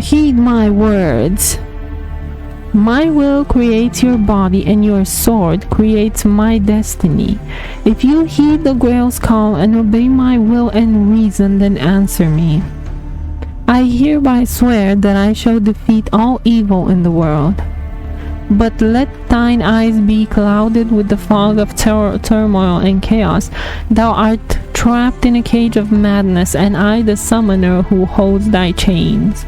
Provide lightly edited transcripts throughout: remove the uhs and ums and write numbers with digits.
Heed my words. My will creates your body, and your sword creates my destiny. If you heed the Grail's call and obey my will and reason, then answer me. I hereby swear that I shall defeat all evil in the world. But let thine eyes be clouded with the fog of turmoil and chaos. Thou art trapped in a cage of madness, and I the summoner who holds thy chains.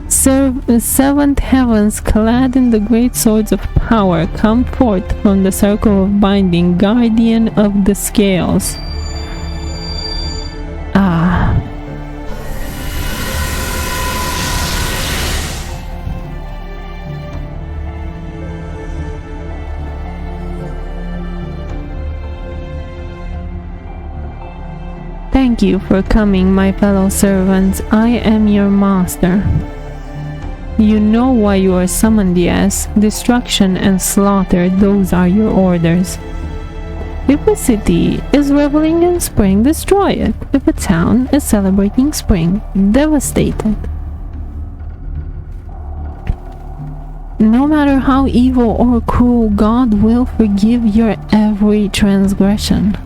Seventh heavens, clad in the great swords of power, come forth from the circle of binding, guardian of the scales. Thank you for coming, my fellow servants. I am your master. You know why you are summoned, yes? Destruction and slaughter, those are your orders. If a city is reveling in spring, destroy it. If a town is celebrating spring, devastate it. No matter how evil or cruel, God will forgive your every transgression.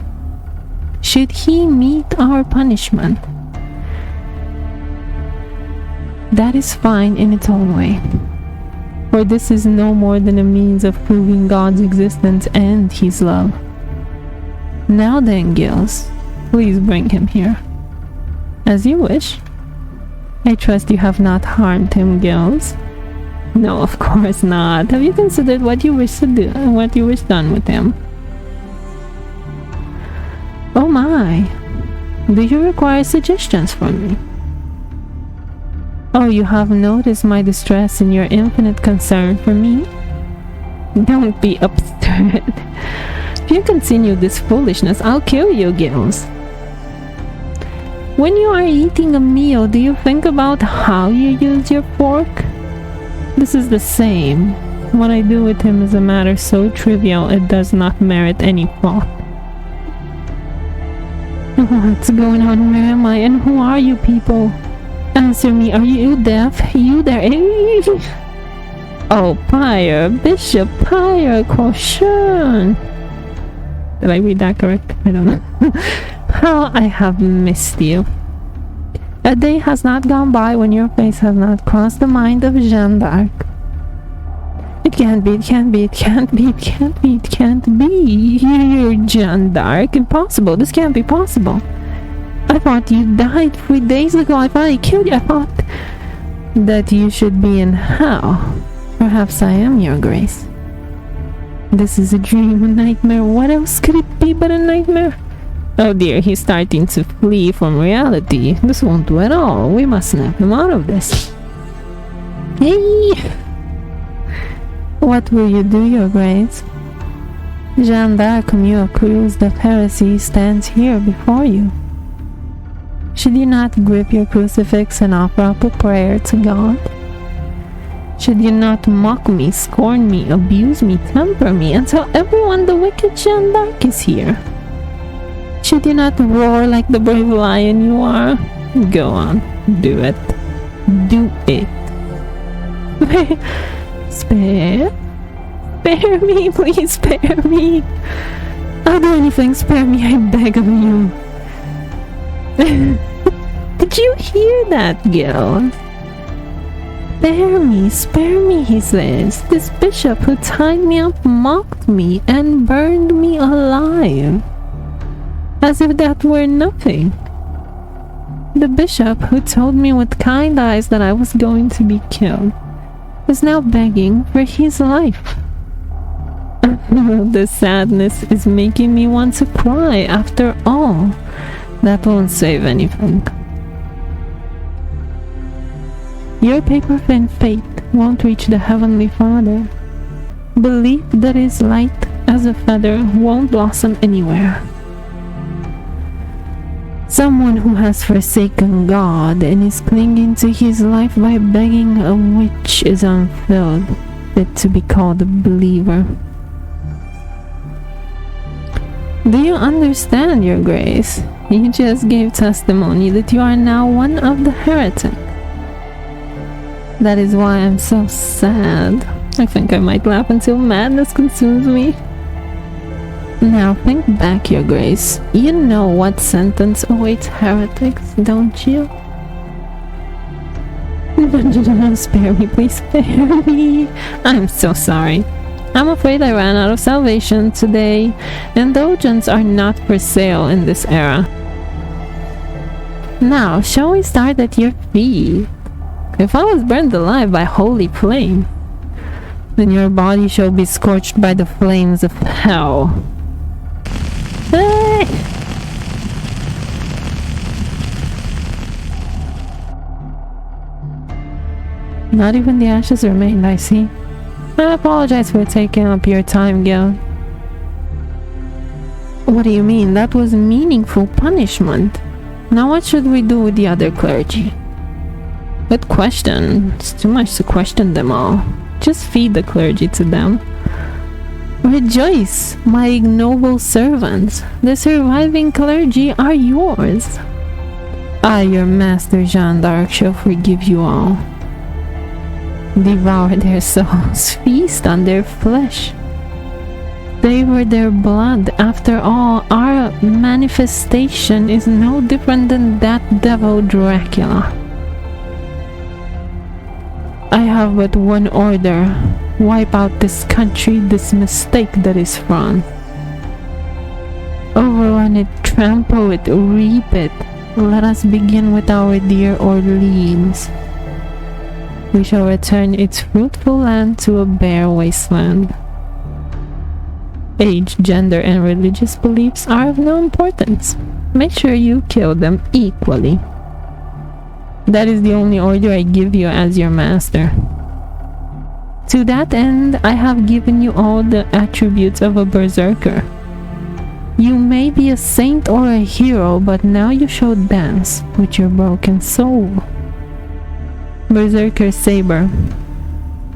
Should he meet our punishment, that is fine in its own way, for this is no more than a means of proving God's existence and his love. Now then, Gills, please bring him here. As you wish. I trust you have not harmed him, Gills. No, of course not. Have you considered what you wish to do and what you wish done with him? Oh my. Do you require suggestions from me? Oh, you have noticed my distress and your infinite concern for me? Don't be absurd. If you continue this foolishness, I'll kill you, Gills. When you are eating a meal, do you think about how you use your fork? This is the same. What I do with him is a matter so trivial it does not merit any thought. What's going on? Where am I? And who are you people? Answer me, are you deaf? You there? Oh, Pyre, Bishop Pyre, caution. Did I read that correct? I don't know. How I have missed you. A day has not gone by when your face has not crossed the mind of Jeanne d'Arc. It can't be, it can't be, it can't be, it can't be, it can't be. You're Jeanne d'Arc. Impossible, this can't be possible. I thought you died 3 days ago. I thought I killed you. I thought that you should be in hell. Perhaps I am, your grace. This is a dream, a nightmare. What else could it be but a nightmare? Oh dear, he's starting to flee from reality. This won't do at all. We must snap him out of this. Hey! What will you do, your grace? Jeanne d'Arc, whom you accuse of heresy, stands here before you. Should you not grip your crucifix and offer up a prayer to God? Should you not mock me, scorn me, abuse me, temper me, and tell everyone the wicked Jeanne d'Arc is here? Should you not roar like the brave lion you are? Go on, do it. Do it. Spare me, please spare me. I'll do anything, spare me, I beg of you. Did you hear that, Gil? Spare me, he says. This bishop who tied me up mocked me and burned me alive. As if that were nothing. The bishop who told me with kind eyes that I was going to be killed is now begging for his life. The sadness is making me want to cry. After all, that won't save anything. Your paper thin faith won't reach the Heavenly Father. Belief that is light as a feather won't blossom anywhere. Someone who has forsaken God and is clinging to his life by begging a witch is unfilled. fit to be called a believer. Do you understand, Your Grace? You just gave testimony that you are now one of the heretics. That is why I'm so sad. I think I might laugh until madness consumes me. Now think back, Your Grace. You know what sentence awaits heretics, don't you? Spare me, please spare me. I'm so sorry. I'm afraid I ran out of salvation today. Indulgence are not for sale in this era. Now, shall we start at your feet? If I was burned alive by holy flame, then your body shall be scorched by the flames of hell. Hey! Not even the ashes remained, I see. I apologize for taking up your time, Gil. What do you mean? That was meaningful punishment. Now what should we do with the other clergy? Good question. It's too much to question them all. Just feed the clergy to them. Rejoice, my ignoble servants. The surviving clergy are yours. I, your master Jeanne d'Arc, shall forgive you all. Devour their souls, feast on their flesh. Savor their blood. After all, our manifestation is no different than that devil Dracula. I have but one order. Wipe out this country, this mistake that is France. Overrun it, trample it, reap it. Let us begin with our dear Orleans. We shall return its fruitful land to a bare wasteland. Age, gender, and religious beliefs are of no importance. Make sure you kill them equally. That is the only order I give you as your master. To that end, I have given you all the attributes of a berserker. You may be a saint or a hero, but now you shall dance with your broken soul. Berserker Saber,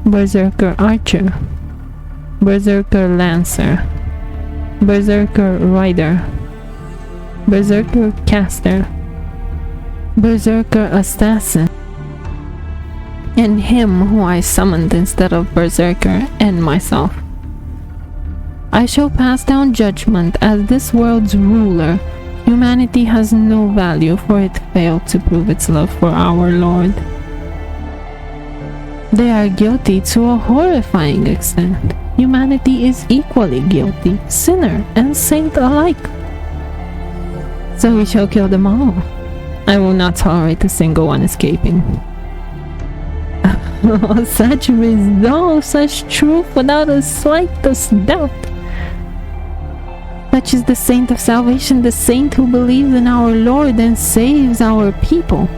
Berserker Archer, Berserker Lancer, Berserker Rider, Berserker Caster, Berserker Assassin, and him who I summoned instead of Berserker, and myself. I shall pass down judgment as this world's ruler. Humanity has no value, for it failed to prove its love for our Lord. They are guilty to a horrifying extent. Humanity is equally guilty, sinner and saint alike. So we shall kill them all. I will not tolerate a single one escaping. Such resolve, such truth without the slightest doubt. Such is the saint of salvation, the saint who believes in our Lord and saves our people.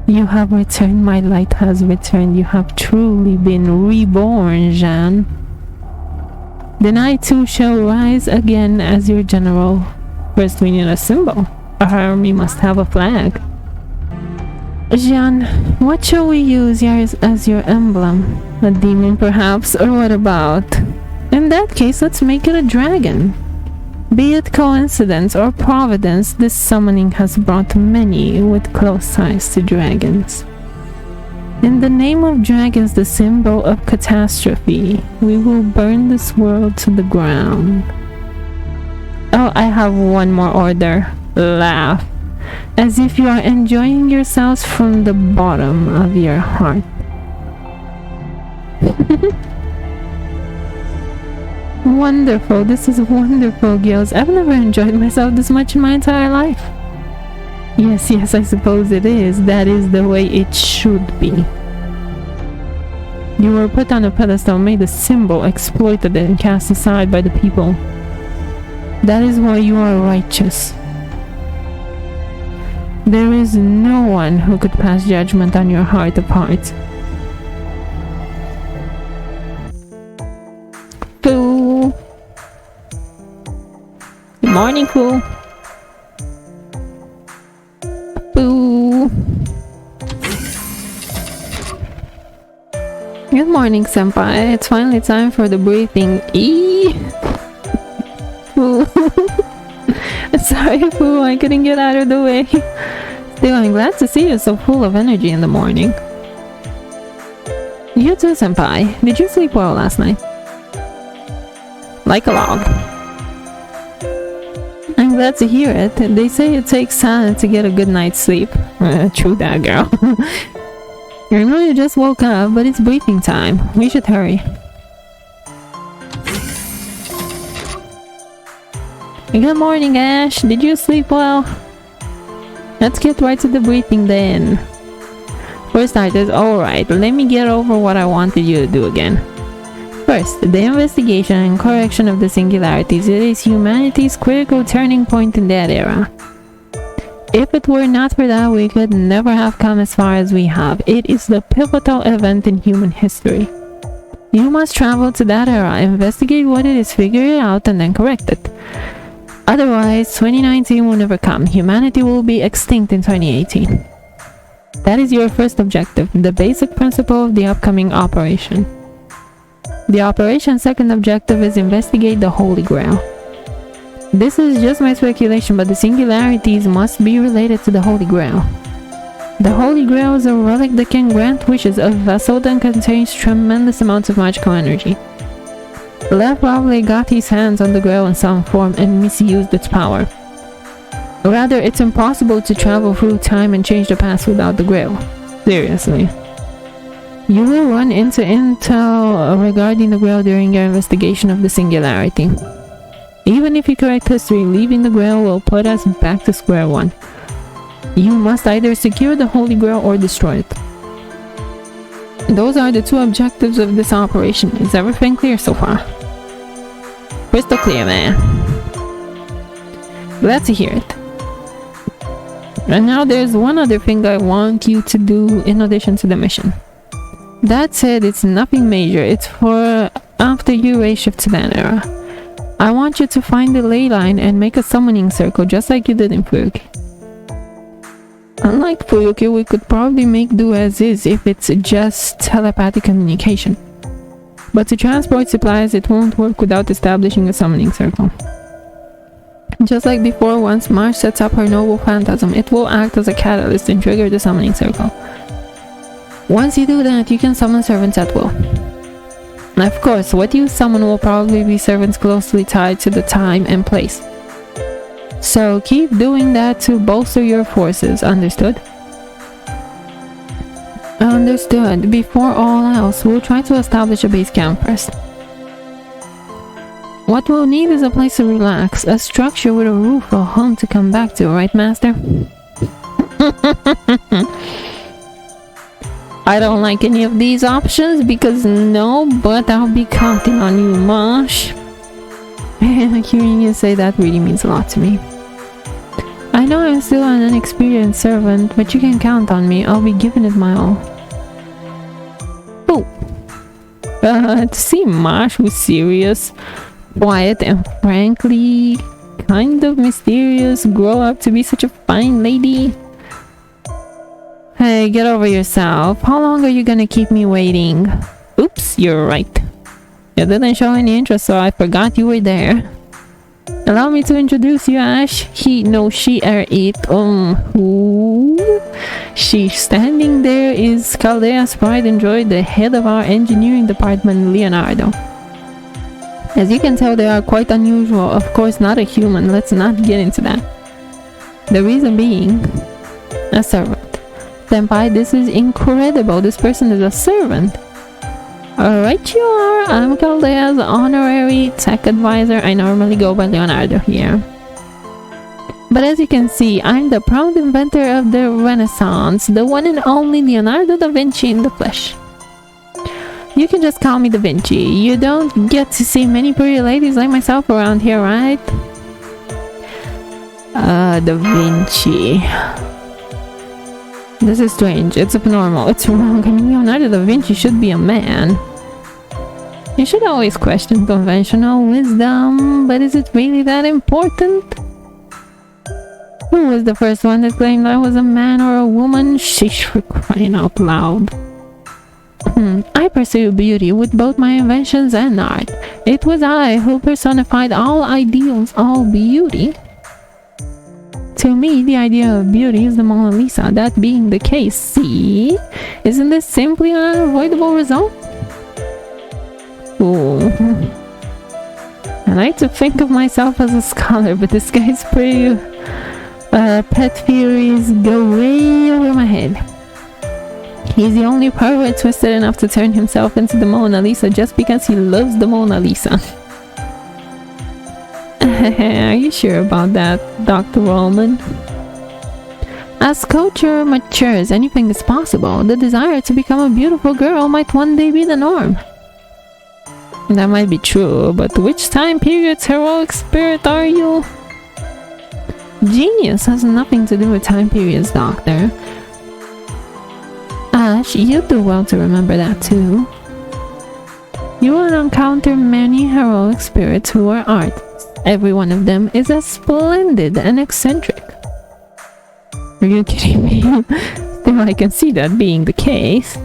You have returned, my light has returned. You have truly been reborn, Jeanne. Then I too shall rise again as your general. First we need a symbol. Our army must have a flag. Jeanne, what shall we use as your emblem? A demon perhaps, or what about? In that case, let's make it a dragon. Be it coincidence or providence, this summoning has brought many with close ties to dragons. In the name of dragons, the symbol of catastrophe, we will burn this world to the ground. Oh, I have one more order. Laugh. As if you are enjoying yourselves from the bottom of your heart. Wonderful, this is wonderful, girls. I've never enjoyed myself this much in my entire life. Yes, I suppose it is. That is the way it should be. You were put on a pedestal, made a symbol, exploited and cast aside by the people. That is why you are righteous. There is no one who could pass judgment on your heart of hearts. Fool. Good morning, fool. Boo. Good morning, senpai. It's finally time for the briefing. Ooh. Sorry, Fu, I couldn't get out of the way. Still, I'm glad to see you so full of energy in the morning. You too, senpai. Did you sleep well last night? Like a log. I'm glad to hear it. They say it takes time to get a good night's sleep. True that, girl. I know you just woke up, but it's briefing time. We should hurry. Good morning, Ash. Did you sleep well? Let's get right to the briefing then. For starters, alright, let me get over what I wanted you to do again. First, the investigation and correction of the singularities. It is humanity's critical turning point in that era. If it were not for that, we could never have come as far as we have. It is the pivotal event in human history. You must travel to that era, investigate what it is, figure it out, and then correct it. Otherwise, 2019 will never come. Humanity will be extinct in 2018. That is your first objective, the basic principle of the upcoming operation. The operation's second objective is investigate the Holy Grail. This is just my speculation, but the singularities must be related to the Holy Grail. The Holy Grail is a relic that can grant wishes, a vessel that contains tremendous amounts of magical energy. Lev probably got his hands on the Grail in some form and misused its power. Rather, it's impossible to travel through time and change the past without the Grail. Seriously. You will run into intel regarding the Grail during your investigation of the Singularity. Even if you correct history, leaving the Grail will put us back to square one. You must either secure the Holy Grail or destroy it. Those are the two objectives of this operation. Is everything clear so far? Crystal clear, man. Glad to hear it. And now there's one other thing I want you to do in addition to the mission. That said, it's nothing major. It's for after you race shift to that era. I want you to find the ley line and make a summoning circle just like you did in Fuyuki. Unlike Fuyuki, we could probably make do as is if it's just telepathic communication. But to transport supplies, it won't work without establishing a summoning circle. Just like before, once Marsh sets up her noble phantasm, it will act as a catalyst and trigger the summoning circle. Once you do that, you can summon servants at will. Of course, what you summon will probably be servants closely tied to the time and place. So keep doing that to bolster your forces, understood? Understood. Before all else, we'll try to establish a base camp first. What we'll need is a place to relax, a structure with a roof, a home to come back to, right, Master? I don't like any of these options because no, but I'll be counting on you, Marsh. Hearing you say that really means a lot to me. I know I'm still an inexperienced servant, but you can count on me. I'll be giving it my all. Oh. To see Marsh was serious, quiet, and frankly kind of mysterious grow up to be such a fine lady. Hey, get over yourself. How long are you gonna keep me waiting? Oops, you're right. You didn't show any interest, so I forgot you were there. Allow me to introduce you, Ash. She, it. Who? She standing there is Caldea's pride and joy, the head of our engineering department, Leonardo. As you can tell, they are quite unusual. Of course, not a human. Let's not get into that. The reason being, a servant. Senpai, this is incredible. This person is a servant. Alright, you are. I'm Caldea's honorary tech advisor. I normally go by Leonardo here. But as you can see, I'm the proud inventor of the Renaissance, the one and only Leonardo da Vinci in the flesh. You can just call me Da Vinci. You don't get to see many pretty ladies like myself around here, right? Da Vinci. This is strange. It's abnormal. It's wrong. I mean, Leonardo da Vinci should be a man. You should always question conventional wisdom, but is it really that important? Who was the first one that claimed I was a man or a woman? Sheesh, for crying out loud. I pursue beauty with both my inventions and art. It was I who personified all ideals, all beauty. To me, the idea of beauty is the Mona Lisa. That being the case, see? Isn't this simply an unavoidable result? Ooh. I like to think of myself as a scholar, but this guy's pretty... pet theories go way over my head. He's the only pervert twisted enough to turn himself into the Mona Lisa just because he loves the Mona Lisa. Are you sure about that, Dr. Rollman? As culture matures, anything is possible. The desire to become a beautiful girl might one day be the norm. That might be true, but which time period's heroic spirit are you? Genius has nothing to do with time periods, Doctor. Ash, you do well to remember that too. You will encounter many heroic spirits who are artists. Every one of them is as splendid and eccentric. Are you kidding me? Still, I can see that being the case.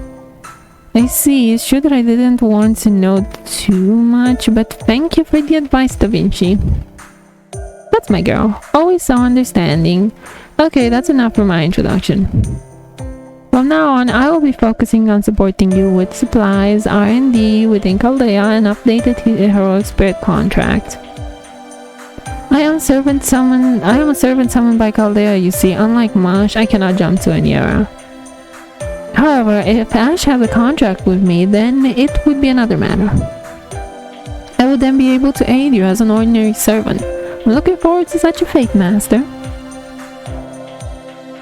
I see, it's true that I didn't want to know too much, but thank you for the advice, Da Vinci. That's my girl, always so understanding. Okay, that's enough for my introduction. From now on, I will be focusing on supporting you with supplies, R&D within Chaldea, and updated heroic spirit contract. I am a servant summoned by Chaldea, you see. Unlike Mosh, I cannot jump to any era. However, if Ash has a contract with me, then it would be another matter. I would then be able to aid you as an ordinary servant. I'm looking forward to such a fate, Master.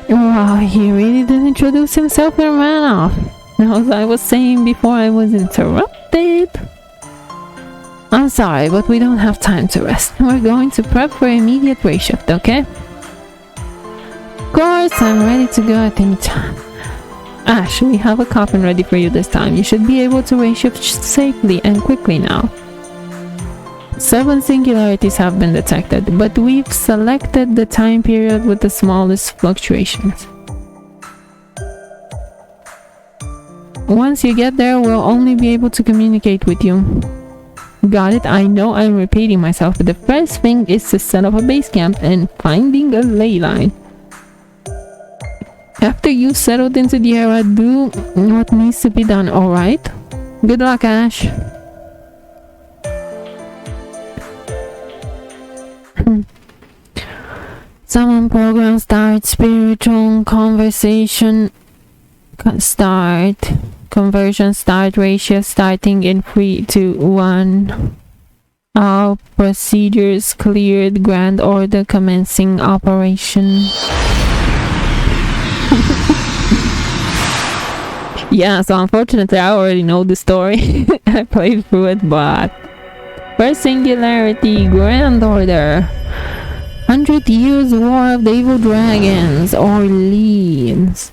Wow, he really did introduce himself and ran off. As I was saying before I was interrupted. I'm sorry, but we don't have time to rest. We're going to prep for immediate race shift, okay? Of course, I'm ready to go at any time. Ash, we have a coffin ready for you this time. You should be able to race shift safely and quickly now. 7 singularities have been detected, but we've selected the time period with the smallest fluctuations. Once you get there, we'll only be able to communicate with you. Got it? I know I'm repeating myself, but the first thing is to set up a base camp and finding a ley line. After you've settled into the area, do what needs to be done, alright? Good luck, Ash. Summon program start, spiritual conversation start, conversion start, ratio starting in 3, 2, 1. All procedures cleared, grand order commencing operation. Yeah, so unfortunately I already know the story. I played through it, but first singularity, grand order. 100 Years War of the Evil Dragons, Orleans.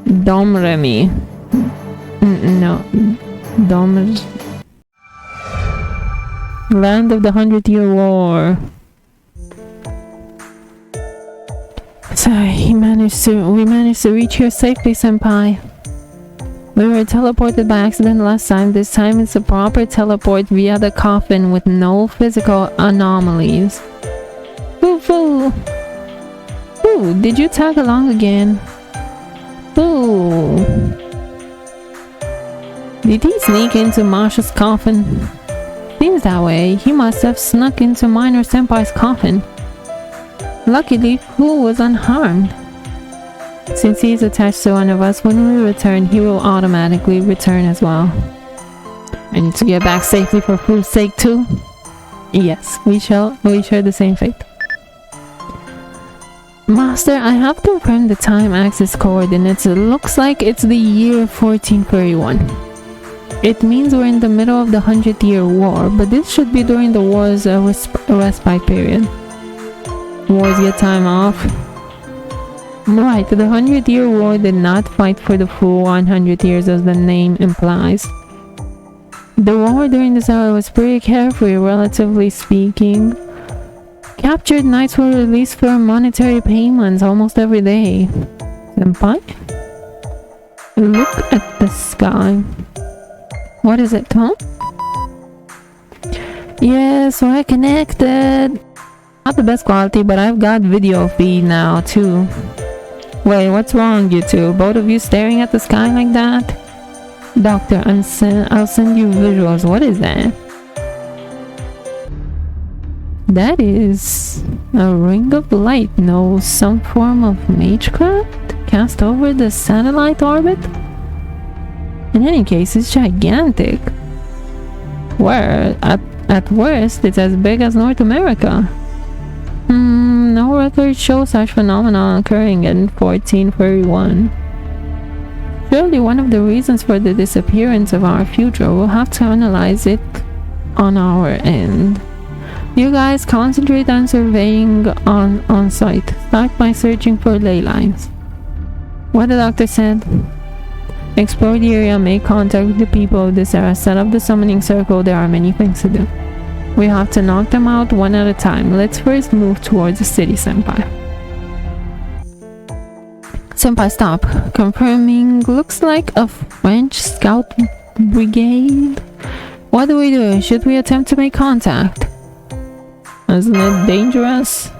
Domremy. No. Land of the 100-Year War. Sorry, we managed to reach here safely, Senpai. We were teleported by accident last time. This time it's a proper teleport via the coffin with no physical anomalies. Ooh, did you tag along again? Ooh. Did he sneak into Masha's coffin? Seems that way. He must have snuck into Minor Senpai's coffin. Luckily, Fu was unharmed. Since he's attached to one of us, when we return, he will automatically return as well. I need to get back safely for Fu's sake too. Yes, we share the same fate. Master, I have confirmed the time axis coordinates. It looks like it's the year 1431. It means we're in the middle of the 100-Year War, but this should be during the war's respite period. Wars get time off. Right, the 100-Year War did not fight for the full 100 years as the name implies. The war during this era was pretty carefree, relatively speaking. Captured knights were released for monetary payments almost every day. Senpai? Look at the sky. What is it, huh? Yes, we're connected. Not the best quality, but I've got video feed now too. Wait, what's wrong, you two? Both of you staring at the sky like that? Doctor, I'll send you visuals. What is that? That is a ring of light. No, some form of magecraft cast over the satellite orbit? In any case, it's gigantic. Where, at worst, it's as big as North America. No record shows such phenomenon occurring in 1441. Surely one of the reasons for the disappearance of our future. We'll have to analyze it on our end. You guys concentrate on surveying on site. Start by searching for ley lines. What the doctor said. Explore the area, make contact with the people of this era, set up the summoning circle. There are many things to do. We have to knock them out one at a time. Let's first move towards the city, Senpai. Senpai, stop. Confirming. Looks like a French scout brigade. What do we do? Should we attempt to make contact? Isn't it dangerous?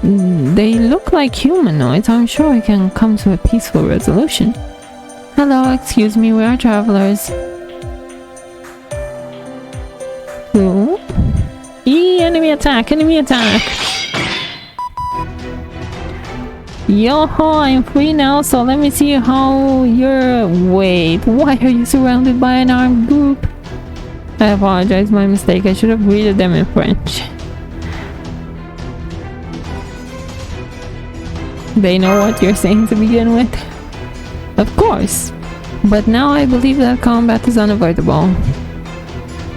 They look like humanoids. I'm sure we can come to a peaceful resolution. Hello, excuse me, we are travelers. Ooh. Enemy attack, enemy attack! Yo-ho, I'm free now, so let me see how you're... Wait, why are you surrounded by an armed group? I apologize, my mistake. I should have greeted them in French. They know what you're saying to begin with? Of course. But now I believe that combat is unavoidable.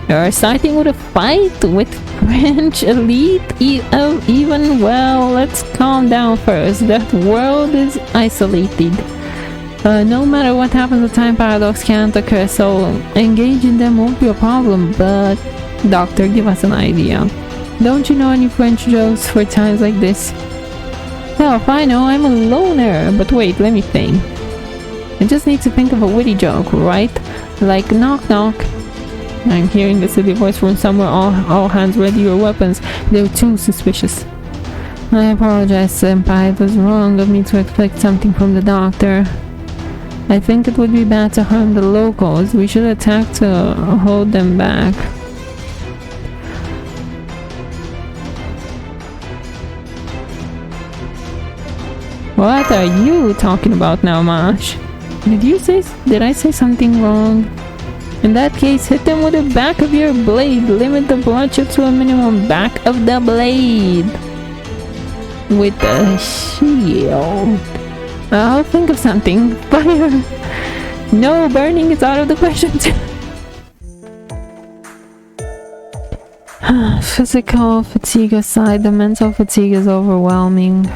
You're starting with a fight with French elite? Even? Well, let's calm down first. That world is isolated. No matter what happens, the time paradox can't occur, so engaging them won't be a problem. But, Doctor, give us an idea. Don't you know any French jokes for times like this? Well, if I know, I'm a loner. But wait, let me think. I just need to think of a witty joke, right? Like, knock knock. I'm hearing a silly voice from somewhere. All hands ready your weapons. They're too suspicious. I apologize, Senpai. It was wrong of me to expect something from the doctor. I think it would be bad to harm the locals. We should attack to hold them back. What are you talking about now, Mash? Did I say something wrong? In that case, hit them with the back of your blade. Limit the bloodshed to a minimum. Back of the blade. With the shield. I'll think of something. Fire! No, burning is out of the question. Physical fatigue aside, the mental fatigue is overwhelming.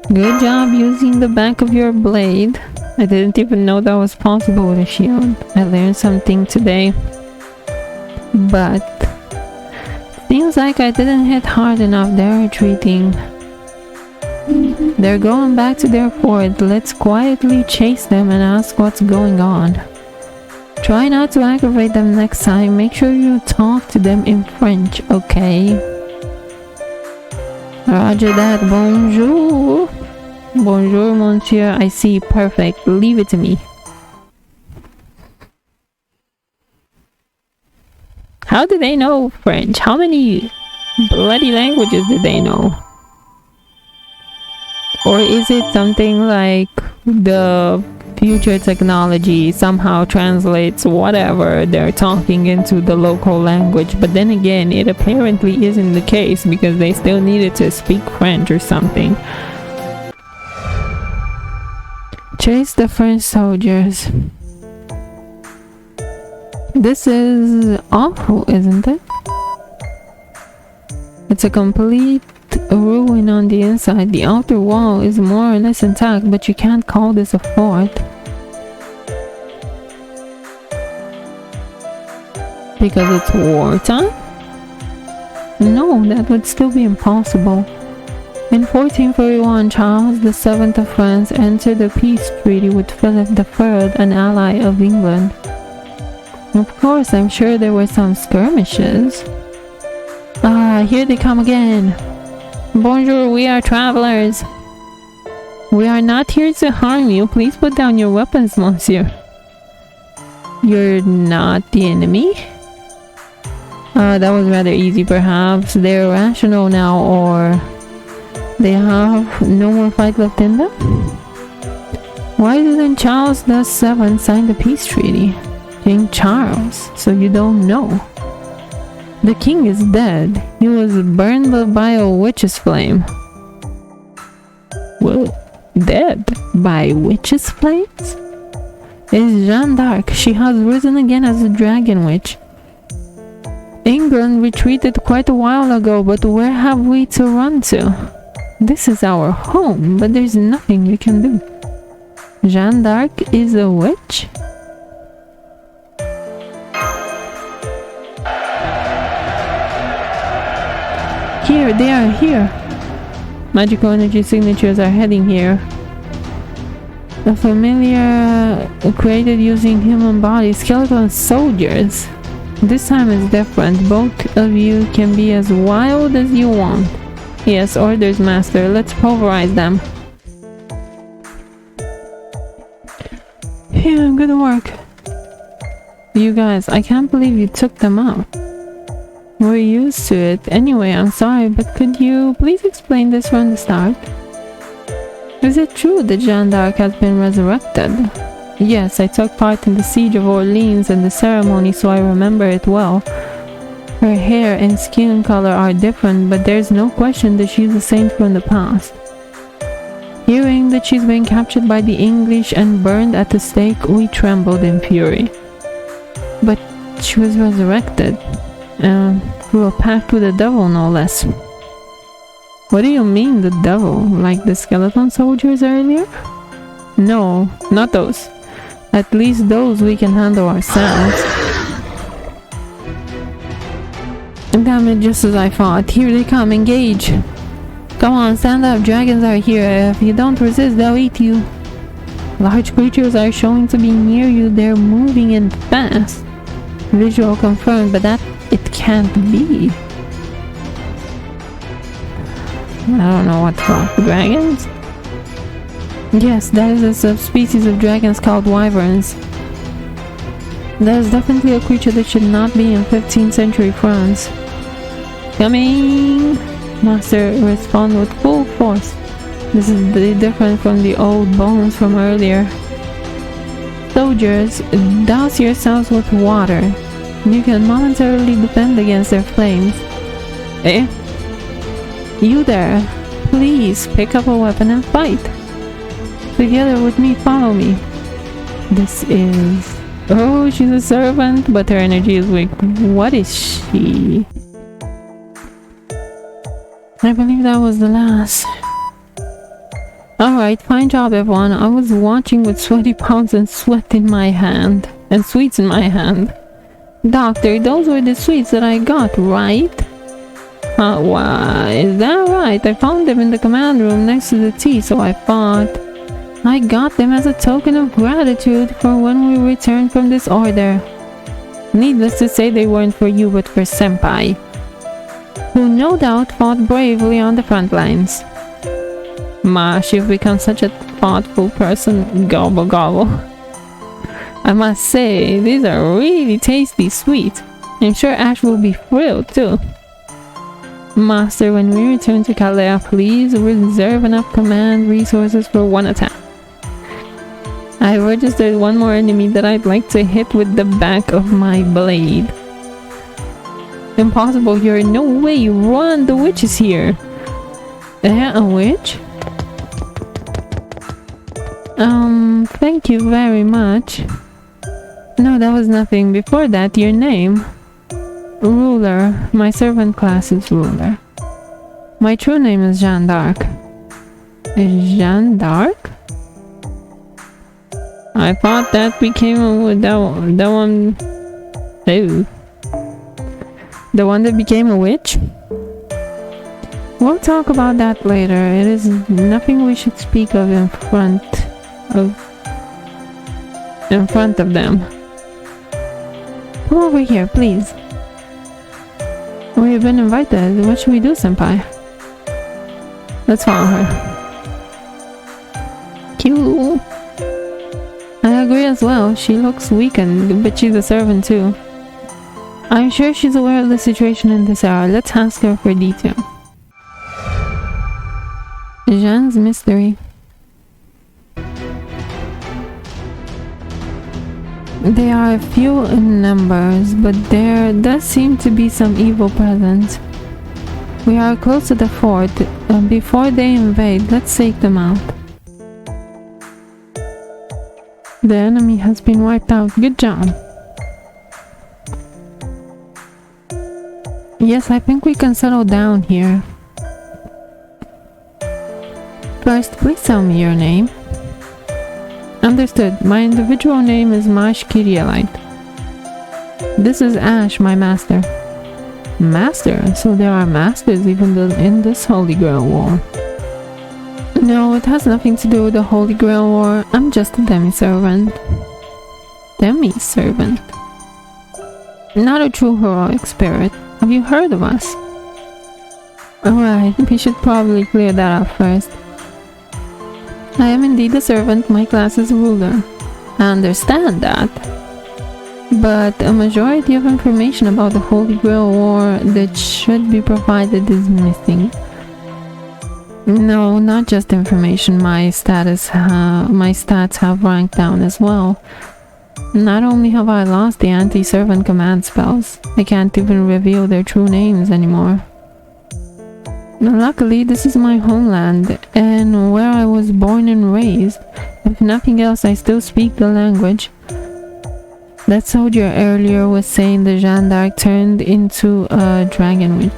Good job using the back of your blade. I didn't even know that was possible with a shield. I learned something today. But seems like I didn't hit hard enough. They're retreating. They're going back to their fort. Let's quietly chase them and ask what's going on. Try not to aggravate them next time. Make sure you talk to them in French, okay? Roger that. Bonjour. Bonjour, monsieur. I see. Perfect. Leave it to me. How do they know French? How many bloody languages did they know? Or is it something like the future technology somehow translates whatever they're talking into the local language? But then again, it apparently isn't the case because they still needed to speak French or something. Chase the French soldiers. This is awful, isn't it? It's a complete ruin on the inside. The outer wall is more or less intact, but you can't call this a fort. Because it's wartime? No, that would still be impossible. In 1441, Charles VII of France entered a peace treaty with Philip III, an ally of England. Of course, I'm sure there were some skirmishes. Ah, here they come again. Bonjour, we are travelers. We are not here to harm you. Please put down your weapons, monsieur. You're not the enemy? That was rather easy, perhaps. They're rational now, or they have no more fight left in them? Why didn't Charles VII sign the peace treaty? King Charles, so you don't know. The king is dead. He was burned by a witch's flame. Well, dead by witch's flames? It's Jeanne d'Arc. She has risen again as a dragon witch. England retreated quite a while ago, but where have we to run to? This is our home, but there's nothing we can do. Jeanne d'Arc is a witch? Here, they are here. Magical energy signatures are heading here. A familiar created using human bodies, skeleton soldiers. This time is different. Both of you can be as wild as you want. Yes, orders, master. Let's pulverize them. Yeah, good work. You guys, I can't believe you took them out. We're used to it. Anyway, I'm sorry, but could you please explain this from the start? Is it true that Jeanne d'Arc has been resurrected? Yes, I took part in the siege of Orleans and the ceremony, so I remember it well. Her hair and skin color are different, but there's no question that she's a saint from the past. Hearing that she's been captured by the English and burned at the stake, we trembled in fury. But she was resurrected. Through a pact with the devil, no less. What do you mean, the devil? Like the skeleton soldiers earlier? No, not those. At least those we can handle ourselves. Damn it, just as I thought. Here they come, engage. Come on, stand up, dragons are here. If you don't resist, they'll eat you. Large creatures are showing to be near you. They're moving in fast. Visual confirmed, but that it can't be. I don't know what's wrong. Dragons? Yes, that is a subspecies of dragons called wyverns. That is definitely a creature that should not be in 15th century France. Coming! Master, respond with full force. This is different from the old bones from earlier. Soldiers, douse yourselves with water. You can momentarily defend against their flames. Eh? You there, please pick up a weapon and fight. Together with me, follow me. This is... Oh, she's a servant, but her energy is weak. What is she? I believe that was the last. Alright, fine job everyone. I was watching with sweaty palms and sweat in my hand. And sweets in my hand. Doctor, those were the sweets that I got, right? Why, is that right? I found them in the command room next to the tea, so I thought I got them as a token of gratitude for when we returned from this order. Needless to say, they weren't for you, but for Senpai, who no doubt fought bravely on the front lines. Mash, you've become such a thoughtful person. Gobble gobble. I must say, these are really tasty sweets. I'm sure Ash will be thrilled too. Master, when we return to Calais, please reserve enough command resources for one attack. I've registered one more enemy that I'd like to hit with the back of my blade. Impossible here. No way. Run, the witch is here. A witch? Thank you very much. No, that was nothing. Before that, your name? Ruler. My servant class is Ruler. My true name is Jeanne d'Arc. Jeanne d'Arc? I thought that became with that one. Oh. The one that became a witch? We'll talk about that later. It is nothing we should speak of in front of them. Come over here, please. We've been invited. What should we do, senpai? Let's follow her. Cute. I agree as well. She looks weakened, but she's a servant too. I'm sure she's aware of the situation in this hour. Let's ask her for detail. Jean's mystery. They are few in numbers, but there does seem to be some evil present. We are close to the fort. Before they invade, let's take them out. The enemy has been wiped out. Good job. Yes, I think we can settle down here. First, please tell me your name. Understood. My individual name is Mash Kyrielite. This is Ash, my master. Master? So there are masters even in this Holy Grail War. No, it has nothing to do with the Holy Grail War. I'm just a demi-servant. Demi-servant? Not a true heroic spirit. Have you heard of us? Alright, we should probably clear that up first. I am indeed a servant. My class is ruler. I understand that. But a majority of information about the Holy Grail War that should be provided is missing. No, not just information. My stats have ranked down as well. Not only have I lost the anti-servant command spells, I can't even reveal their true names anymore. Luckily, this is my homeland, and where I was born and raised. If nothing else, I still speak the language. That soldier earlier was saying the Jeanne d'Arc turned into a dragon witch.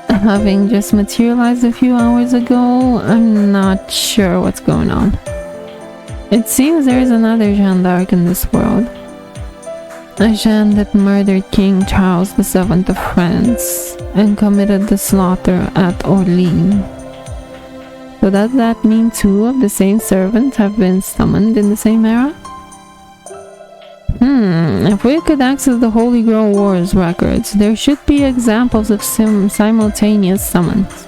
Having just materialized a few hours ago, I'm not sure what's going on. It seems there is another Jeanne d'Arc in this world. A Jeanne that murdered King Charles VII of France and committed the slaughter at Orleans. So does that mean two of the same servants have been summoned in the same era? If we could access the Holy Grail Wars records, there should be examples of simultaneous summons.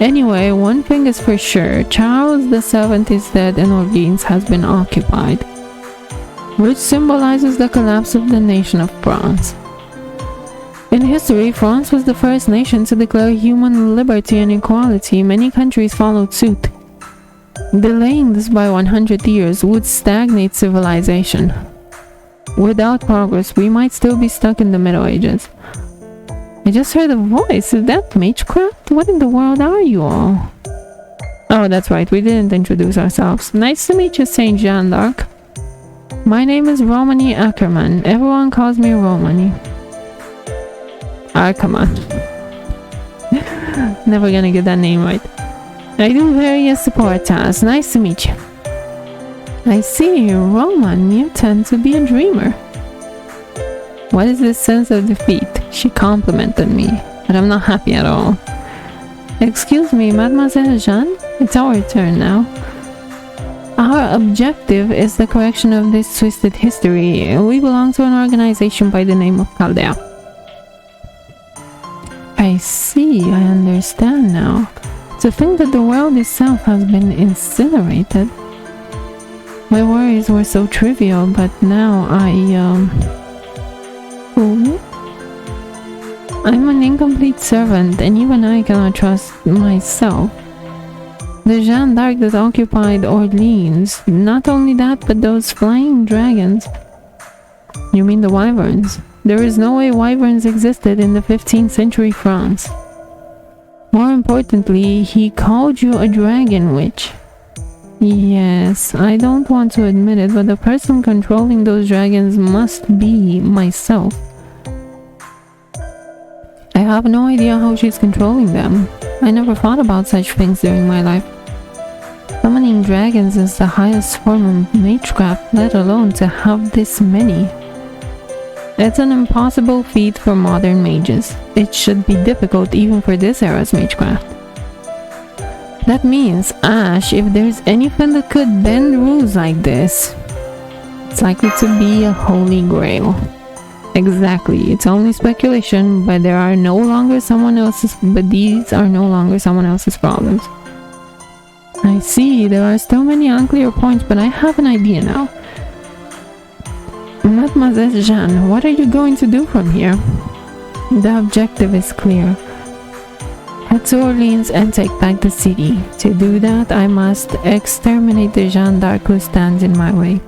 Anyway, one thing is for sure, Charles VII is dead and Orleans has been occupied, which symbolizes the collapse of the nation of France. In history, France was the first nation to declare human liberty and equality. Many countries followed suit. Delaying this by 100 years would stagnate civilization. Without progress, we might still be stuck in the Middle Ages. I just heard a voice. Is that Magecraft? What in the world are you all? Oh, that's right. We didn't introduce ourselves. Nice to meet you, Saint Jeanne d'Arc. My name is Romany Ackerman. Everyone calls me Romany. Ackerman. Never gonna get that name right. I do various support tasks. Nice to meet you. I see, Roman, you tend to be a dreamer. What is this sense of defeat? She complimented me, but I'm not happy at all. Excuse me, Mademoiselle Jeanne? It's our turn now. Our objective is the correction of this twisted history. We belong to an organization by the name of Caldea. I see, I understand now. To think that the world itself has been incinerated. My worries were so trivial, but now I'm an incomplete servant, and even I cannot trust myself. The Jeanne d'Arc that occupied Orleans. Not only that, but those flying dragons. You mean the wyverns? There is no way wyverns existed in the 15th century France. More importantly, he called you a dragon witch. Yes, I don't want to admit it, but the person controlling those dragons must be myself. I have no idea how she's controlling them. I never thought about such things during my life. Summoning dragons is the highest form of magecraft, let alone to have this many. It's an impossible feat for modern mages. It should be difficult even for this era's magecraft. That means, Ash, if there's anything that could bend rules like this, it's likely to be a holy grail. Exactly, it's only speculation, but these are no longer someone else's problems. I see, there are still many unclear points, but I have an idea now. Mademoiselle Jeanne, what are you going to do from here? The objective is clear. Head to Orleans and take back the city. To do that, I must exterminate the Jeanne d'Arc who stands in my way.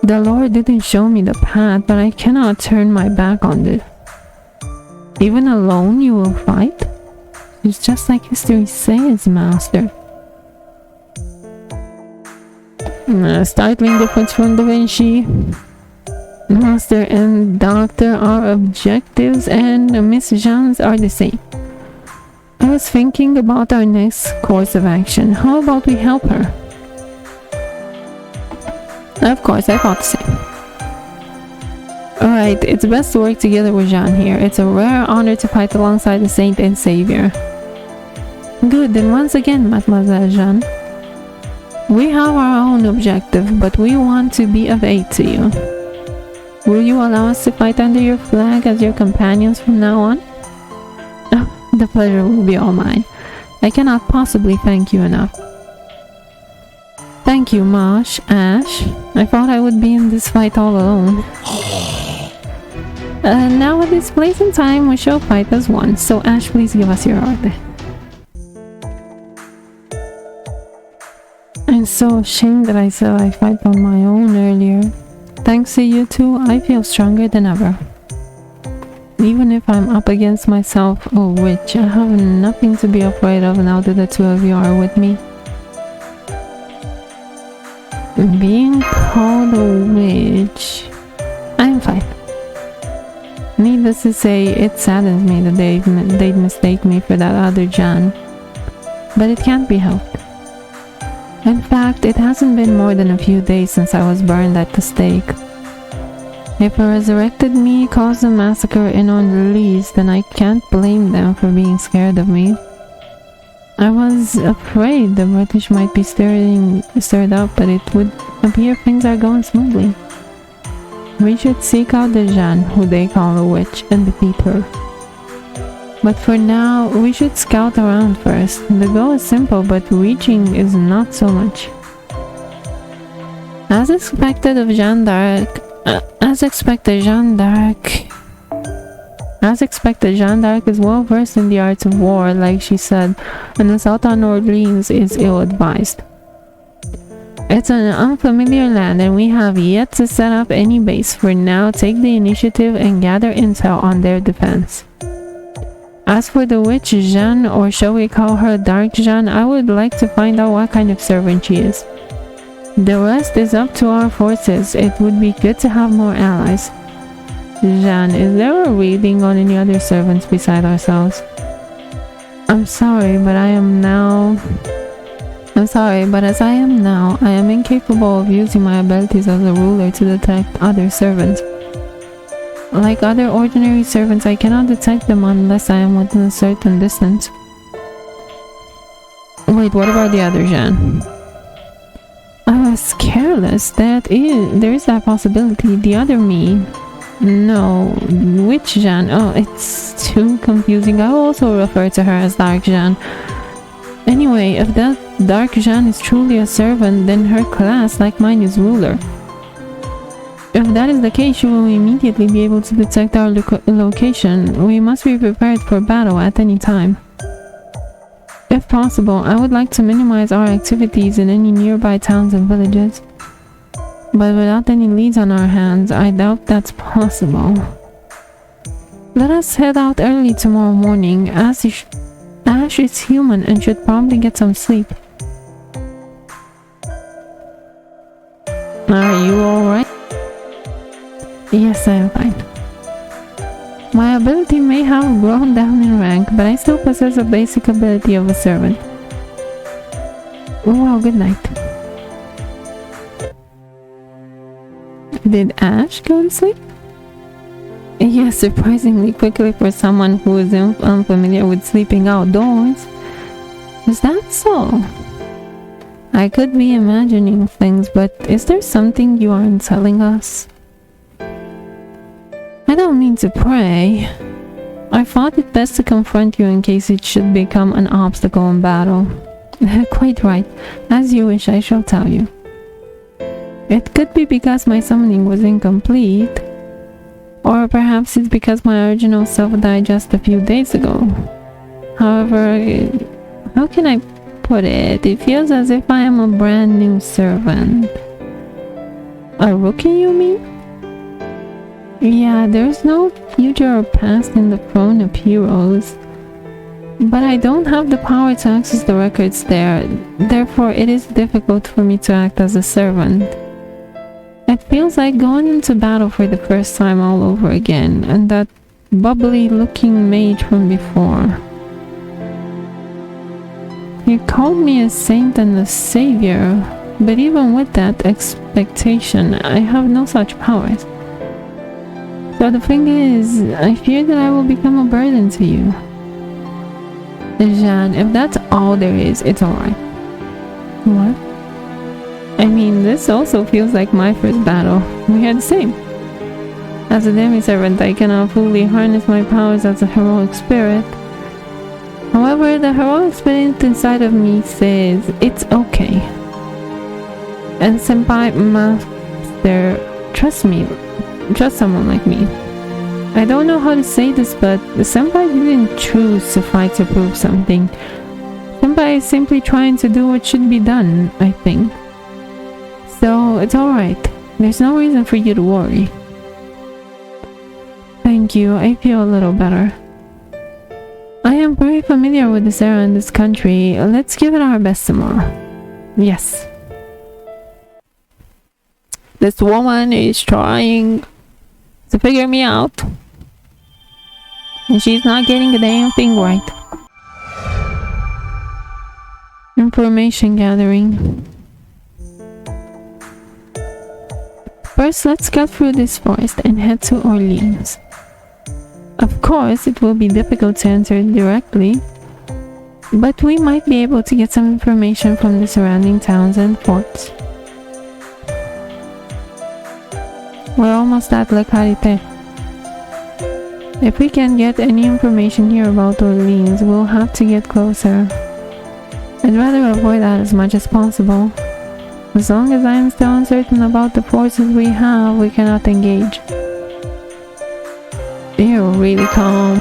The Lord didn't show me the path, but I cannot turn my back on it. Even alone you will fight? It's just like history says, Master. Startling difference from Da Vinci. Master and Doctor are objectives and Miss Jeanne's are the same. I was thinking about our next course of action. How about we help her? Of course, I thought the same. Alright, it's best to work together with Jeanne here. It's a rare honor to fight alongside the Saint and Savior. Good, then once again, Mademoiselle Jeanne. We have our own objective, but we want to be of aid to you. Will you allow us to fight under your flag as your companions from now on? Oh, the pleasure will be all mine. I cannot possibly thank you enough. Thank you, Ash. I thought I would be in this fight all alone. Now at this place and time, we shall fight as one. So Ash, please give us your order. I'm so ashamed that I said I fight on my own earlier. Thanks to you two, I feel stronger than ever. Even if I'm up against myself or witch, I have nothing to be afraid of now that the two of you are with me. Being called a witch... I'm fine. Needless to say, it saddens me that they'd mistake me for that other Jeanne. But it can't be helped. In fact, it hasn't been more than a few days since I was burned at the stake. If a resurrected me caused a massacre in Orleans, then I can't blame them for being scared of me. I was afraid the British might be stirred up, but it would appear things are going smoothly. We should seek out the Jeanne, who they call a witch, and defeat her. But for now, we should scout around first. The goal is simple, but reaching is not so much. As expected, Jeanne d'Arc is well versed in the arts of war, like she said, and assault on Orleans is ill-advised. It's an unfamiliar land and we have yet to set up any base. For now, take the initiative and gather intel on their defense. As for the witch Jeanne, or shall we call her Dark Jeanne, I would like to find out what kind of servant she is. The rest is up to our forces. It would be good to have more allies. Jeanne, is there a reading on any other servants beside ourselves? I'm sorry, but as I am now, I am incapable of using my abilities as a ruler to detect other servants. Like other ordinary servants, I cannot detect them unless I am within a certain distance. Wait, what about the other Jeanne? I was careless. There is that possibility. The other me. No, which Jeanne? Oh, it's too confusing. I will also refer to her as Dark Jeanne. Anyway, if that Dark Jeanne is truly a servant, then her class, like mine, is ruler. If that is the case, she will immediately be able to detect our location. We must be prepared for battle at any time. If possible, I would like to minimize our activities in any nearby towns and villages. But without any leads on our hands, I doubt that's possible. Let us head out early tomorrow morning. Ash is human and should probably get some sleep. Are you alright? Yes, I am fine. My ability may have grown down in rank, but I still possess a basic ability of a servant. Well, good night. Did Ash go to sleep? Yes, surprisingly quickly for someone who is unfamiliar with sleeping outdoors. Is that so? I could be imagining things, but is there something you aren't telling us? I don't mean to pray. I thought it best to confront you in case it should become an obstacle in battle. Quite right. As you wish, I shall tell you. It could be because my summoning was incomplete, or perhaps it's because my original self died just a few days ago. However, how can I put it? It feels as if I am a brand new servant. A rookie, you mean? Yeah, there's no future or past in the throne of heroes. But I don't have the power to access the records there. Therefore, it is difficult for me to act as a servant. It feels like going into battle for the first time all over again, and that bubbly-looking mage from before. You called me a saint and a savior, but even with that expectation, I have no such powers. So the thing is, I fear that I will become a burden to you. Jeanne, if that's all there is, it's alright. What? I mean, this also feels like my first battle. We are the same. As a demi-servant, I cannot fully harness my powers as a heroic spirit. However, the heroic spirit inside of me says it's okay. And Senpai, Master, trust me. Trust someone like me. I don't know how to say this, but the Senpai didn't choose to fight to prove something. Senpai is simply trying to do what should be done, I think. So, it's alright. There's no reason for you to worry. Thank you, I feel a little better. I am very familiar with this era and this country. Let's give it our best tomorrow. Yes. This woman is trying to figure me out. And she's not getting a damn thing right. Information gathering. First, let's cut through this forest and head to Orleans. Of course, it will be difficult to enter directly, but we might be able to get some information from the surrounding towns and forts. We're almost at La Carité. If we can get any information here about Orleans, we'll have to get closer. I'd rather avoid that as much as possible. As long as I am still uncertain about the forces we have, we cannot engage. You're really calm.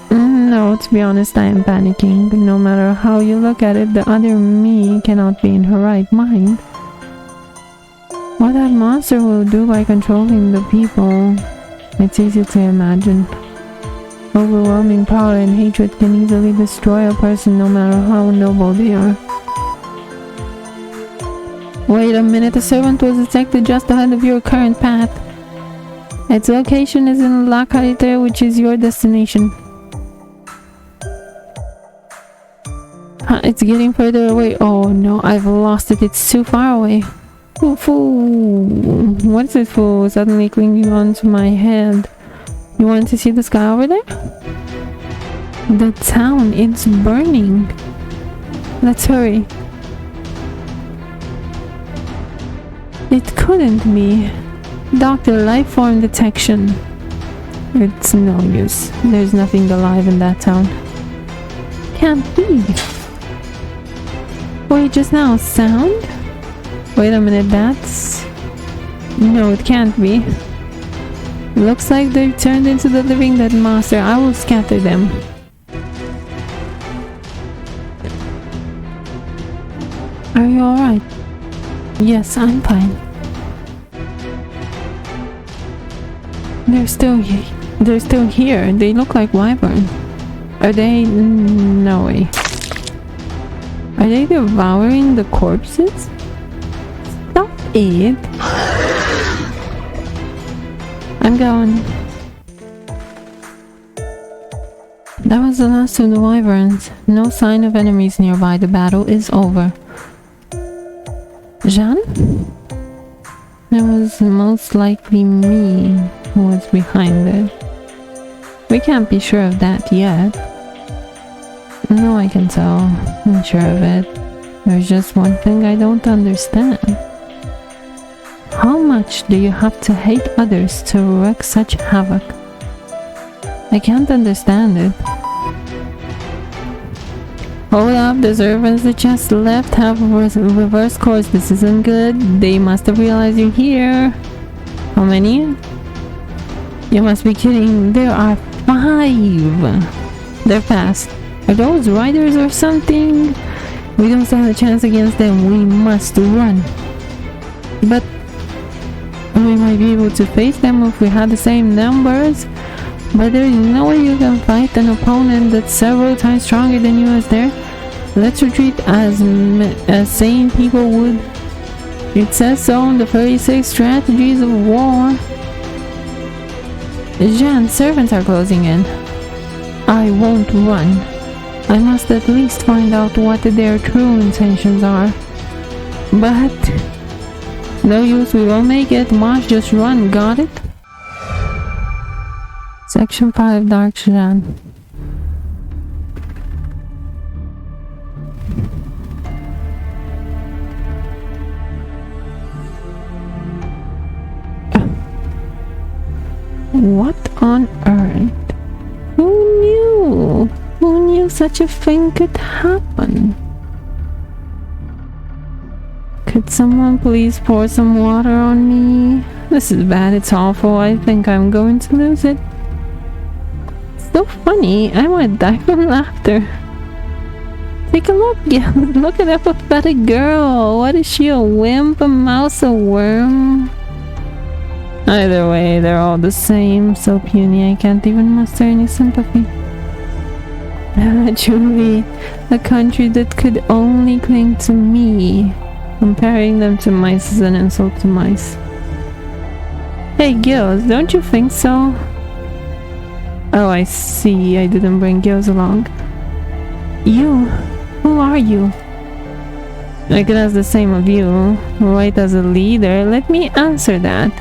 No, to be honest, I am panicking. No matter how you look at it, the other me cannot be in her right mind. What that monster will do by controlling the people, it's easy to imagine. Overwhelming power and hatred can easily destroy a person no matter how noble they are. Wait a minute, a servant was detected just ahead of your current path. Its location is in La Carité, which is your destination. It's getting further away. Oh no, I've lost it. It's too far away. Oh, fool. What's this fool suddenly clinging onto my head? You want to see the sky over there? The town, it's burning. Let's hurry. It couldn't be. Doctor, life form detection. It's no use. There's nothing alive in that town. Can't be. Wait, just now, sound? Wait a minute, that's... No, it can't be. Looks like they've turned into the living dead monster. I will scatter them. Are you alright? Yes, I'm fine. They're still here. They look like wyvern. Are they? No way. Are they devouring the corpses? Stop it. I'm going. That was the last of the wyverns. No sign of enemies nearby. The battle is over. Jeanne? It was most likely me. what's behind it. We can't be sure of that yet. No, I can tell. I'm sure of it. There's just one thing I don't understand. How much do you have to hate others to wreak such havoc? I can't understand it. Hold up, the servants that just left have reverse course. This isn't good. They must have realized you're here. How many? You must be kidding. There are 5. They're fast. Are those riders or something? We don't stand a chance against them. We must run. But we might be able to face them if we had the same numbers. But there is no way you can fight an opponent that's several times stronger than you is there. Let's retreat as sane people would. It says so in the 36 strategies of war. Jean, servants are closing in. I won't run. I must at least find out what their true intentions are. But no use, we won't make it. March, just run, got it? Section 5, Dark Jean. What on earth? Who knew? Who knew such a thing could happen? Could someone please pour some water on me? This is bad, it's awful. I think I'm going to lose it. It's so funny, I might die from laughter. Take a look, yeah, look at that pathetic girl. What is she, a wimp, a mouse, a worm? Either way, they're all the same, so puny I can't even muster any sympathy. Truly, a country that could only cling to me. Comparing them to mice is an insult to mice. Hey Gills, don't you think so? Oh, I see, I didn't bring Gills along. You? Who are you? I could ask the same of you. Right as a leader, let me answer that.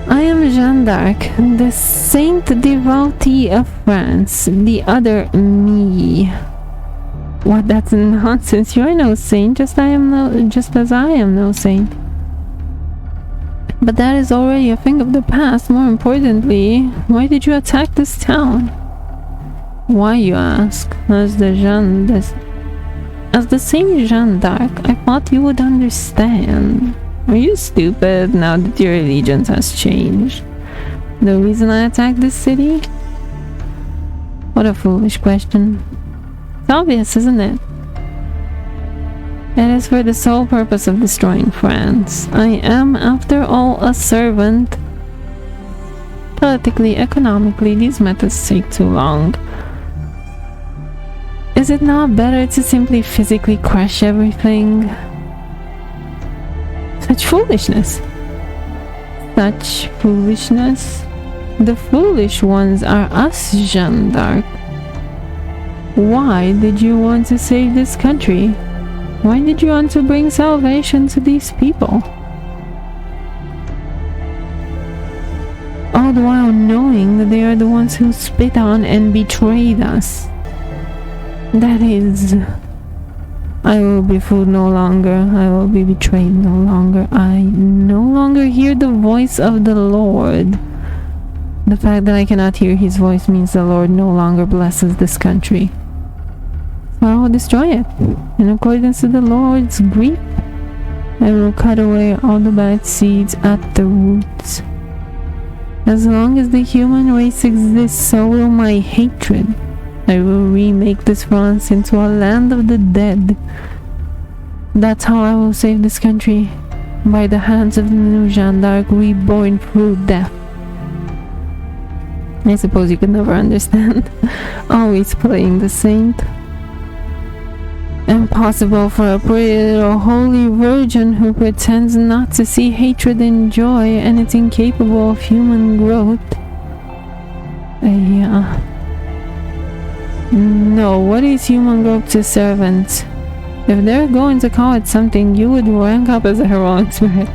I am Jeanne d'Arc, the saint devotee of France, the other me. What, that's nonsense. You're no saint, just as I am no saint. But that is already a thing of the past. More importantly, why did you attack this town? Why, you ask? As the same Jeanne d'Arc, I thought you would understand. Are you stupid now that your allegiance has changed? The reason I attacked this city? What a foolish question. It's obvious, isn't it? It is for the sole purpose of destroying France. I am, after all, a servant. Politically, economically, these methods take too long. Is it not better to simply physically crush everything? Such foolishness. Such foolishness. The foolish ones are us, Jeanne d'Arc. Why did you want to save this country? Why did you want to bring salvation to these people? All the while knowing that they are the ones who spit on and betrayed us. That is... I will be fooled no longer. I will be betrayed no longer. I no longer hear the voice of the Lord. The fact that I cannot hear his voice means the Lord no longer blesses this country. So I will destroy it. In accordance to the Lord's grief, I will cut away all the bad seeds at the roots. As long as the human race exists, so will my hatred. I will remake this France into a land of the dead. That's how I will save this country. By the hands of the new Jeanne d'Arc, reborn through death. I suppose you could never understand. Always playing the saint. Impossible for a pretty little holy virgin who pretends not to see hatred and joy and is incapable of human growth. Yeah. No, what is human growth to servants? If they're going to call it something, you would rank up as a heroic spirit.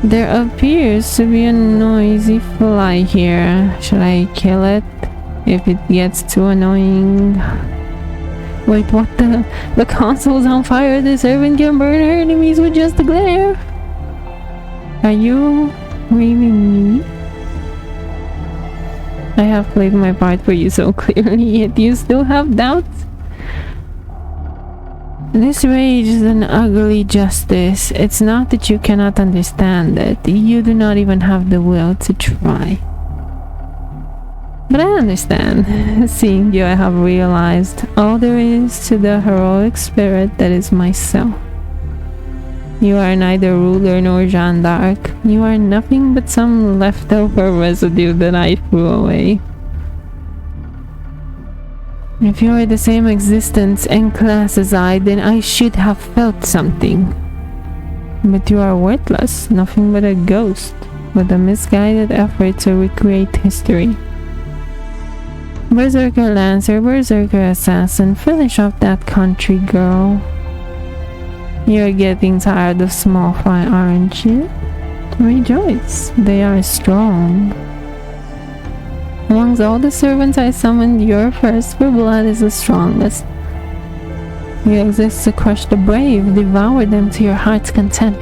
There appears to be a noisy fly here. Should I kill it if it gets too annoying? Wait, what the? The console's on fire. The servant can burn her enemies with just a glare. Are you really me? I have played my part for you so clearly, yet you still have doubts? This rage is an ugly justice. It's not that you cannot understand it. You do not even have the will to try. But I understand. Seeing you, I have realized all there is to the heroic spirit that is myself. You are neither ruler nor Jeanne d'Arc. You are nothing but some leftover residue that I threw away. If you are the same existence and class as I, then I should have felt something. But you are worthless, nothing but a ghost, with a misguided effort to recreate history. Berserker Lancer, Berserker Assassin, finish off that country girl. You're getting tired of small fry, aren't you? Rejoice, they are strong. Amongst all the servants I summoned, your thirst for blood is the strongest. You exist to crush the brave, devour them to your heart's content.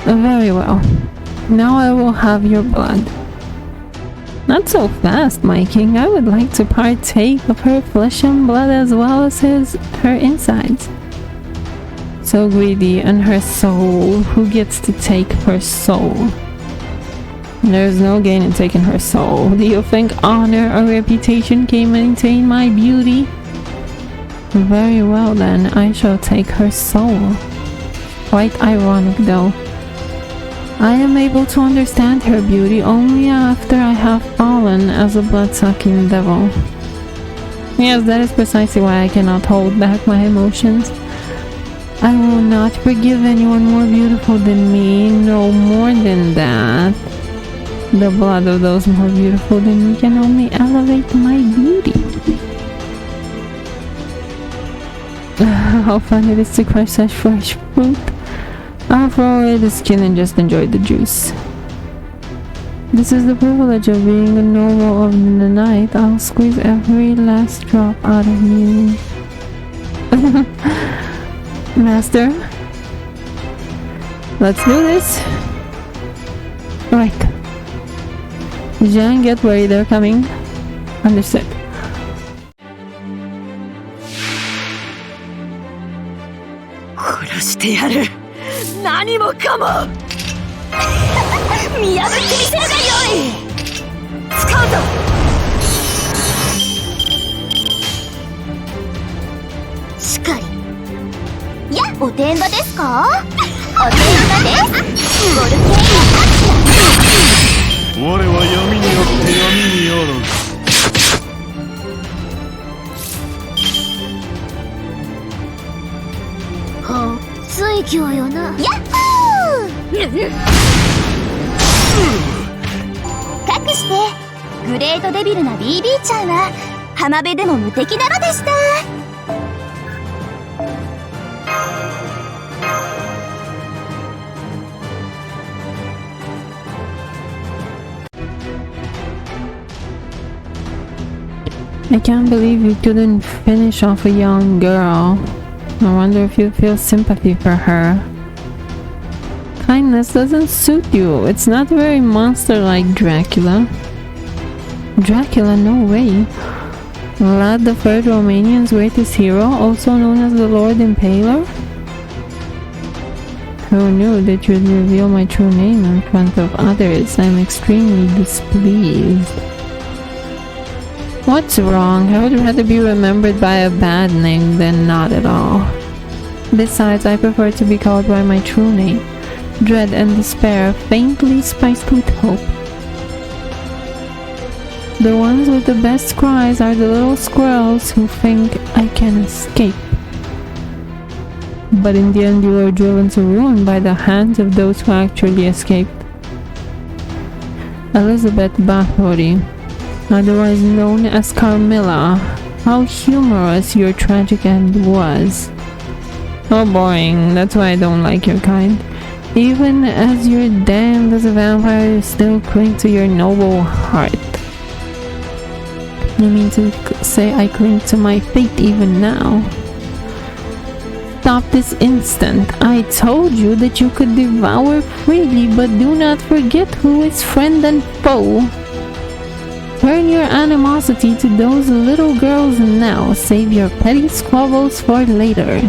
Very well. Now I will have your blood. Not so fast, my king. I would like to partake of her flesh and blood as well as her insides. So greedy, and her soul. Who gets to take her soul? There's no gain in taking her soul. Do you think honor or reputation can maintain my beauty? Very well then, I shall take her soul. Quite ironic though. I am able to understand her beauty only after I have fallen as a blood-sucking devil. Yes, that is precisely why I cannot hold back my emotions. I will not forgive anyone more beautiful than me, no more than that. The blood of those more beautiful than me can only elevate my beauty. How fun it is to crush such fresh fruit. I'll throw away the skin and just enjoy the juice. This is the privilege of being a noble of the night. I'll squeeze every last drop out of you. Master, let's do this. Right. Jeanne, get ready, they're coming. Understood. I can't believe you couldn't finish off a young girl. I wonder if you feel sympathy for her. Kindness doesn't suit you. It's not very monster-like Dracula. Dracula, no way. Vlad the Third, Romanian's greatest hero, also known as the Lord Impaler? Who knew that you'd reveal my true name in front of others? I'm extremely displeased. What's wrong? I would rather be remembered by a bad name than not at all. Besides, I prefer to be called by my true name. Dread and despair, faintly spiced with hope. The ones with the best cries are the little squirrels who think I can escape. But in the end you are driven to ruin by the hands of those who actually escaped. Elizabeth Bathory, otherwise known as Carmilla, how humorous your tragic end was. Oh, boring. That's why I don't like your kind. Even as you're damned as a vampire, you still cling to your noble heart. You mean to say I cling to my fate even now? Stop this instant. I told you that you could devour freely, but do not forget who is friend and foe. Turn your animosity to those little girls now. Save your petty squabbles for later.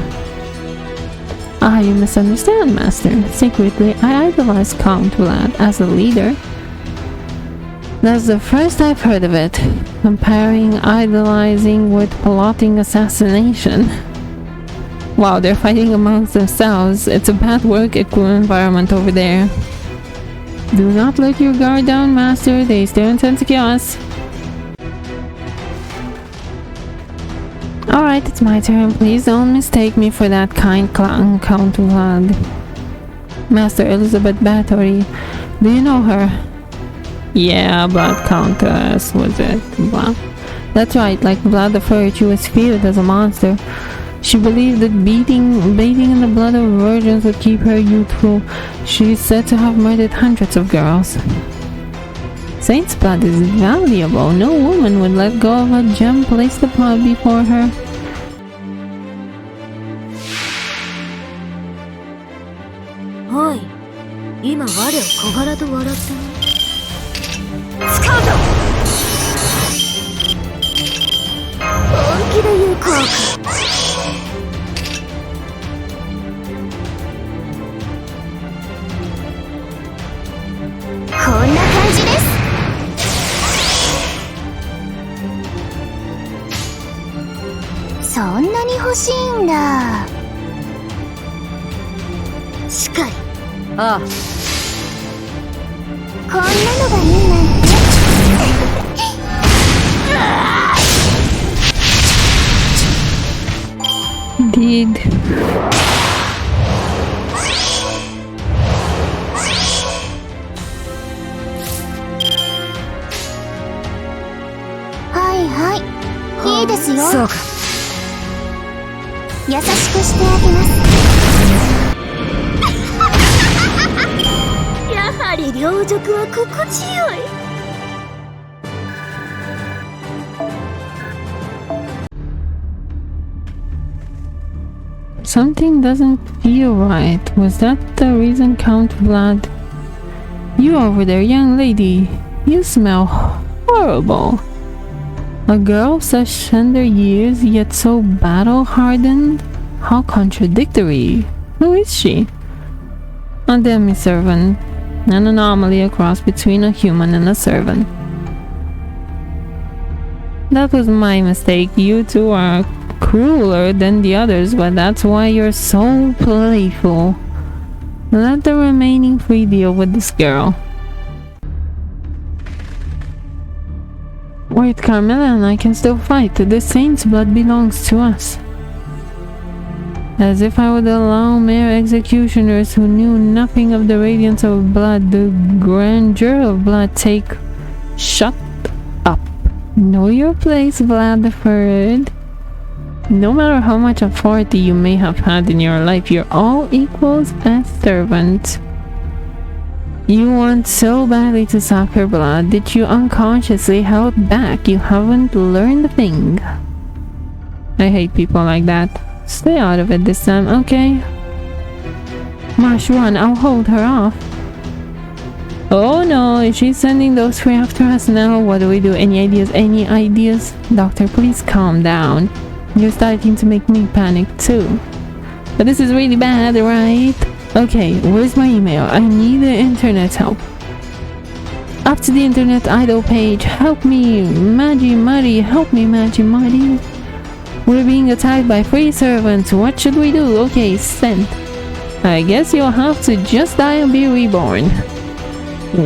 Ah, you misunderstand, Master. Secretly, I idolize Count Vlad as a leader. That's the first I've heard of it. Comparing idolizing with plotting assassination. Wow, they're fighting amongst themselves. It's a bad work environment over there. Do not let your guard down, Master. They still intend to kill us. Alright, it's my turn. Please don't mistake me for that kind clown Count Vlad. Master Elizabeth Bathory. Do you know her? Yeah, Blood Countess, was it? Wow. That's right, like Vlad I, she was feared as a monster. She believed that bathing in the blood of virgins would keep her youthful. She is said to have murdered hundreds of girls. Saint's blood is valuable. No woman would let go of a gem placed upon before her. Oi, 今我を小柄と笑ったね。スカウト。本気で言うか。こんな感じです。そんなに欲しいんだ。しかり。ああ。こんなのがいいなんて。Indeed. Hi. いいですよ。そうか。優しくしてあげます。やはり両辱は心地よい。Something doesn't feel right. Was that the reason, Count Vlad? You over there, young lady. You smell horrible. A girl of such tender years, yet so battle-hardened? How contradictory. Who is she? A demi-servant. An anomaly, a cross between a human and a servant. That was my mistake. You two are crueler than the others, but that's why you're so playful. Let the remaining three deal with this girl. Wait, Carmilla and I can still fight. The Saint's blood belongs to us. As if I would allow mere executioners who knew nothing of the radiance of blood, the grandeur of blood, take... Shut up. Know your place, Vlad III. No matter how much authority you may have had in your life, you're all equals as servants. You want so badly to suck her blood that you unconsciously held back. You haven't learned a thing. I hate people like that. Stay out of it this time, okay? Marsh, run, I'll hold her off. Oh no, is she sending those three after us now? What do we do? Any ideas? Any ideas? Doctor, please calm down. You're starting to make me panic too. But this is really bad, right? Okay, where's my email? I need the internet help. Up to the internet idol page. Help me, Magi Muddy. Help me, Magi Muddy. We're being attacked by free servants. What should we do? Okay, sent. I guess you'll have to just die and be reborn.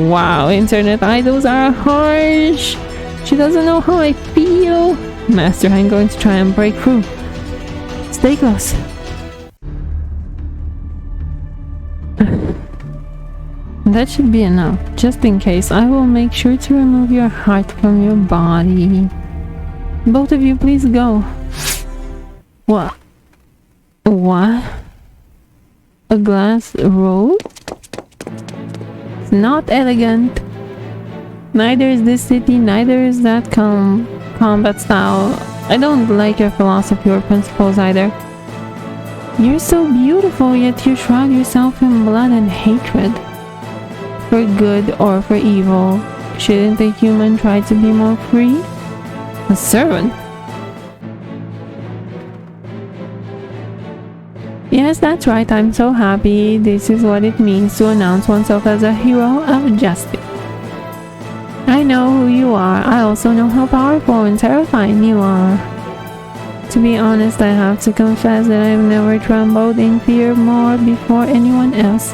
Wow, internet idols are harsh. She doesn't know how I feel. Master, I'm going to try and break through. Stay close. That should be enough. Just in case, I will make sure to remove your heart from your body. Both of you, please go. What? What? A glass rose? It's not elegant. Neither is this city, neither is that combat style. I don't like your philosophy or principles either. You're so beautiful, yet you shroud yourself in blood and hatred. For good or for evil, shouldn't a human try to be more free? A servant. Yes, that's right, I'm so happy. This is what it means to announce oneself as a hero of justice. I know who you are. I also know how powerful and terrifying you are. To be honest, I have to confess that I've never trembled in fear more before anyone else.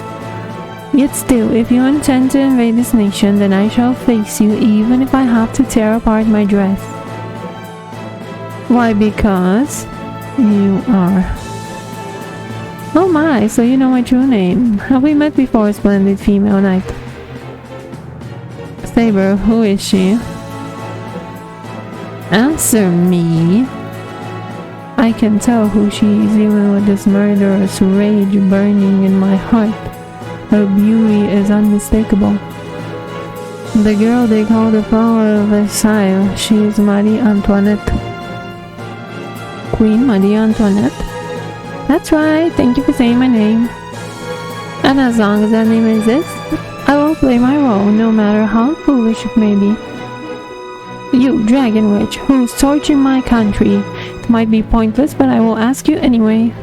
Yet still, if you intend to invade this nation, then I shall face you even if I have to tear apart my dress. Why, because you are. Oh my, so you know my true name. Have we met before, splendid female knight? Saber, who is she? Answer me. I can tell who she is even with this murderous rage burning in my heart. Her beauty is unmistakable. The girl they call the flower of Versailles. She is Marie Antoinette. Queen Marie Antoinette? That's right, thank you for saying my name. And as long as that name exists, I will play my role, no matter how foolish it may be. You, dragon witch, who's torching my country. It might be pointless, but I will ask you anyway.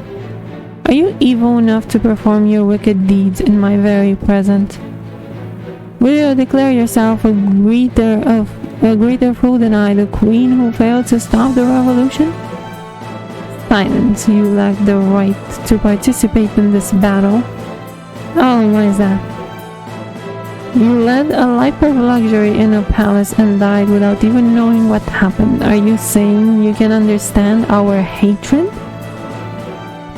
Are you evil enough to perform your wicked deeds in my very presence? Will you declare yourself a greater fool than I, the queen who failed to stop the revolution? Silence, you lack the right to participate in this battle. Oh, what is that? You led a life of luxury in a palace and died without even knowing what happened. Are you saying you can understand our hatred?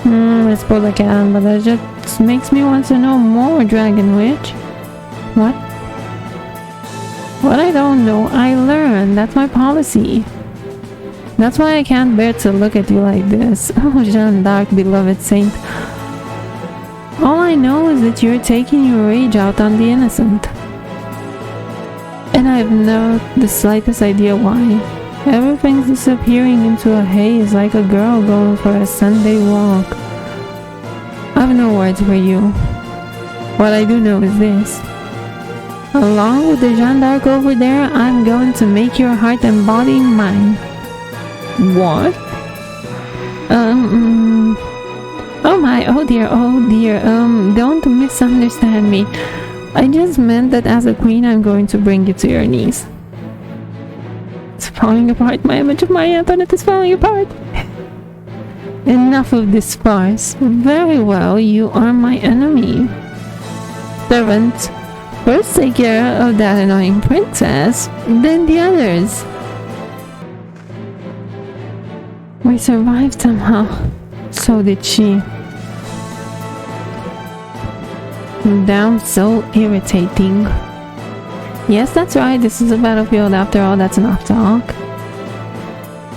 I suppose I can, but that just makes me want to know more, Dragon Witch. What? What I don't know, I learn. That's my policy. That's why I can't bear to look at you like this. Oh, Jeanne d'Arc, beloved saint. All I know is that you're taking your rage out on the innocent. And I have no the slightest idea why. Everything's disappearing into a haze like a girl going for a Sunday walk. I have no words for you. What I do know is this. Along with the Jeanne d'Arc over there, I'm going to make your heart and body mine. What? Oh my, oh dear, don't misunderstand me. I just meant that as a queen I'm going to bring you to your knees. It's falling apart, my image of Marie Antoinette is falling apart. Enough of this farce. Very well, you are my enemy. Servant, first take care of that annoying princess, then the others. We survived somehow. So did she. Damn, so irritating. Yes, that's right, this is a battlefield after all, that's enough talk.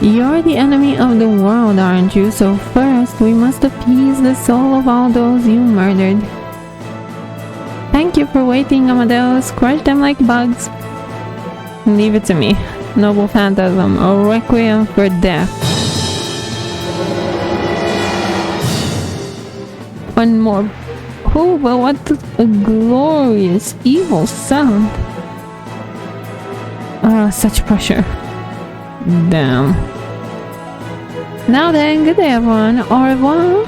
You're the enemy of the world, aren't you? So first, we must appease the soul of all those you murdered. Thank you for waiting, Amadeus. Crush them like bugs. Leave it to me. Noble phantasm, a requiem for death. One more. Oh, but what a glorious evil sound. Such pressure. Damn. Now then, good day everyone. Au revoir.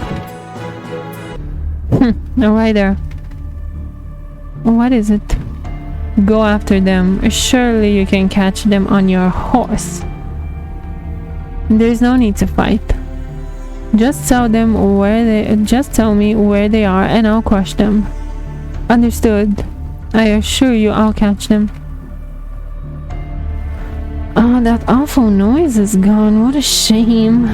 Right there. What is it? Go after them. Surely you can catch them on your horse. There's no need to fight. Just tell me where they are and I'll crush them. Understood. I assure you I'll catch them. Oh, that awful noise is gone. What a shame.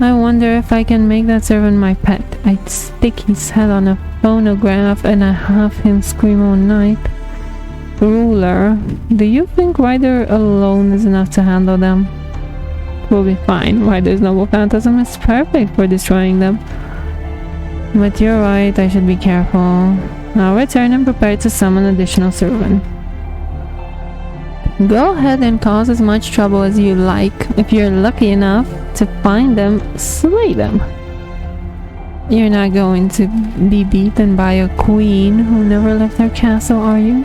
I wonder if I can make that servant my pet. I'd stick his head on a phonograph and I'd have him scream all night. Ruler, do you think Ryder alone is enough to handle them? We'll be fine. Ryder's noble phantasm is perfect for destroying them. But you're right, I should be careful. Now return and prepare to summon additional servant. Go ahead and cause as much trouble as you like. If you're lucky enough to find them, slay them. You're not going to be beaten by a queen who never left her castle, are you?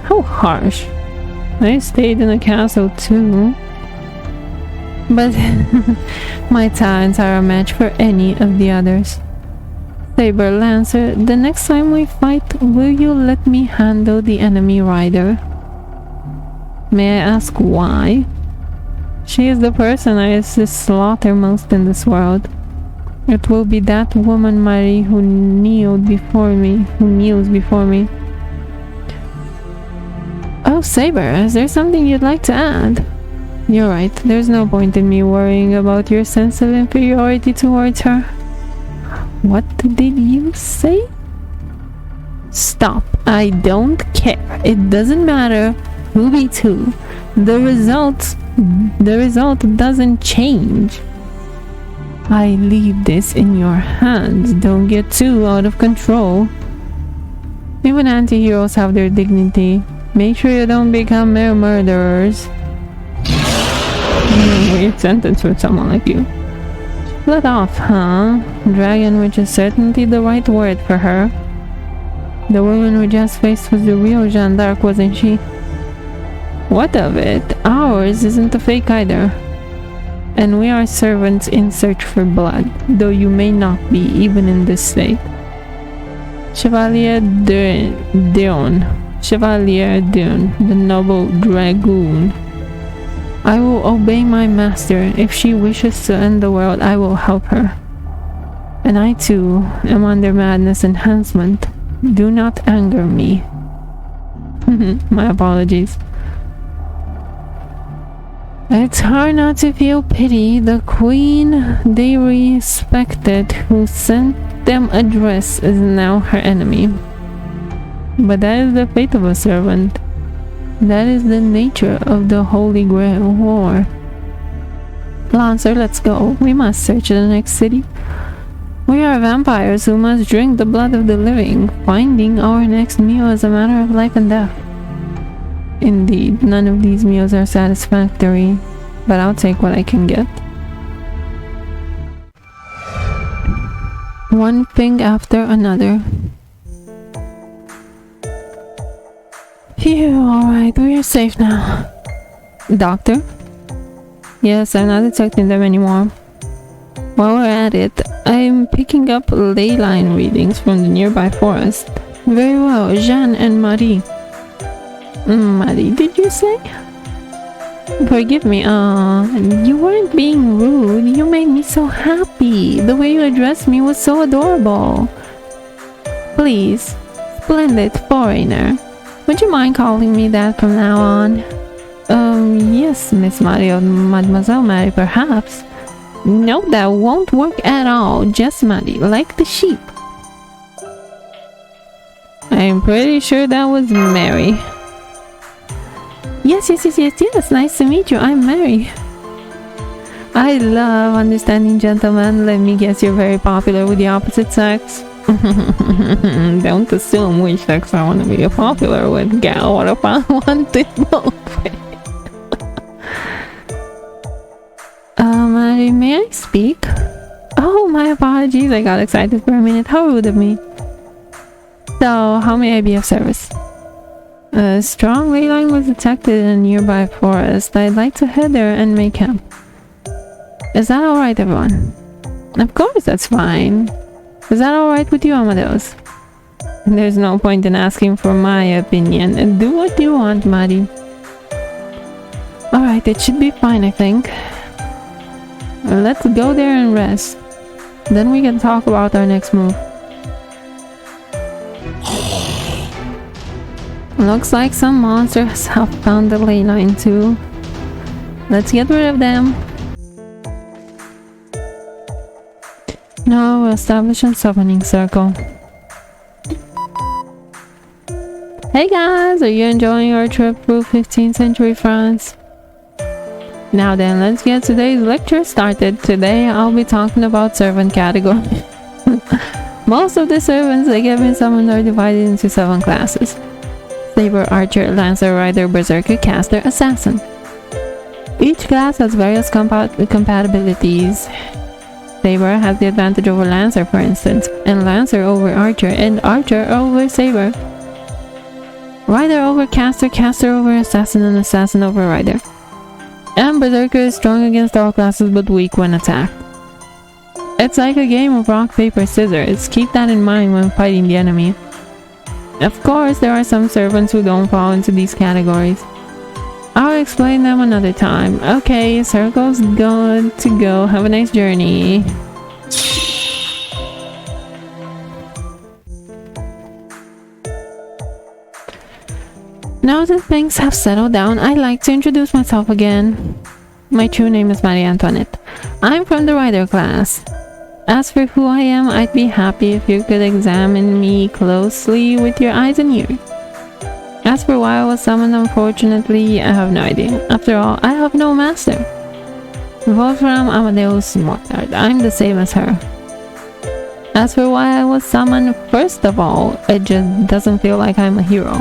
How harsh. I stayed in a castle too. But my talents are a match for any of the others. Saber Lancer, the next time we fight, will you let me handle the enemy rider? May I ask why? She is the person I assist slaughter most in this world. It will be that woman Marie who kneels before me. Oh, Saber, is there something you'd like to add? You're right, there's no point in me worrying about your sense of inferiority towards her. What did you say? Stop, I don't care. It doesn't matter who beats who. The result doesn't change. I leave this in your hands. Don't get too out of control. Even anti-heroes have their dignity. Make sure you don't become mere murderers. Weird sentence for someone like you. Let off, huh? Dragon, which is certainly the right word for her. The woman we just faced was the real Jeanne d'Arc, wasn't she? What of it? Ours isn't a fake either. And we are servants in search for blood, though you may not be, even in this state. Chevalier Dion, the noble dragoon. I will obey my master. If she wishes to end the world, I will help her. And I too am under madness enhancement. Do not anger me. My apologies. It's hard not to feel pity. The queen they respected, who sent them address, is now her enemy. But that is the fate of a servant. That is the nature of the Holy Grail War. Lancer, let's go. We must search the next city. We are vampires who must drink the blood of the living. Finding our next meal is a matter of life and death. Indeed, none of these meals are satisfactory, but I'll take what I can get. One thing after another. Phew, alright, we are safe now. Doctor? Yes, I'm not detecting them anymore. While we're at it, I'm picking up ley line readings from the nearby forest. Very well, Jeanne and Marie. Marie, did you say? Forgive me, you weren't being rude. You made me so happy. The way you addressed me was so adorable. Please, splendid foreigner. Would you mind calling me that from now on? Yes, Miss Marie or Mademoiselle Marie, perhaps. No, that won't work at all. Just Marie, like the sheep. I'm pretty sure that was Mary. Yes. Nice to meet you. I'm Mary. I love understanding gentlemen. Let me guess, you're very popular with the opposite sex. Don't assume which sex I want to be popular with, gal. What if I wanted both? Mary, may I speak? Oh, my apologies. I got excited for a minute. How rude of me. So, how may I be of service? A strong ley line was detected in a nearby forest. I'd like to head there and make camp. Is that alright, everyone? Of course, that's fine. Is that alright with you, Amadeus? There's no point in asking for my opinion. Do what you want, Maddie. Alright, it should be fine, I think. Let's go there and rest. Then we can talk about our next move. Looks like some monsters have found the ley line too. Let's get rid of them. Now we'll establish a summoning circle. Hey guys, are you enjoying our trip through 15th century France? Now then, let's get today's lecture started. Today I'll be talking about servant category. Most of the servants that get me summoned are divided into 7 classes. Saber, Archer, Lancer, Rider, Berserker, Caster, Assassin. Each class has various compatibilities. Saber has the advantage over Lancer, for instance, and Lancer over Archer, and Archer over Saber. Rider over Caster, Caster over Assassin, and Assassin over Rider. And Berserker is strong against all classes but weak when attacked. It's like a game of rock, paper, scissors. Keep that in mind when fighting the enemy. Of course, there are some servants who don't fall into these categories. I'll explain them another time. Okay, circle's good to go. Have a nice journey. Now that things have settled down, I'd like to introduce myself again. My true name is Marie Antoinette. I'm from the Rider class. As for who I am, I'd be happy if you could examine me closely with your eyes and ears. As for why I was summoned, unfortunately, I have no idea. After all, I have no master. Wolfram Amadeus Mozart. I'm the same as her. As for why I was summoned, first of all, it just doesn't feel like I'm a hero.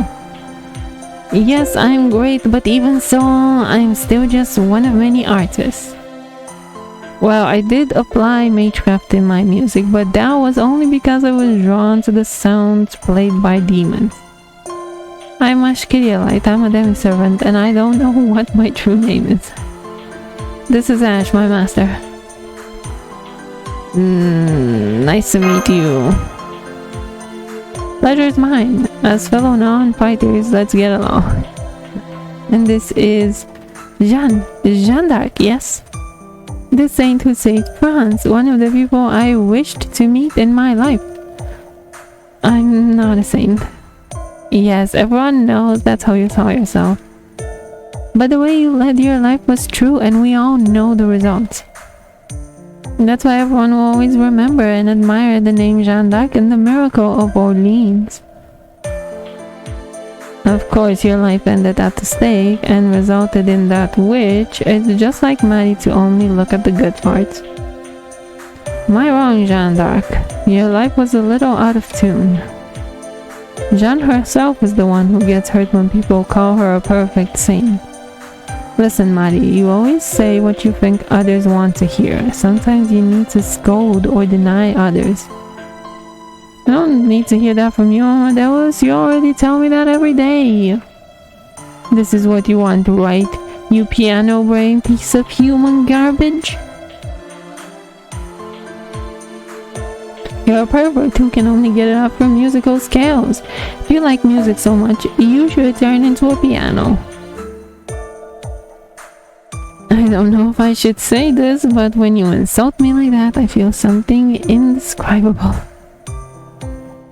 Yes, I'm great, but even so, I'm still just one of many artists. Well, I did apply magecraft in my music, but that was only because I was drawn to the sounds played by demons. I'm a Shkirielite, I'm a demi-servant, and I don't know what my true name is. This is Ash, my master. Nice to meet you. Pleasure is mine. As fellow non-fighters, let's get along. And this is Jeanne d'Arc, yes? The saint who saved France, one of the people I wished to meet in my life. I'm not a saint. Yes, everyone knows that's how you saw yourself. But the way you led your life was true, and we all know the results. That's why everyone will always remember and admire the name Jeanne d'Arc and the miracle of Orleans. Of course, your life ended at the stake and resulted in that which is just like Maddie to only look at the good parts. Am I wrong, Jeanne d'Arc? Your life was a little out of tune. Jeanne herself is the one who gets hurt when people call her a perfect saint. Listen, Maddie, you always say what you think others want to hear. Sometimes you need to scold or deny others. I don't need to hear that from you, Amadeus. You already tell me that every day. This is what you want, right? You piano brain piece of human garbage? You're a pervert who can only get it up from musical scales. If you like music so much, you should turn into a piano. I don't know if I should say this, but when you insult me like that, I feel something indescribable.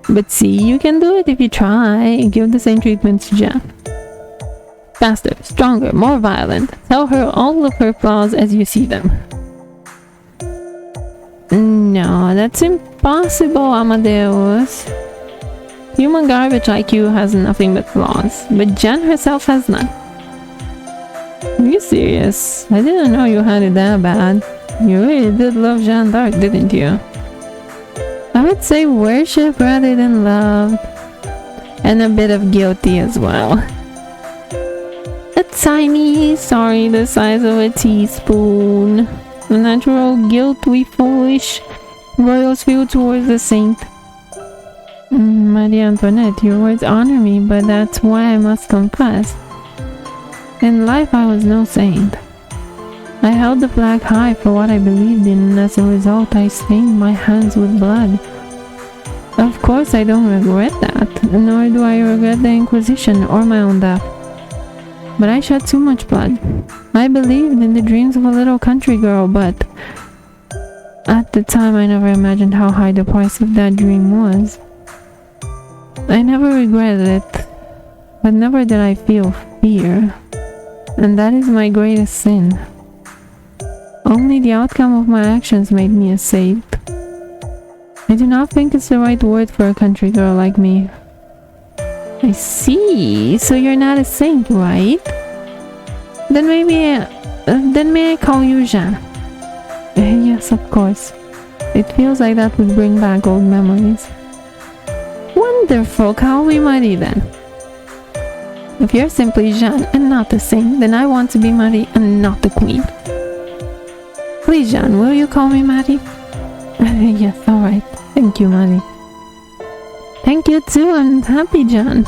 But see, you can do it if you try. Give the same treatment to Jeanne. Faster, stronger, more violent. Tell her all of her flaws as you see them. No, that's impossible, Amadeus. Human garbage like you has nothing but flaws, but Jeanne herself has none. Are you serious? I didn't know you had it that bad. You really did love Jeanne d'Arc, didn't you? I would say worship rather than love. And a bit of guilty as well. A tiny, sorry, the size of a teaspoon. The natural guilt we foolish royals feel towards the saint. Marie Antoinette, your words honor me, but that's why I must confess. In life I was no saint. I held the flag high for what I believed in, and as a result I stained my hands with blood. Of course I don't regret that, nor do I regret the Inquisition or my own death. But I shed too much blood. I believed in the dreams of a little country girl, but at the time I never imagined how high the price of that dream was. I never regretted it, but never did I feel fear. And that is my greatest sin. Only the outcome of my actions made me a saint. I do not think it's the right word for a country girl like me. I see. So you're not a saint, right? Then may I call you Jeanne? Yes, of course. It feels like that would bring back old memories. Wonderful, call me Marie then. If you're simply Jeanne and not the Saint, then I want to be Marie and not the Queen. Please, Jeanne, will you call me Marie? Yes, alright. Thank you, Marie. Thank you too, I'm happy, Jeanne.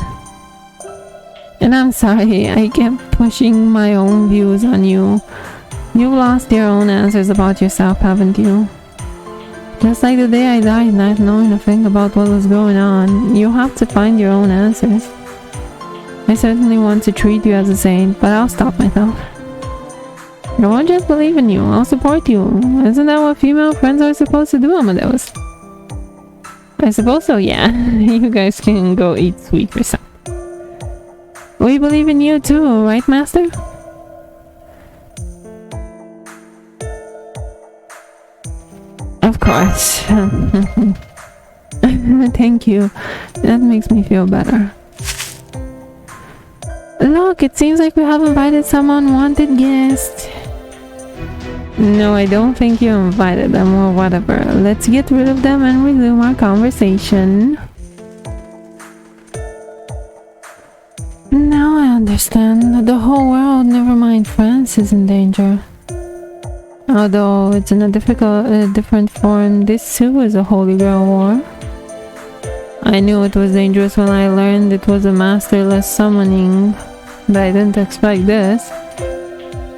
And I'm sorry, I kept pushing my own views on you. You've lost your own answers about yourself, haven't you? Just like the day I died, not knowing a thing about what was going on, you have to find your own answers. I certainly want to treat you as a saint, but I'll stop myself. I won't just believe in you, I'll support you. Isn't that what female friends are supposed to do, Amadeus? I suppose so, yeah. You guys can go eat sweet or something. We believe in you too, right, Master? Of course. Thank you. That makes me feel better. Look, it seems like we have invited some unwanted guests. No, I don't think you invited them or whatever. Let's get rid of them and resume our conversation. Now I understand. The whole world, never mind France, is in danger. Although it's in a different form, this too is a Holy Grail war. I knew it was dangerous when I learned it was a masterless summoning, but I didn't expect this.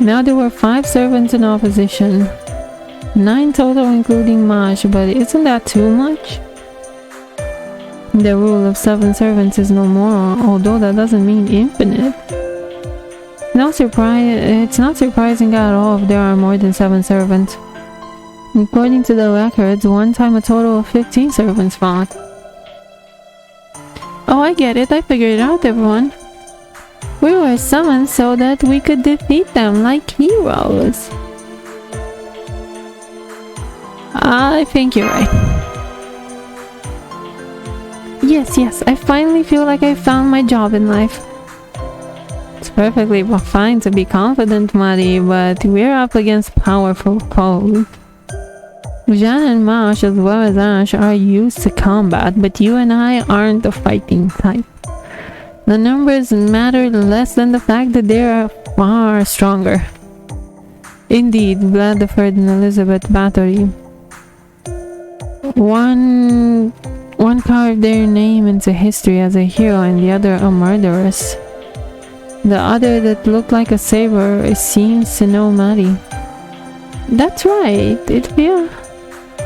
Now there were 5 servants in opposition. 9 total including Maj, but isn't that too much? The rule of 7 servants is no more, although that doesn't mean infinite. It's not surprising at all if there are more than 7 servants. According to the records, one time a total of 15 servants fought. Oh, I get it, I figured it out, everyone. We were summoned so that we could defeat them like heroes. I think you're right. Yes, I finally feel like I found my job in life. It's perfectly fine to be confident, Marie, but we're up against powerful foes. Jeanne and Maj, as well as Ash, are used to combat, but you and I aren't the fighting type. The numbers matter less than the fact that they are far stronger. Indeed, Vlad III and Elizabeth Bathory. One carved their name into history as a hero and the other a murderess. The other that looked like a saber seems to know Marie. That's right,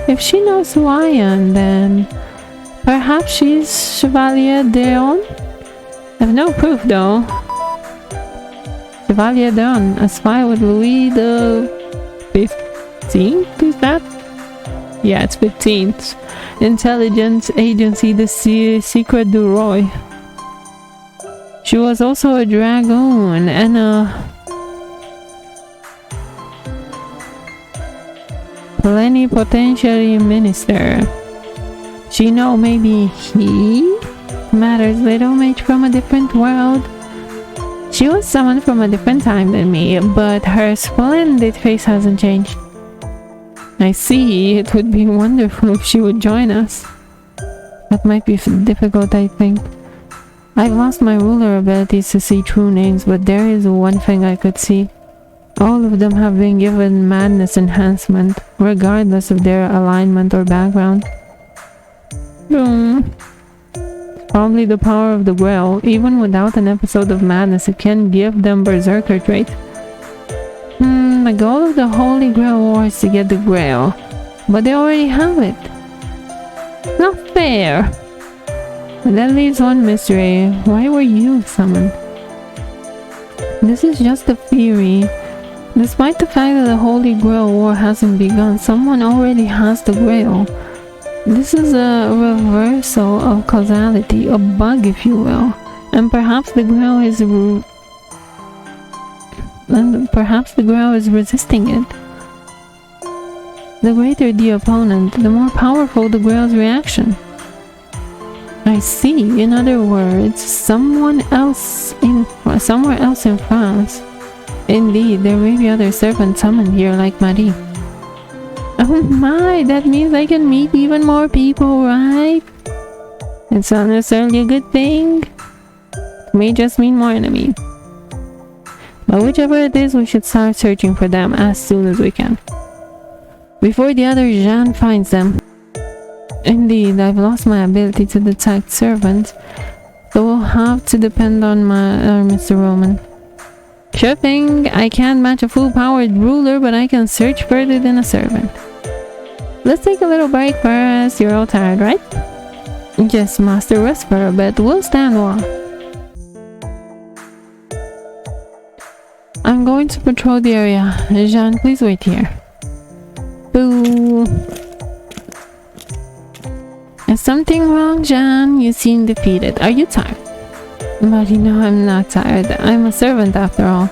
if she knows who I am, then perhaps she's Chevalier d'Eon? I've no proof though. Chevalier d'Eon, a spy with Louis the 15th, is that? Yeah, it's 15th. Intelligence agency, the Secret du Roi. She was also a dragoon and a plenipotentiary minister. She know maybe he matters little, mage from a different world. She was someone from a different time than me, but her splendid face hasn't changed. I see, it would be wonderful if she would join us. That might be difficult, I think. I've lost my ruler abilities to see true names, but there is one thing I could see. All of them have been given madness enhancement, regardless of their alignment or background. Probably the power of the Grail. Even without an episode of madness, it can give them berserker trait. The goal of the Holy Grail War is to get the Grail, but they already have it. Not fair. But that leaves one mystery. Why were you summoned? This is just a theory. Despite the fact that the Holy Grail War hasn't begun, someone already has the Grail. This is a reversal of causality, a bug if you will, and perhaps the Grail is resisting it. The greater the opponent, the more powerful the Grail's reaction. I see. In other words, somewhere else in France. Indeed, there may be other servants summoned here like Marie. Oh my, that means I can meet even more people, right? It's not necessarily a good thing. It may just mean more enemies. But whichever it is, we should start searching for them as soon as we can. Before the other Jean finds them. Indeed, I've lost my ability to detect servants, so we'll have to depend on Mr. Roman. Sure thing, I can't match a full-powered ruler, but I can search further than a servant. Let's take a little break first. You're all tired, right? Yes, Master, rest for a bit. We'll stand while. I'm going to patrol the area. Jean, please wait here. Boo. Is something wrong, Jean? You seem defeated. Are you tired? Buddy, no, I'm not tired. I'm a servant after all.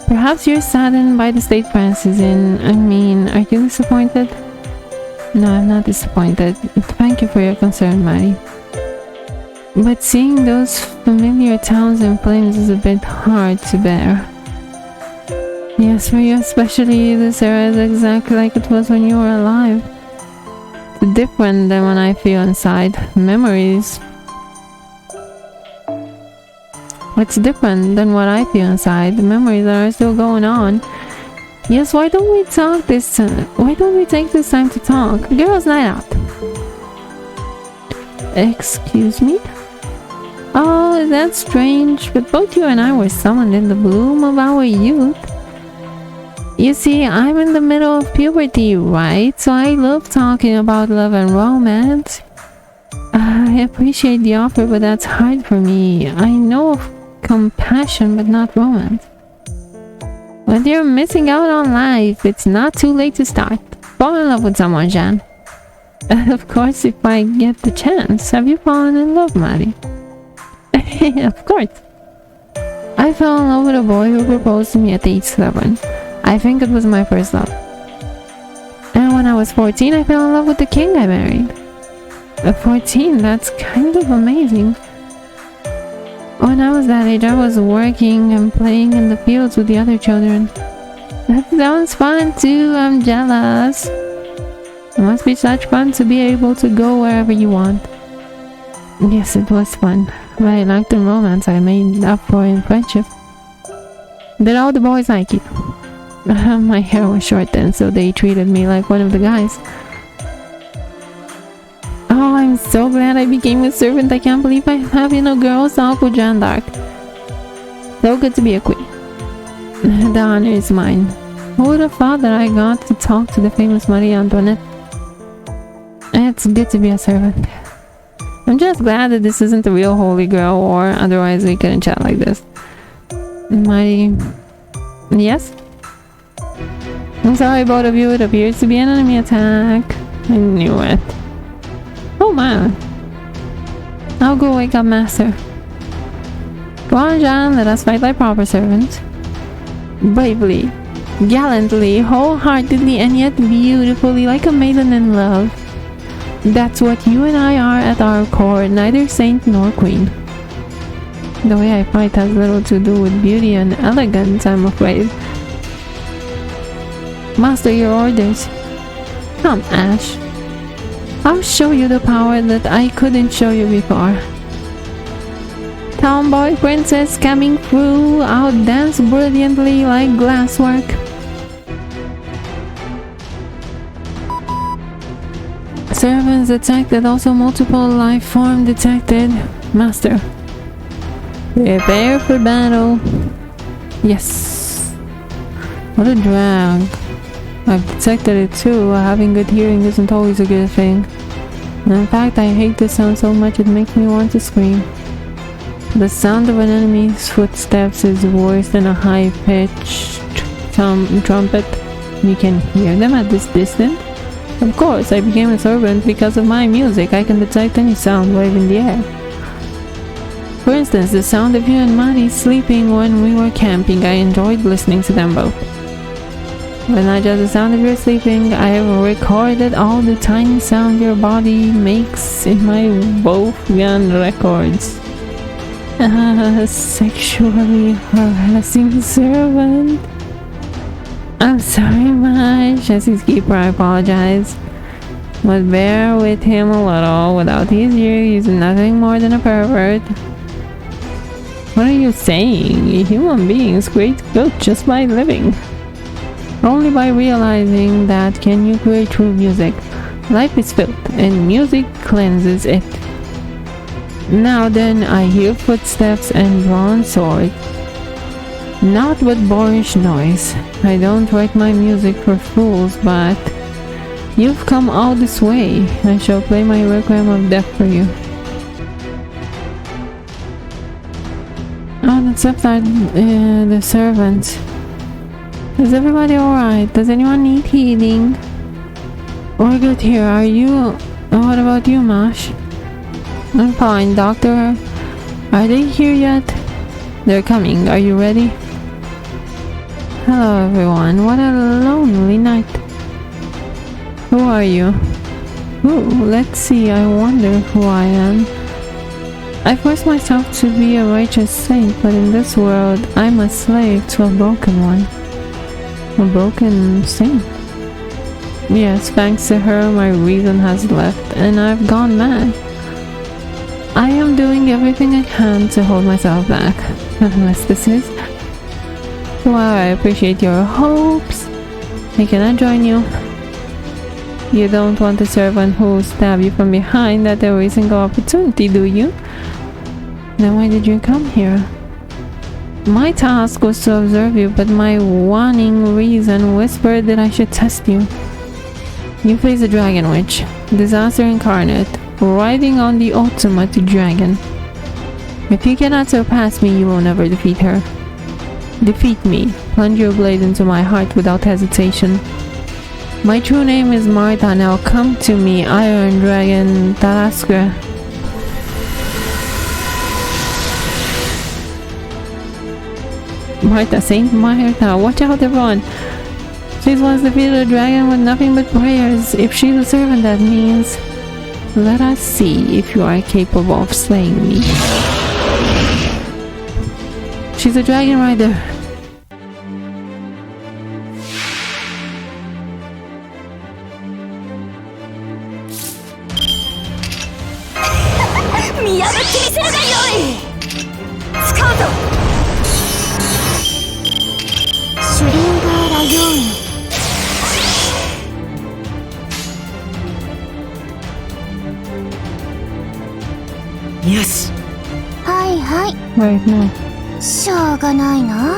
Perhaps you're saddened by the state France is in. I mean, are you disappointed? No, I'm not disappointed. Thank you for your concern, Maddie. But seeing those familiar towns in flames is a bit hard to bear. Yes, for you especially, this era is exactly like it was when you were alive. It's different than when I feel inside. Memories. It's different than what I feel inside. The memories are still going on. Yes, why don't we talk this time? Why don't we take this time to talk? Girls' night out. Excuse me? Oh, that's strange, but both you and I were summoned in the bloom of our youth. You see, I'm in the middle of puberty, right? So I love talking about love and romance. I appreciate the offer, but that's hard for me. I know of compassion, but not romance. But you're missing out on life. It's not too late to start. Fall in love with someone, Jean. Of course, if I get the chance. Have you fallen in love, Maddie? Of course. I fell in love with a boy who proposed to me at age 7. I think it was my first love. And when I was 14, I fell in love with the king I married. At 14, that's kind of amazing. When I was that age, I was working and playing in the fields with the other children. That sounds fun too, I'm jealous. It must be such fun to be able to go wherever you want. Yes, it was fun, but I lacked in romance. I made up for in friendship. Did all the boys like you? My hair was short then, so they treated me like one of the guys. Oh, I'm so glad I became a servant. I can't believe I'm having a girls' talk with Jeanne d'Arc. So good to be a queen. The honor is mine. Who would have thought that I got to talk to the famous Marie Antoinette? It's good to be a servant. I'm just glad that this isn't a real holy girl, or otherwise we couldn't chat like this. Marie... Yes? I'm sorry, both of you. It appears to be an enemy attack. I knew it. Oh man. I'll go wake up Master. Go on, Jean, let us fight like proper servants. Bravely, gallantly, wholeheartedly, and yet beautifully, like a maiden in love. That's what you and I are at our core, neither saint nor queen. The way I fight has little to do with beauty and elegance, I'm afraid. Master, your orders. Come, Ash. I'll show you the power that I couldn't show you before. Tomboy princess coming through, I'll dance brilliantly like glasswork. Servants detected, also multiple life form detected. Master. Prepare for battle. Yes. What a drag. I've detected it too. Having good hearing isn't always a good thing. And in fact, I hate this sound so much it makes me want to scream. The sound of an enemy's footsteps is worse than a high-pitched trumpet. You can hear them at this distance. Of course, I became a servant because of my music. I can detect any sound wave in the air. For instance, the sound of you and Maddie sleeping when we were camping. I enjoyed listening to them both. But not just the sound of your sleeping, I have recorded all the tiny sound your body makes in my Wolfgang records. Sexually harassing servant. I'm sorry, my Jesse's keeper, I apologize. But bear with him a little. Without his ear, he's nothing more than a pervert. What are you saying? Human beings create guilt just by living. Only by realizing that can you create true music. Life is filth, and music cleanses it. Now then, I hear footsteps and drawn sword. Not with boorish noise. I don't write my music for fools, but you've come all this way. I shall play my requiem of death for you. Oh, that's up there, the servants. Is everybody alright? Does anyone need healing? We're good here. Are you... What about you, Mash? I'm fine, Doctor. Are they here yet? They're coming. Are you ready? Hello, everyone. What a lonely night. Who are you? Ooh, let's see. I wonder who I am. I forced myself to be a righteous saint, but in this world, I'm a slave to a broken one. A broken saint. Yes, thanks to her, my reason has left, and I've gone mad. I am doing everything I can to hold myself back, unless this is... Wow, I appreciate your hopes. Hey, can I join you? You don't want a servant who will stab you from behind at every single opportunity, do you? Then why did you come here? My task was to observe you, but my warning reason whispered that I should test you. You face a dragon witch, disaster incarnate, riding on the ultimate dragon. If you cannot surpass me, you will never defeat her. Defeat me. Plunge your blade into my heart without hesitation. My true name is Martha. Now come to me, Iron Dragon Taraskra. Martha, Saint Martha, watch out, everyone. She's once defeated a dragon with nothing but prayers. If she's a servant, that means... Let us see if you are capable of slaying me. She's a dragon rider. Yes. Right now. しょうがないな。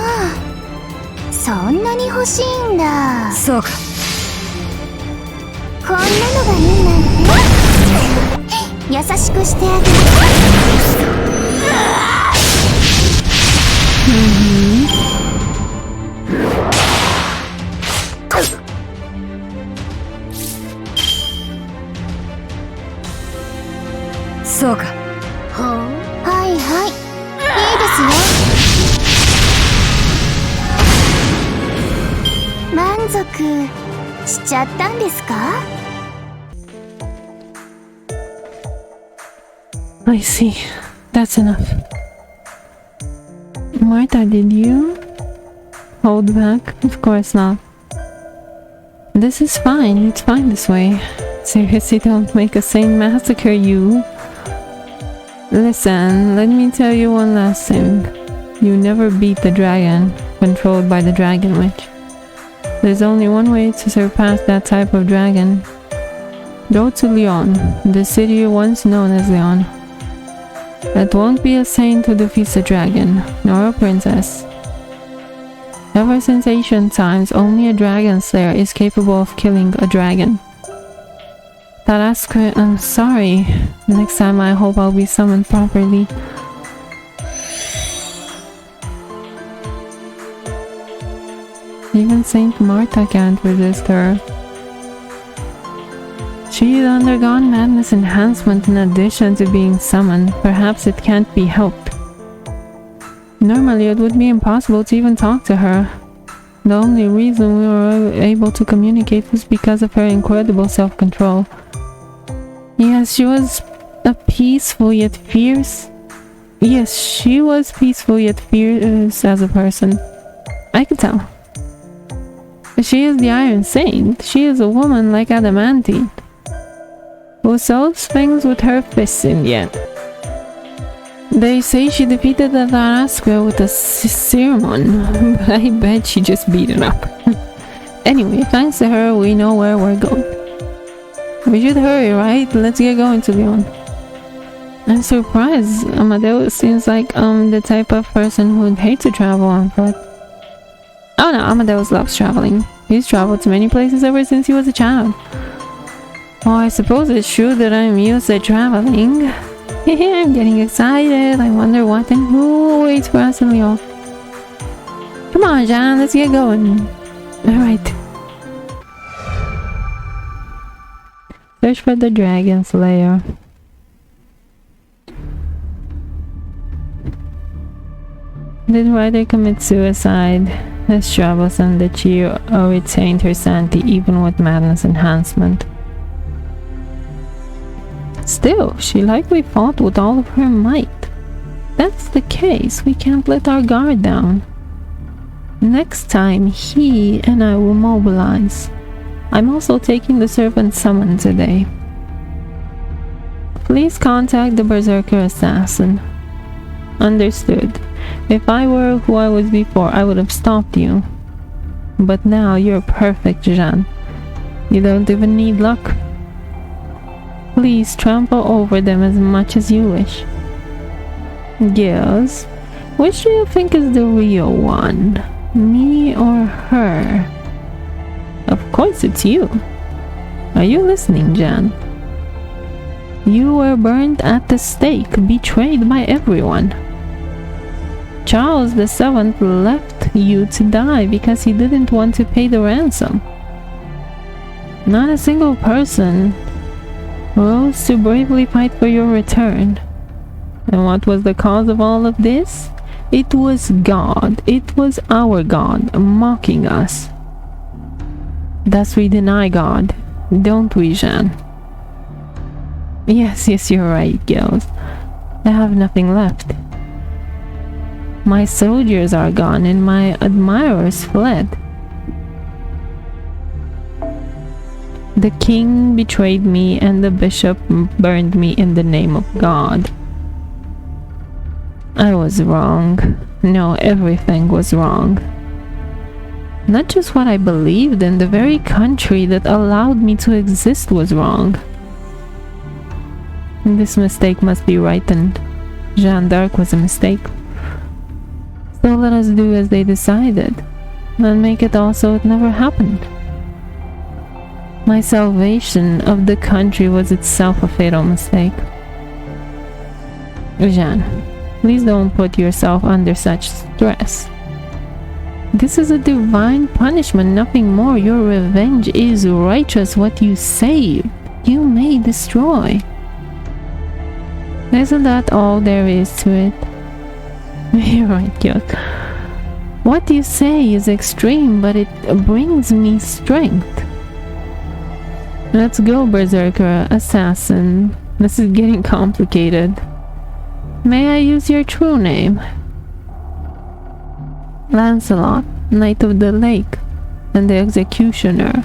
そんなに欲しいんだ。そうか。こんなのがいいなんて。優しくしてあげる。そうか。はいはい。いいですよ。満足しちゃったんですか？ I see. That's enough. Martha, did you hold back? Of course not. This is fine. It's fine this way. Seriously, don't make a saint massacre you. Listen, let me tell you one last thing. You never beat the dragon controlled by the dragon witch. There's only one way to surpass that type of dragon. Go to Lyon, the city once known as Lyon. It won't be a saint who defeats a dragon, nor a princess. Ever since ancient times, only a dragon slayer is capable of killing a dragon. Taraskra, I'm sorry. Next time I hope I'll be summoned properly. Even Saint Martha can't resist her. She's undergone madness enhancement in addition to being summoned. Perhaps it can't be helped. Normally it would be impossible to even talk to her. The only reason we were able to communicate was because of her incredible self-control. Yes, she was a peaceful yet fierce. Yes, she was peaceful yet fierce as a person. I could tell. She is the Iron Saint. She is a woman like adamantine, who solves things with her fists in the end. They say she defeated the Tarasque with a sermon, but I bet she just beat it up. Anyway, thanks to her, we know where we're going. We should hurry, right? Let's get going, to be honest. I'm surprised. Amadeus seems like the type of person who'd hate to travel on foot. Oh no, Amadeus loves traveling. He's traveled to many places ever since he was a child. Oh, I suppose it's true that I'm used to traveling. I'm getting excited. I wonder what and who waits for us in Lyon. Come on, Jean, let's get going. Alright. Search for the Dragon Slayer. Did Ryder commit suicide? It's troublesome that she retained her sanity even with madness enhancement. Still, she likely fought with all of her might. That's the case, we can't let our guard down. Next time, he and I will mobilize. I'm also taking the servant summon today. Please contact the Berserker Assassin. Understood. If I were who I was before, I would have stopped you. But now you're perfect, Jean. You don't even need luck. Please trample over them as much as you wish. Yes. Which do you think is the real one? Me or her? Of course it's you. Are you listening, Jan? You were burned at the stake, betrayed by everyone. Charles VII left you to die because he didn't want to pay the ransom. Not a single person rose to bravely fight for your return. And what was the cause of all of this? It was God. It was our God mocking us. Thus we deny God, don't we, Jean? Yes, you're right, girls. I have nothing left. My soldiers are gone and my admirers fled. The king betrayed me and the bishop burned me in the name of God. I was wrong. No, everything was wrong. Not just what I believed in, the very country that allowed me to exist was wrong. This mistake must be rightened. Jeanne d'Arc was a mistake. So let us do as they decided, and make it all so it never happened. My salvation of the country was itself a fatal mistake. Jeanne, please don't put yourself under such stress. This is a divine punishment, nothing more. Your revenge is righteous. What you saved, you may destroy. Isn't that all there is to it? You're right, Kyok. What you say is extreme, but it brings me strength. Let's go, Berserker Assassin. This is getting complicated. May I use your true name? Lancelot, Knight of the Lake, and the Executioner,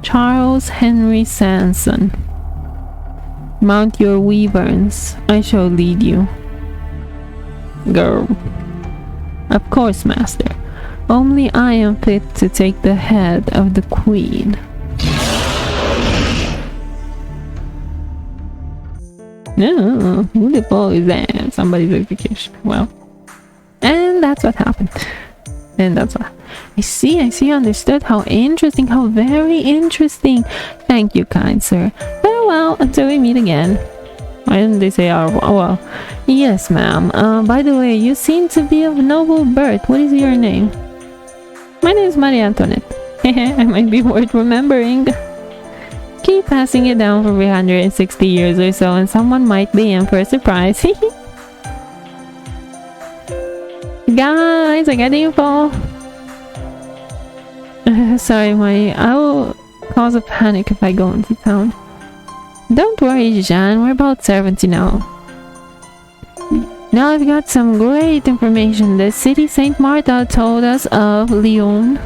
Charles Henry Sanson. Mount your wyverns, I shall lead you. Girl. Of course, master. Only I am fit to take the head of the queen. No, who the fuck is that? Somebody's execution. Well. And that's what happened. And that's what I see, understood. How interesting, how very interesting. Thank you, kind sir. Farewell until we meet again. Why didn't they say oh well? Yes, ma'am. By the way, you seem to be of noble birth. What is your name? My name is Marie Antoinette. I might be worth remembering. Keep passing it down for 360 years or so and someone might be in for a surprise. Guys, I got the info. Sorry, I will cause a panic if I go into town. Don't worry, Jean, we're about 70 now. Now I've got some great information. The city Saint Martha told us of Lyon.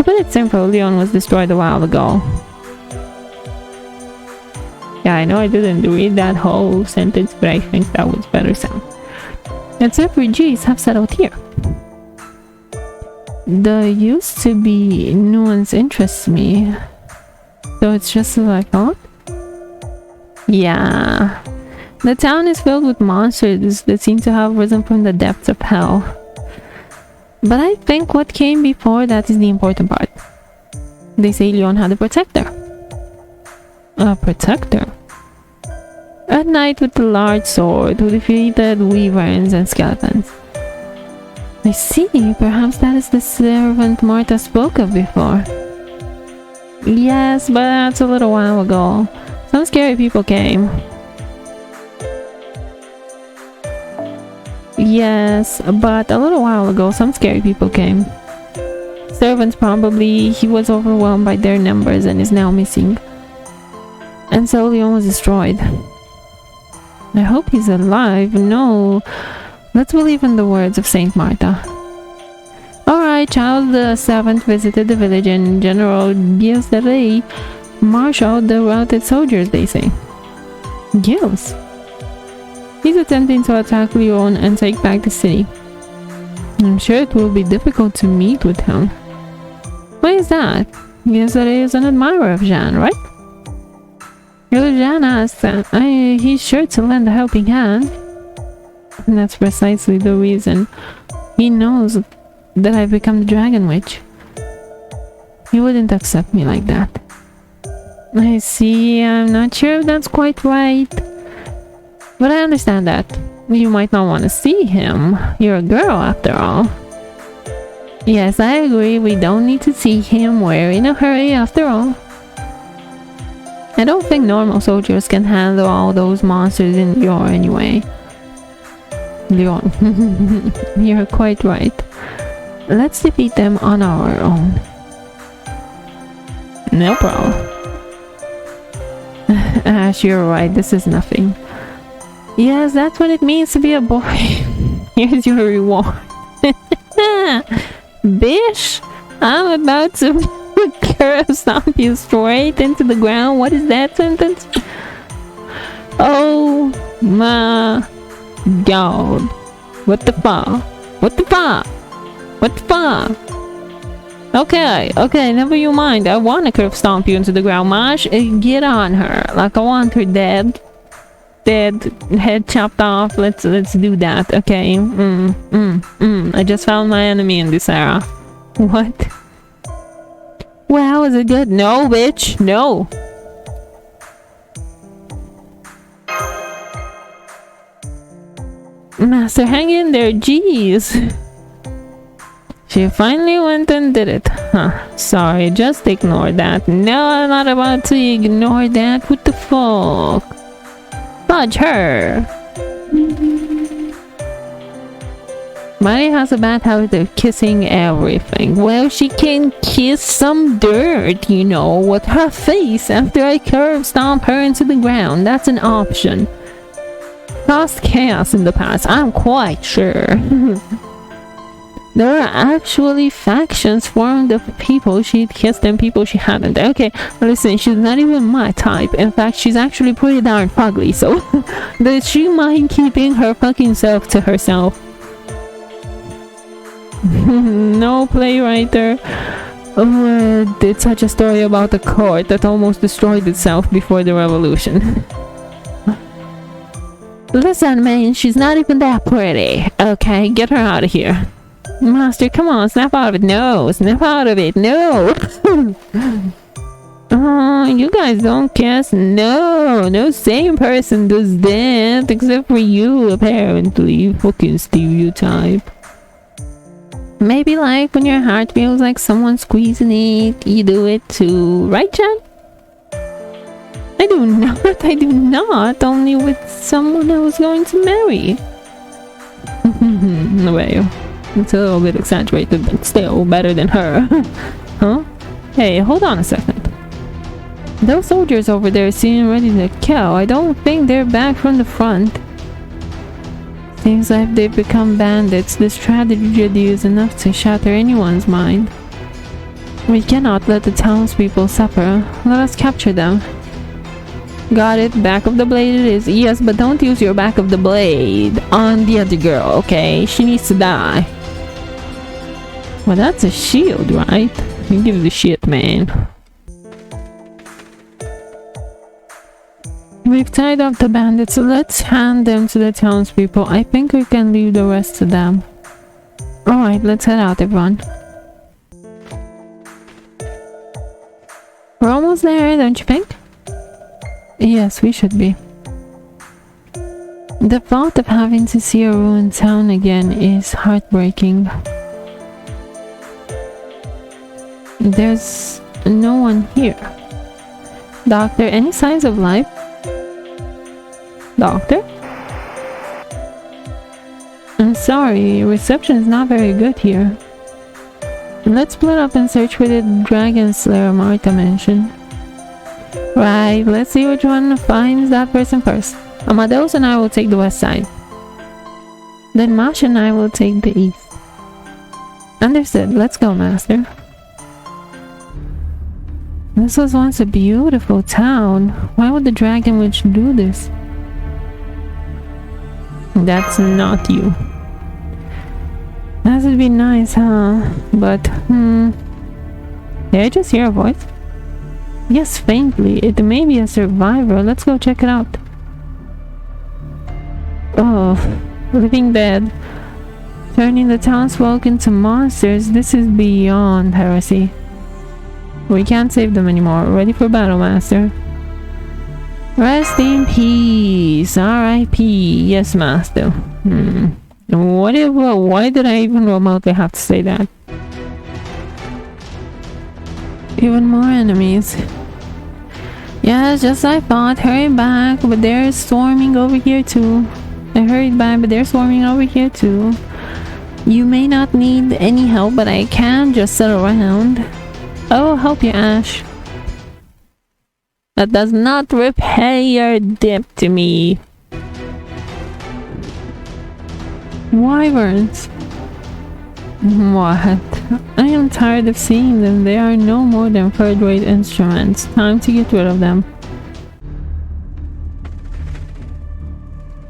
To put it simple, Leon was destroyed a while ago. Yeah, I know I didn't read that whole sentence, but I think that was better sound. Its refugees have settled here. The used to be nuance interests me. So it's just as I thought? Yeah. The town is filled with monsters that seem to have risen from the depths of hell. But I think what came before that is the important part. They say Leon had a protector. A protector? A knight with a large sword who defeated wyverns and skeletons. I see, perhaps that is the servant Martha spoke of before. Yes, but that's a little while ago. Some scary people came. Yes, but a little while ago some scary people came. Servants probably. He was overwhelmed by their numbers and is now missing. And so Leon was destroyed. I hope he's alive. No. Let's believe in the words of Saint Martha. Alright, Charles the Seventh visited the village and General Gilles de Rey marshaled the routed soldiers, they say. Gilles? He's attempting to attack Leon and take back the city. I'm sure it will be difficult to meet with him. Why is that? Gilles de Rey is an admirer of Jeanne, right? Jeanne asked, he's sure to lend a helping hand. And that's precisely the reason. He knows that I've become the Dragon Witch. He wouldn't accept me like that. I see, I'm not sure if that's quite right. But I understand that. You might not want to see him. You're a girl after all. Yes, I agree, we don't need to see him. We're in a hurry after all. I don't think normal soldiers can handle all those monsters in Lyon anyway. Lyon. You're quite right. Let's defeat them on our own. No problem. Ash, you're right, this is nothing. Yes, that's what it means to be a boy. Here's your reward. Bish, I'm about to curve stomp you straight into the ground. What is that sentence? Oh my god. What the fuck? What the fuck? What the fuck? Okay, never you mind. I want to curve stomp you into the ground, Marsh. Get on her. Like I want her dead, head chopped off. Let's do that. Okay. I just found my enemy in this era. What? Well, is it good? No, bitch. No. Master, hang in there. Jeez. She finally went and did it. Huh. Sorry, just ignore that. No, I'm not about to ignore that. What the fuck? Fudge her. Mari has a bad habit of kissing everything. Well, she can kiss some dirt, you know, with her face after I curve stomp her into the ground. That's an option. Caused chaos in the past, I'm quite sure. There are actually factions formed of people she'd kissed and people she hadn't. Okay, listen, she's not even my type. In fact, she's actually pretty darn fugly, so does she mind keeping her fucking self to herself? No playwriter did such a story about a court that almost destroyed itself before the revolution. Listen, man, she's not even that pretty. Okay, get her out of here. Master, come on, snap out of it. No, snap out of it. No. Oh, you guys don't kiss. No same person does that except for you, apparently. Fucking stereotype. Maybe like when your heart feels like someone squeezing it, you do it too. Right, Chad? I do not. Only with someone I was going to marry. Well, it's a little bit exaggerated, but still better than her. Huh? Hey, hold on a second. Those soldiers over there seem ready to kill. I don't think they're back from the front. Seems like they've become bandits. This tragedy is enough to shatter anyone's mind. We cannot let the townspeople suffer. Let us capture them. Got it. Back of the blade it is. Yes, but don't use your back of the blade on the other girl, okay? She needs to die. Well, that's a shield, right? You give the shit, man. We've tied up the bandits, so let's hand them to the townspeople. I think we can leave the rest to them. Alright, let's head out, everyone. We're almost there, don't you think? Yes, we should be. The thought of having to see a ruined town again is heartbreaking. There's no one here. Doctor, any signs of life? Doctor? I'm sorry, reception is not very good here. Let's split up and search for the Dragon Slayer Martha mentioned. Right, let's see which one finds that person first. Amadeus and I will take the west side. Then Masha and I will take the east. Understood, let's go, Master. This was once a beautiful town. Why would the Dragon Witch do this? That's not you. That would be nice, huh? But, did I just hear a voice? Yes, faintly. It may be a survivor. Let's go check it out. Oh, living dead. Turning the townsfolk into monsters. This is beyond heresy. We can't save them anymore. Ready for battle, Master. Rest in peace. R.I.P. Yes, Master. Why did I even remotely have to say that? Even more enemies. Yes, just like I thought. Hurry back, but they're swarming over here too. I hurried back, but they're swarming over here too. You may not need any help, but I can just sit around. I will help you, Ash. That does not repay your debt to me. Wyverns. What? I am tired of seeing them. They are no more than third-rate instruments. Time to get rid of them.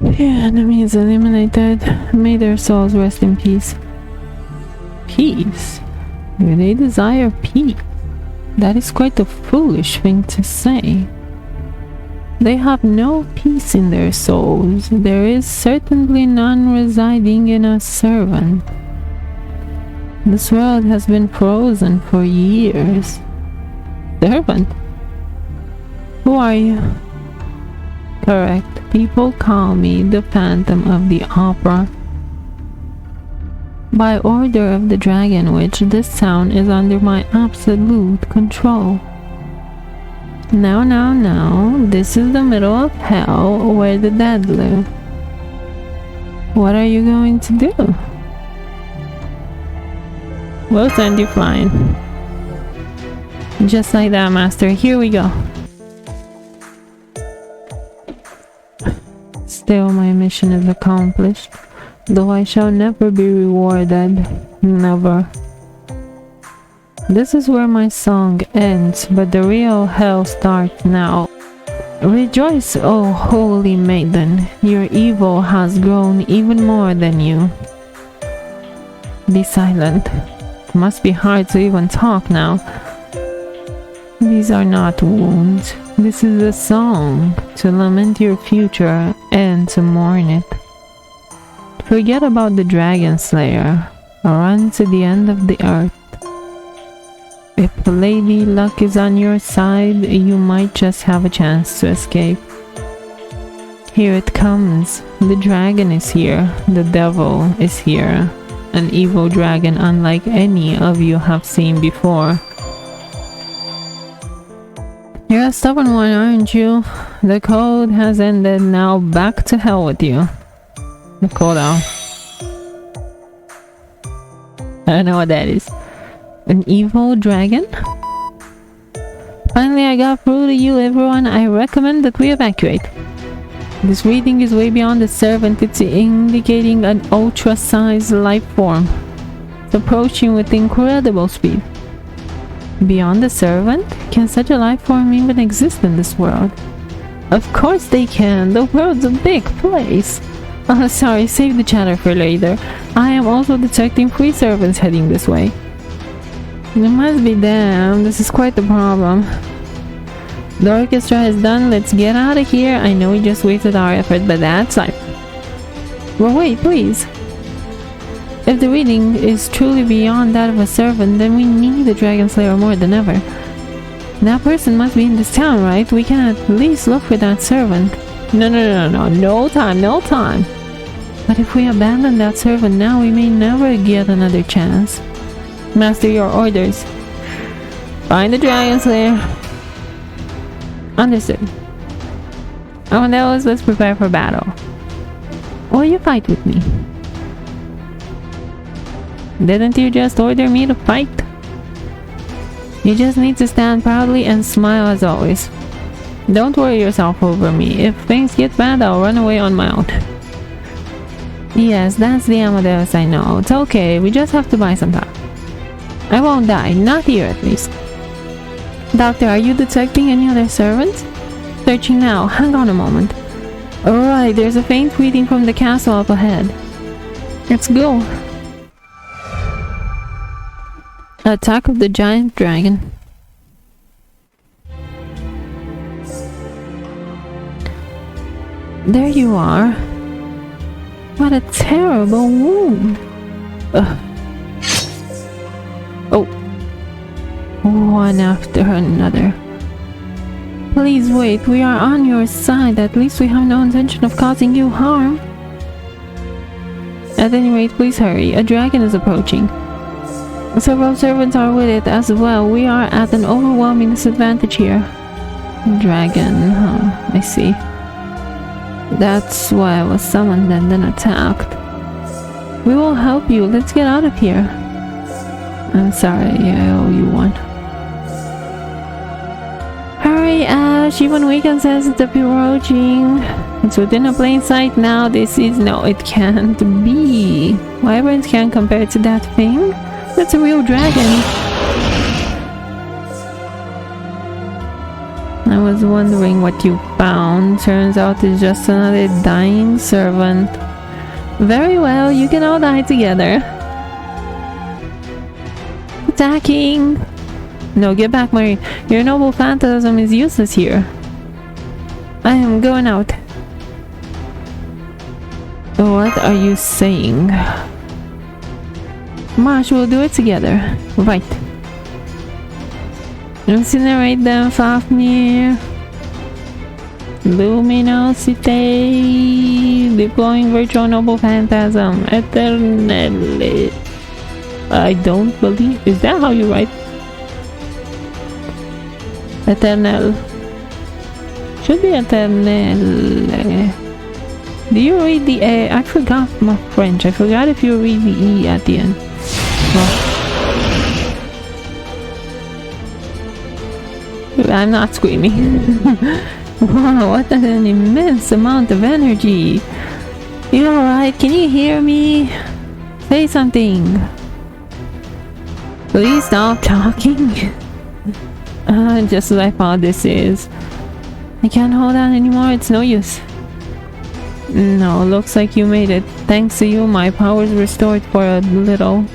The enemy is eliminated. May their souls rest in peace. Peace? Do they desire peace? That is quite a foolish thing to say. They have no peace in their souls. There is certainly none residing in a servant. This world has been frozen for years. Servant? Who are you? Correct. People call me the Phantom of the Opera. By order of the Dragon Witch, this town is under my absolute control. Now, this is the middle of hell where the dead live. What are you going to do? We'll send you flying. Just like that, Master. Here we go. Still, my mission is accomplished, though I shall never be rewarded. Never. This is where my song ends, but the real hell starts now. Rejoice, O holy maiden, your evil has grown even more than you. Be silent. It must be hard to even talk now. These are not wounds. This is a song to lament your future and to mourn it. Forget about the Dragon Slayer. Run to the end of the earth. If Lady Luck is on your side, you might just have a chance to escape. Here it comes. The dragon is here. The devil is here. An evil dragon unlike any of you have seen before. You're a stubborn one, aren't you? The code has ended. Now back to hell with you. The code out. I don't know what that is. An evil dragon? Finally, I got through to you, everyone. I recommend that we evacuate. This reading is way beyond the servant. It's indicating an ultra-sized life form. It's approaching with incredible speed. Beyond the servant? Can such a life form even exist in this world? Of course they can. The world's a big place. Oh, sorry, save the chatter for later. I am also detecting 3 servants heading this way. It must be them. This is quite the problem. The orchestra is done. Let's get out of here. I know we just wasted our effort, but that's life. Well, wait, please. If the reading is truly beyond that of a servant, then we need the Dragon Slayer more than ever. That person must be in this town, right? We can at least look for that servant. No. No time. But if we abandon that servant now, we may never get another chance. Master, your orders. Find the Dragon Slayer. Understood. Amadeus, let's prepare for battle. Or you fight with me. Didn't you just order me to fight? You just need to stand proudly and smile as always. Don't worry yourself over me. If things get bad, I'll run away on my own. Yes, that's the Amadeus I know. It's okay, we just have to buy some time. I won't die, not here at least. Doctor, are you detecting any other servants? Searching now, hang on a moment. Alright, there's a faint greeting from the castle up ahead. Let's go. Attack of the giant dragon. There you are. What a terrible wound. Ugh. Oh. One after another. Please wait, we are on your side. At least we have no intention of causing you harm. At any rate, please hurry. A dragon is approaching. Several servants are with it as well. We are at an overwhelming disadvantage here. Dragon, huh? I see. That's why I was summoned and then attacked. We will help you. Let's get out of here. I'm sorry, I owe you one. Hurry, Ash! Even Weekend says it's approaching. It's within a plain sight now. This is... no, it can't be. Wyverns can't compare to that thing. That's a real dragon. I was wondering what you found. Turns out it's just another dying servant. Very well, you can all die together. Attacking! No, get back, Marie. Your noble phantasm is useless here. I am going out. What are you saying? Marsh, we'll do it together. Right. Incinerate them, Fafnir. Luminosity. Deploying virtual noble phantasm. Eternally. I don't believe... is that how you write? Eternal. Should be Eternal. Do you read the A? I forgot my French. I forgot if you read the E at the end. Well, I'm not screaming. Wow, what an immense amount of energy. You alright? Can you hear me? Say something. Please stop talking. Just as I thought this is. I can't hold on anymore, it's no use. No, looks like you made it. Thanks to you, my powers restored for a little.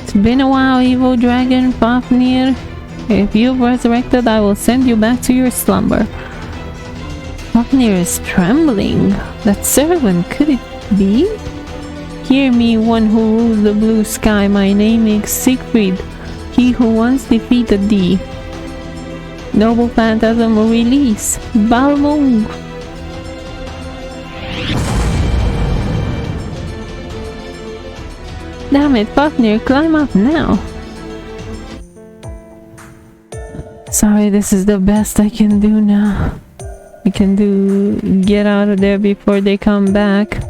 It's been a while, evil dragon, Fafnir. If you've resurrected, I will send you back to your slumber. Fafnir is trembling. That servant, could it be? Hear me, one who rules the blue sky. My name is Siegfried, he who once defeated thee. Noble phantasm will release. Balmung! Damn it, Fafnir, climb up now. Sorry, this is the best I can do now. I can get out of there before they come back.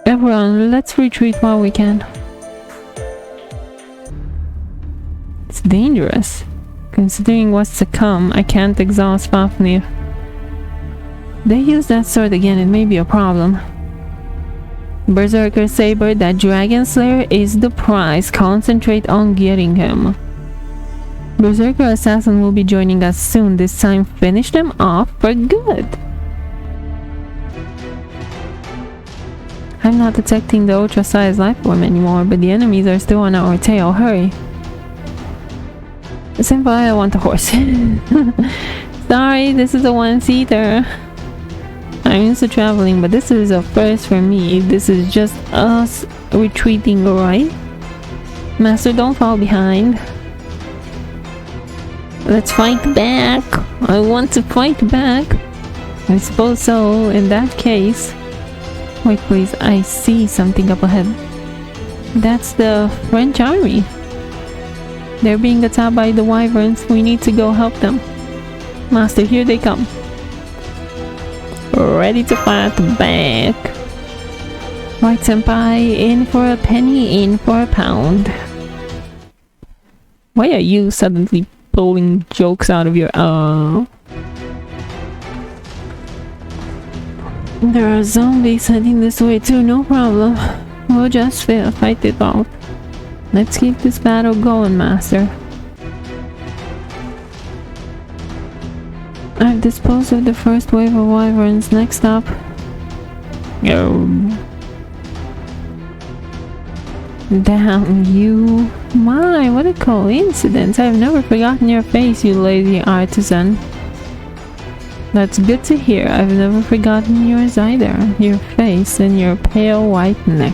Everyone, let's retreat while we can. It's dangerous. Considering what's to come, I can't exhaust Fafnir. They use that sword again, it may be a problem. Berserker Saber, that Dragon Slayer is the prize. Concentrate on getting him. Berserker Assassin will be joining us soon. This time finish them off for good. I'm not detecting the ultra-sized life form anymore, but the enemies are still on our tail. Hurry. Senpai, I want a horse. Sorry, this is a one-seater. I'm used to traveling, but this is a first for me. This is just us retreating, right? Master, don't fall behind. Let's fight back. I want to fight back. I suppose so, in that case. Wait, please, I see something up ahead. That's the French army. They're being attacked by the wyverns. We need to go help them. Master, here they come. Ready to fight back. Right, senpai, in for a penny, in for a pound. Why are you suddenly pulling jokes out of your There are zombies heading this way too, no problem. We'll just fight it out. Let's keep this battle going, Master. I've disposed of the first wave of wyverns. Next up... Damn you. My, what a coincidence. I've never forgotten your face, you lazy artisan. That's good to hear. I've never forgotten yours either. Your face and your pale white neck.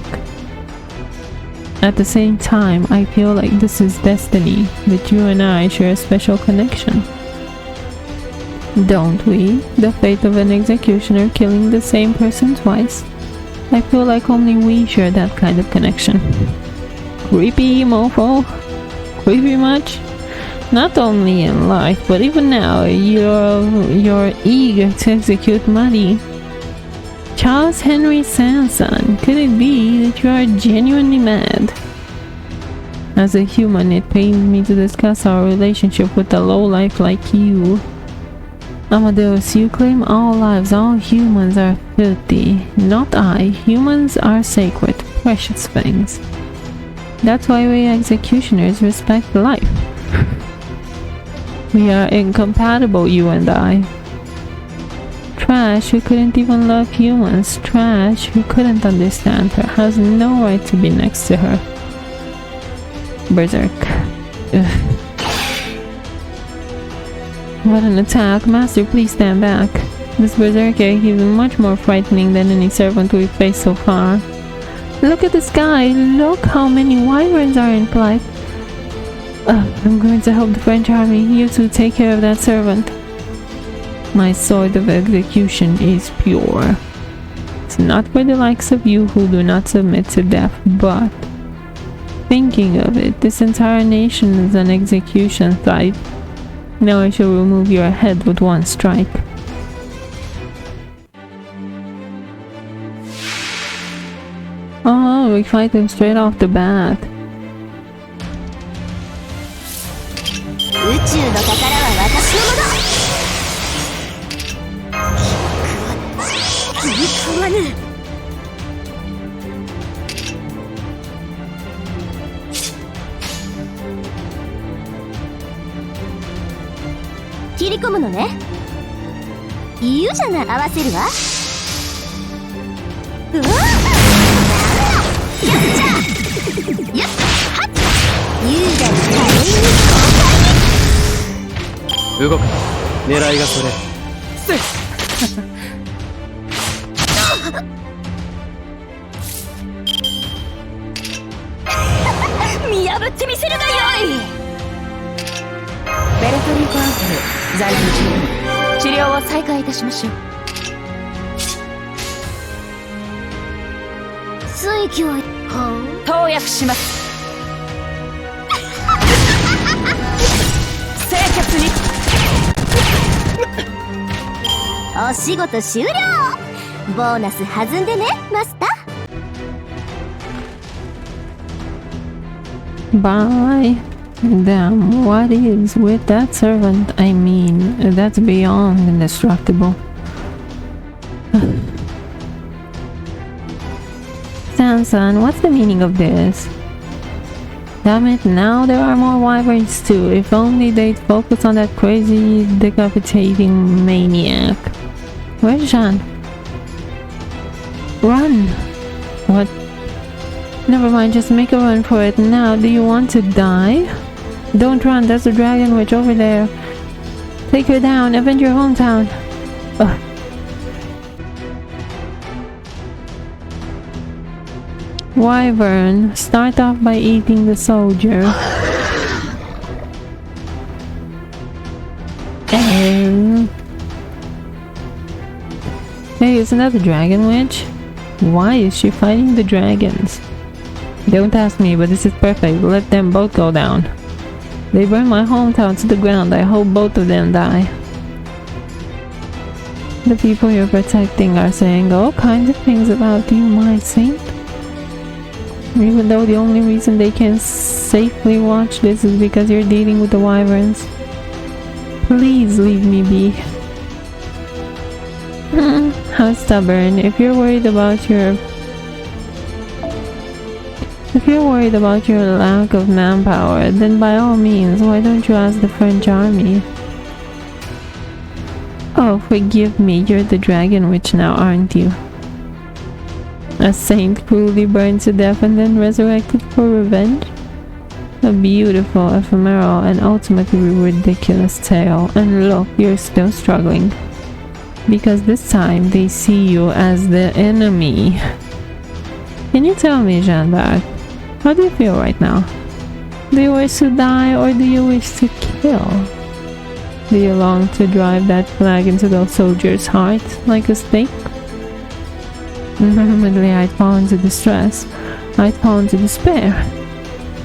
At the same time, I feel like this is destiny, that you and I share a special connection. Don't we? The fate of an executioner killing the same person twice. I feel like only we share that kind of connection. Creepy, mofo. Creepy much? Not only in life, but even now, you're eager to execute Muddy. Charles Henry Sanson, could it be that you are genuinely mad? As a human, it pains me to discuss our relationship with a lowlife like you. Amadeus, you claim all lives, all humans are filthy. Not I. Humans are sacred, precious things. That's why we executioners respect life. We are incompatible, you and I. Trash, who couldn't even love humans, Trash, who couldn't understand her, has no right to be next to her. Berserk. Ugh. What an attack. Master, please stand back. This berserker, he's much more frightening than any servant we've faced so far. Look at the sky. Look how many wyverns are in flight. I'm going to help the French army. You two take care of that servant. My sword of execution is pure. It's not for the likes of you who do not submit to death, but... Thinking of it, this entire nation is an execution site. Now I shall remove your head with one strike. Oh, we fight him straight off the bat. 宇宙の宝は私のもの。気に食わぬ。切り込むのね。いいじゃない。合わせるわ。うわっ。やっちゃ。やっはっ。優雅に華麗に豪快に。動く。狙いがそれ。せっ。見破ってみせるがよい。ベルトリートアントル在住中。治療を再開いたしましょう。水気は投薬します。清潔に。お仕事終了。ボーナス弾んでね、マスター。Bye. Damn, what is with that servant? I mean, that's beyond indestructible. grandson, what's the meaning of this? Damn it, now there are more wyverns too. If only they'd focus on that crazy, decapitating maniac. Where's Jean? Run! What? Never mind, just make a run for it. Now, do you want to die? Don't run, there's a dragon witch over there. Take her down, avenge your hometown. Ugh. Wyvern, start off by eating the soldier. Hey, isn't that the dragon witch? Why is she fighting the dragons? Don't ask me, but this is perfect. Let them both go down. They burned my hometown to the ground. I hope both of them die. The people you're protecting are saying all kinds of things about you, my saint. Even though the only reason they can safely watch this is because you're dealing with the wyverns. Please leave me be. How stubborn. If you're worried about your lack of manpower, then by all means, why don't you ask the French army? Oh, forgive me, you're the dragon witch now, aren't you? A saint cruelly burned to death and then resurrected for revenge? A beautiful, ephemeral, and ultimately ridiculous tale. And look, you're still struggling. Because this time they see you as the enemy. Can you tell me, Jeanne d'Arc, how do you feel right now? Do you wish to die or do you wish to kill? Do you long to drive that flag into those soldiers' hearts like a stake? Normally I'd fall into distress. I'd fall into despair.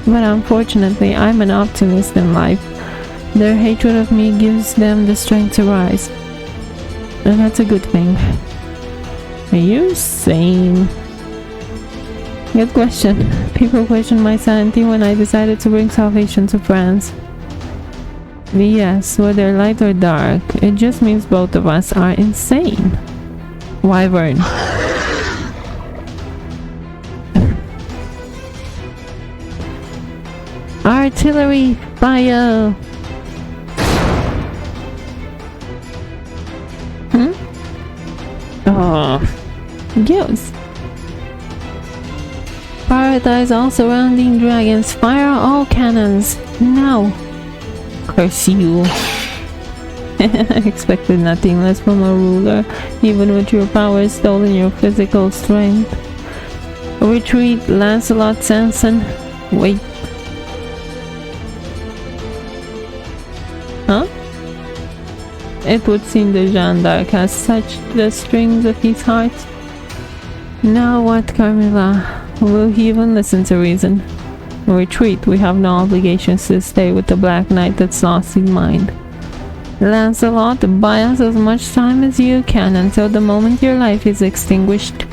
But unfortunately, I'm an optimist in life. Their hatred of me gives them the strength to rise. And that's a good thing. Are you sane? Good question. People questioned my sanity when I decided to bring salvation to France. Yes, whether light or dark, it just means both of us are insane. Wyvern. Artillery fire! Oh, yes. Prioritize all surrounding dragons. Fire all cannons. Now. Curse you. I expected nothing less from a ruler, even with your powers stolen your physical strength. Retreat, Lancelot Sanson. Wait. Huh? It would seem that Jeanne d'Arc has touched the strings of his heart. Now what, Carmilla? Will he even listen to reason? Retreat, we have no obligations to stay with the Black Knight that's lost his mind. Lancelot, buy us as much time as you can until the moment your life is extinguished.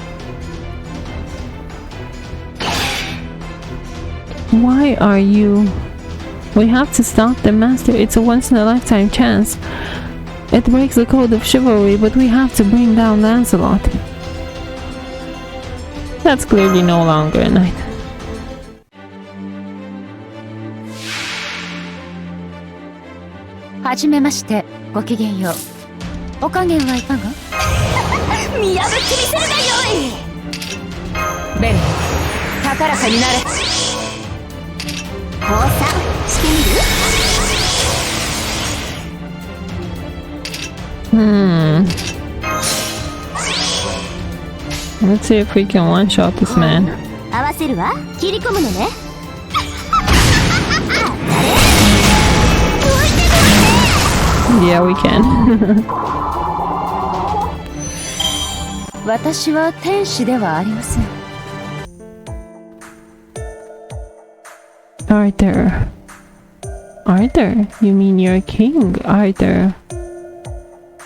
Why are you... We have to stop the master. It's a once-in-a-lifetime chance. It breaks the code of chivalry, but we have to bring down Lancelot. That's clearly no longer a knight. Hajimemashite, ごきげんよう。お加減はいかが？見破ってみせるがよい。ベン、高らかになれ。降参してみる？Let's see if we can one-shot this man. 合わせるわ。切り込むのね。Yeah, we can. 私は天使ではありません。Arthur. Arthur? You mean you're king, Arthur?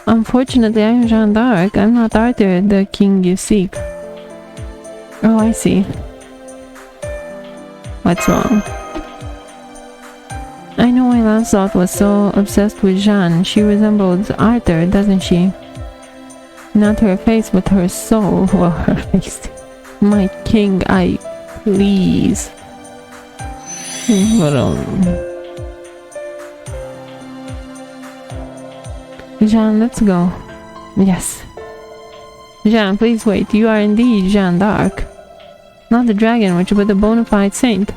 Unfortunately, I'm Jeanne d'Arc. I'm not Arthur, the king you seek. Oh, I see. What's wrong? I know why Lancelot was so obsessed with Jeanne. She resembles Arthur, doesn't she? Not her face, but her soul. Well, her face. My king, I please. Jean, let's go. Yes. Jean, please wait. You are indeed Jeanne d'Arc. Not the dragon witch, but the bona fide saint.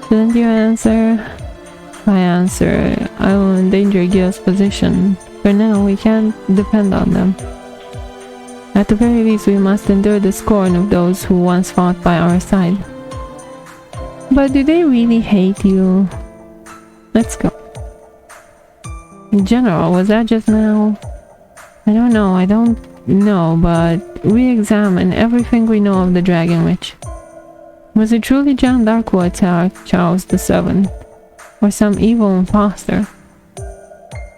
Didn't you answer? I answer. I will endanger Gil's position. For now, we can't depend on them. At the very least, we must endure the scorn of those who once fought by our side. But do they really hate you? Let's go. General, was that just now? I don't know, but re-examine everything we know of the Dragon Witch. Was it truly Jeanne d'Arc who attacked Charles VII? Or some evil imposter?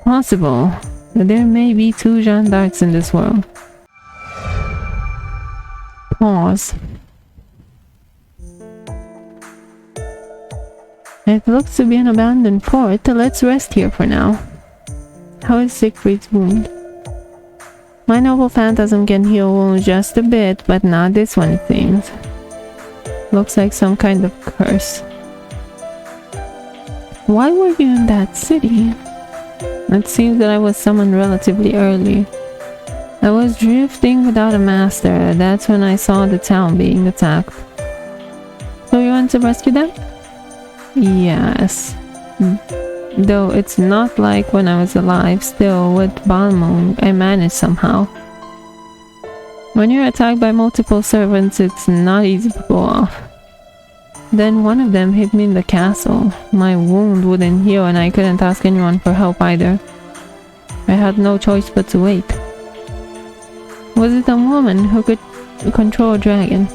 Possible that there may be two Jeanne d'Arcs in this world. Pause. It looks to be an abandoned fort. Let's rest here for now. How is Siegfried's wound? My noble phantasm can heal wounds just a bit, but not this one, it seems. Looks like some kind of curse. Why were you in that city? It seems that I was summoned relatively early. I was drifting without a master. That's when I saw the town being attacked. So you went to rescue them? Yes. Though it's not like when I was alive. Still, with Balmung, I managed somehow. When you're attacked by multiple servants, it's not easy to go off. Then one of them hit me in the castle. My wound wouldn't heal and I couldn't ask anyone for help either. I had no choice but to wait. Was it a woman who could control a dragon?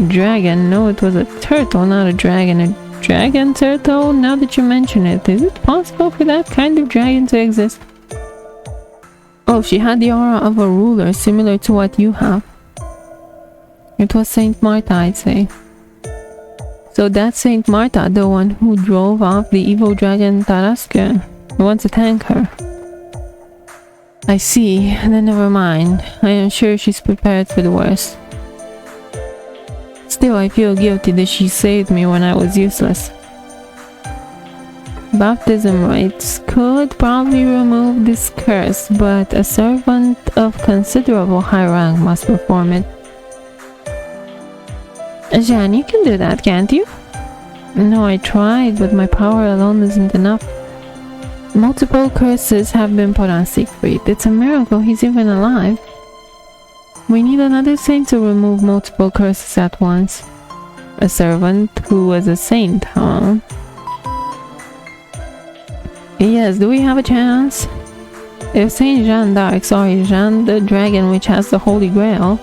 Dragon? No, it was a turtle, not a dragon. A dragon turtle? Now that you mention it, is it possible for that kind of dragon to exist? Oh, she had the aura of a ruler, similar to what you have. It was Saint Martha, I'd say. So that's Saint Martha, the one who drove off the evil dragon Tarasque. I want to thank her. I see, then never mind. I am sure she's prepared for the worst. Still, I feel guilty that she saved me when I was useless. Baptism rites could probably remove this curse, but a servant of considerable high rank must perform it. Jeanne, you can do that, can't you? No, I tried, but my power alone isn't enough. Multiple curses have been put on Siegfried. It's a miracle he's even alive. We need another saint to remove multiple curses at once. A servant who was a saint, huh? Yes, do we have a chance? If Saint Jeanne d'Arc, Jeanne the Dragon Witch has the Holy Grail,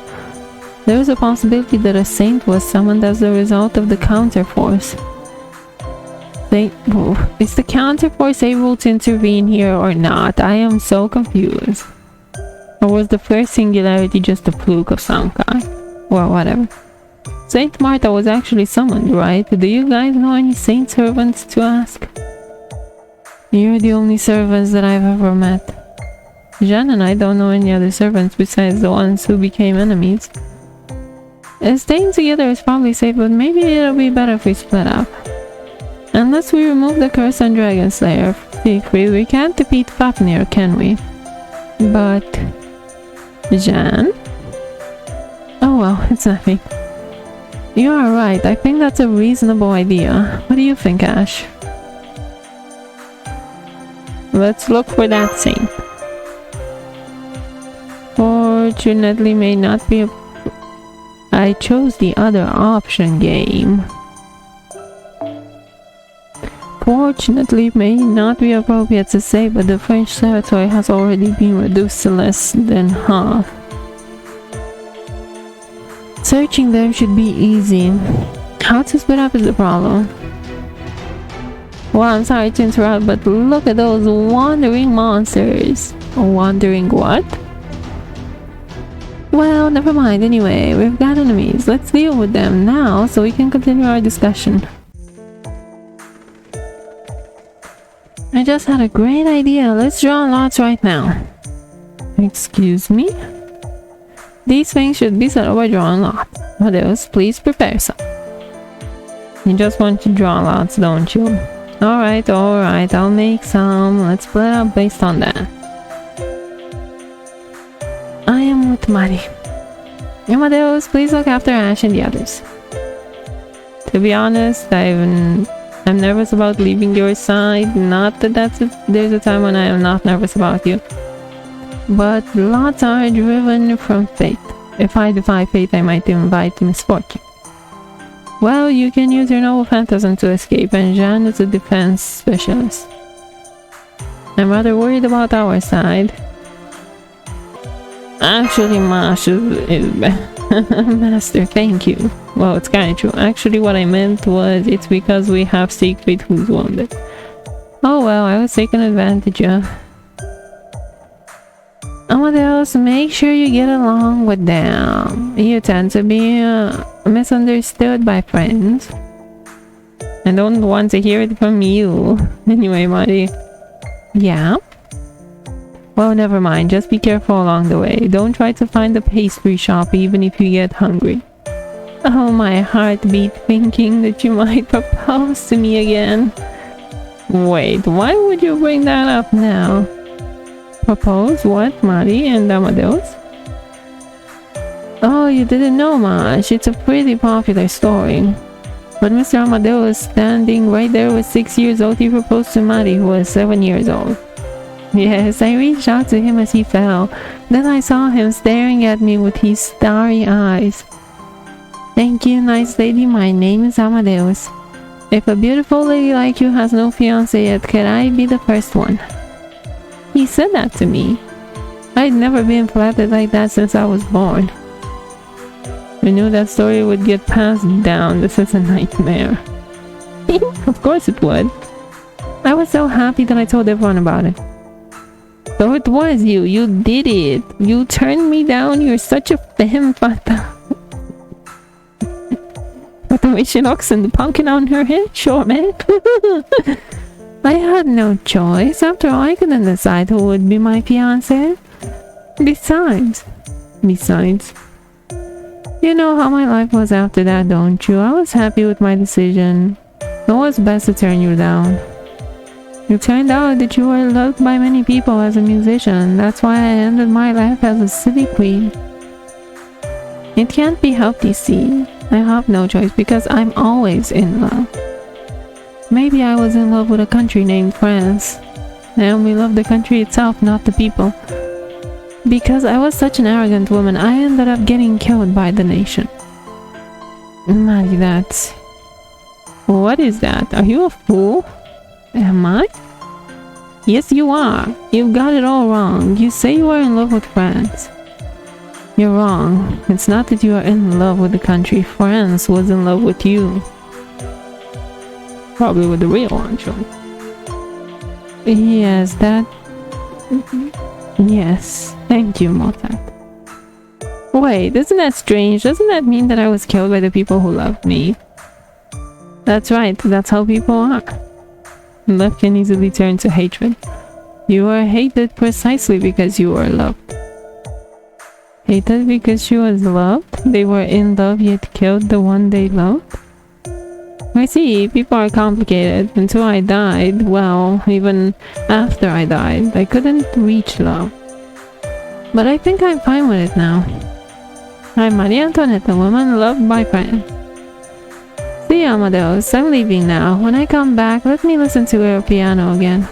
there is a possibility that a saint was summoned as a result of the counterforce. Is the counterforce able to intervene here or not? I am so confused. Or was the first singularity just a fluke of some kind? Or whatever. Saint Martha was actually summoned, right? Do you guys know any saint servants to ask? You're the only servants that I've ever met. Jeanne and I don't know any other servants besides the ones who became enemies. Staying together is probably safe, but maybe it'll be better if we split up. Unless we remove the curse on Dragon Slayer, Siegfried, we can't defeat Fafnir, can we? But... Jeanne? Oh well, it's nothing. You are right, I think that's a reasonable idea. What do you think, Ash? Let's look for that saint. Fortunately, may not be a... I chose the other option game. Fortunately, it may not be appropriate to say, but the French territory has already been reduced to less than half. Searching them should be easy. How to split up is the problem. Well, I'm sorry to interrupt, but look at those wandering monsters. Wandering what? Well, never mind. Anyway, we've got enemies. Let's deal with them now so we can continue our discussion. I just had a great idea. Let's draw lots right now. Excuse me? These things should be settled by drawing lots. Amadeus, please prepare some. You just want to draw lots, don't you? Alright, I'll make some. Let's split up based on that. I am with Mari. Amadeus, please look after Ash and the others. To be honest, I'm nervous about leaving your side. Not that there's a time when I am not nervous about you. But lots are driven from fate. If I defy fate, I might invite misfortune. Well, you can use your noble phantasm to escape, and Jean is a defense specialist. I'm rather worried about our side. Actually, Mash is Master, thank you. Well, it's kinda true. Actually, what I meant was, it's because we have Siegfried who's wounded. Oh well, I was taken advantage of. Amadeus, make sure you get along with them. You tend to be misunderstood by friends. I don't want to hear it from you. Anyway, Marty. Yeah? Well, never mind. Just be careful along the way. Don't try to find a pastry shop even if you get hungry. Oh, my heart beat thinking that you might propose to me again. Wait, why would you bring that up now? Propose? What? Mari and Amadeus? Oh, you didn't know much. It's a pretty popular story. But Mr. Amadeus, standing right there, was 6 years old. He proposed to Mari, who was 7 years old. Yes, I reached out to him as he fell. Then I saw him staring at me with his starry eyes. Thank you, nice lady. My name is Amadeus. If a beautiful lady like you has no fiancé yet, could I be the first one? He said that to me. I'd never been flattered like that since I was born. I knew that story would get passed down. This is a nightmare. Of course it would. I was so happy that I told everyone about it. So it was you. You did it. You turned me down. You're such a femme fatale. With the way she looks and the pumpkin on her head? Sure, man. I had no choice. After all, I couldn't decide who would be my fiancé. Besides, you know how my life was after that, don't you? I was happy with my decision. It was best to turn you down. It turned out that you were loved by many people as a musician. That's why I ended my life as a city queen. It can't be helped, you see. I have no choice because I'm always in love. Maybe I was in love with a country named France. I only love the country itself, not the people. Because I was such an arrogant woman, I ended up getting killed by the nation. Mari, that's... What is that? Are you a fool? Am I? Yes, you are. You've got it all wrong. You say you are in love with France. You're wrong. It's not that you are in love with the country. France was in love with you. Probably with the real one, sure. Yes, that... Yes. Thank you, Motat. Wait, isn't that strange? Doesn't that mean that I was killed by the people who loved me? That's right, that's how people are. Love can easily turn to hatred. You are hated precisely because you were loved. Hated because she was loved? They were in love yet killed the one they loved? I see, people are complicated. Until I died, well, even after I died, I couldn't reach love. But I think I'm fine with it now. I'm Marie Antoinette, a woman loved by friends. See, Amadeus, I'm leaving now. When I come back, let me listen to your piano again.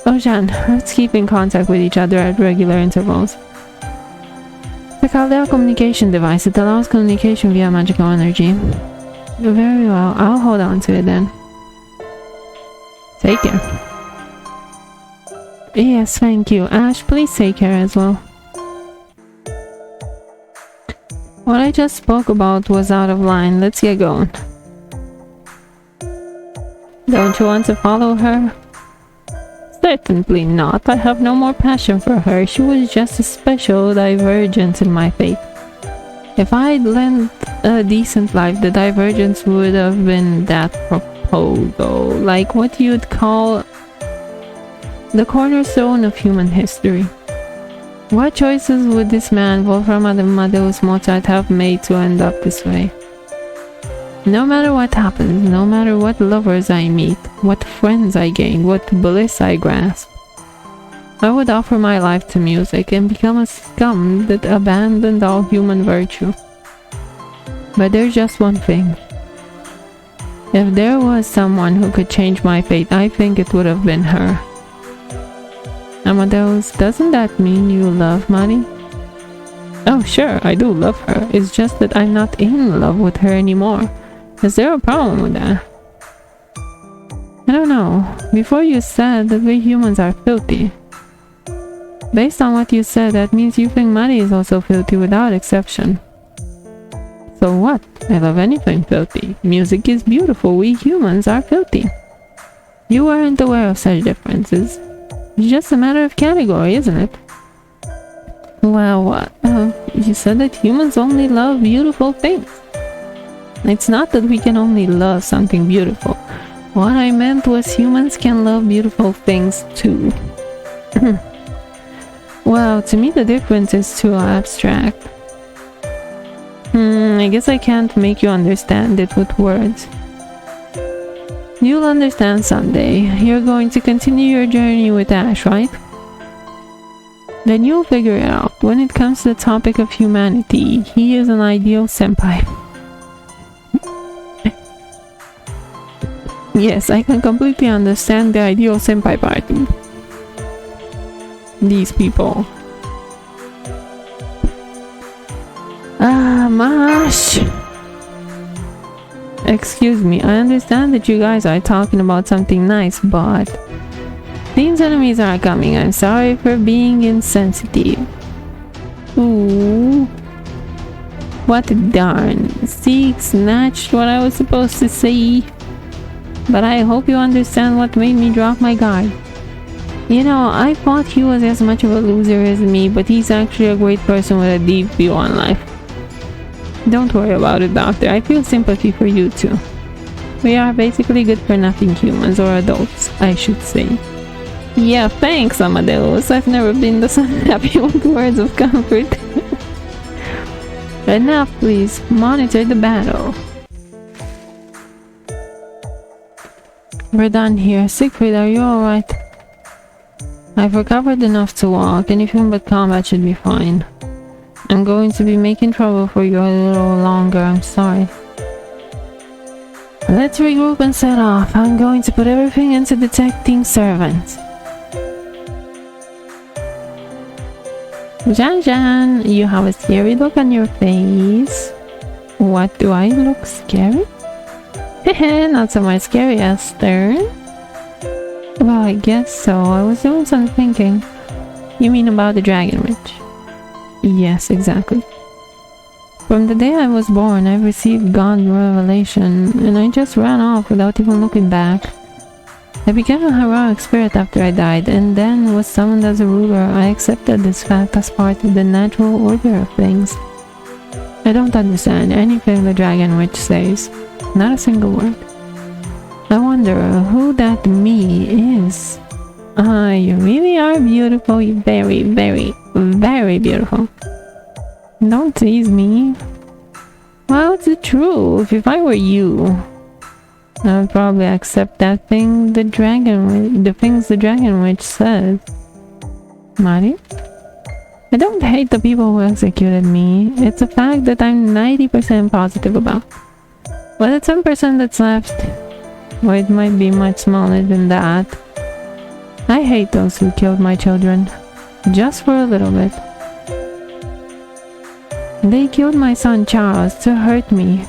Oh, Jean, let's keep in contact with each other at regular intervals. The Caldera communication device, it allows communication via magical energy. Very well, I'll hold on to it then. Take care. Yes, thank you. Ash, please take care as well. What I just spoke about was out of line. Let's get going. Don't you want to follow her? Certainly not. I have no more passion for her. She was just a special divergence in my fate. If I'd led a decent life, the divergence would have been that proposal, like what you'd call the cornerstone of human history. What choices would this man, Wolfram Amadeus Mozart, have made to end up this way? No matter what happens, no matter what lovers I meet, what friends I gain, what bliss I grasp, I would offer my life to music and become a scum that abandoned all human virtue. But there's just one thing. If there was someone who could change my fate, I think it would have been her. Amadeus, doesn't that mean you love Mari? Oh sure, I do love her. It's just that I'm not in love with her anymore. Is there a problem with that? I don't know. Before you said that we humans are filthy. Based on what you said, that means you think Mari is also filthy without exception. So what? I love anything filthy. Music is beautiful. We humans are filthy. You weren't aware of such differences. It's just a matter of category, isn't it? Well, what? You said that humans only love beautiful things. It's not that we can only love something beautiful. What I meant was humans can love beautiful things too. Well, to me the difference is too abstract. I guess I can't make you understand it with words. You'll understand someday. You're going to continue your journey with Ash, right? Then you'll figure it out. When it comes to the topic of humanity, he is an ideal senpai. Yes, I can completely understand the ideal senpai party. These people. Mash! Excuse me, I understand that you guys are talking about something nice, but these enemies are coming. I'm sorry for being insensitive. Ooh. What darn. Zeke snatched what I was supposed to say. But I hope you understand what made me drop my guard. You know, I thought he was as much of a loser as me, but he's actually a great person with a deep view on life. Don't worry about it, Doctor. I feel sympathy for you too. We are basically good-for-nothing humans, or adults, I should say. Yeah, thanks, Amadeus. I've never been this unhappy with words of comfort. Enough, please. Monitor the battle. We're done here. Siegfried, are you alright? I've recovered enough to walk. Anything but combat should be fine. I'm going to be making trouble for you a little longer. I'm sorry. Let's regroup and set off. I'm going to put everything into detecting servants. Jan, you have a scary look on your face. What, do I look scary? Hehe, not so much scary as stern. Well, I guess so. I was doing some thinking. You mean about the Dragon Witch? Yes, exactly. From the day I was born, I've received God's revelation, and I just ran off without even looking back. I became a heroic spirit after I died, and then was summoned as a ruler. I accepted this fact as part of the natural order of things. I don't understand anything the Dragon Witch says. Not a single word. I wonder who that me is. You really are beautiful. You're very, very, very beautiful. Don't tease me. Well, it's the truth. If I were you, I would probably accept that thing the things the Dragon Witch says. Mari? I don't hate the people who executed me. It's a fact that I'm 90% positive about. But the 10% that's left, well, it might be much smaller than that. I hate those who killed my children. Just for a little bit. They killed my son Charles to hurt me.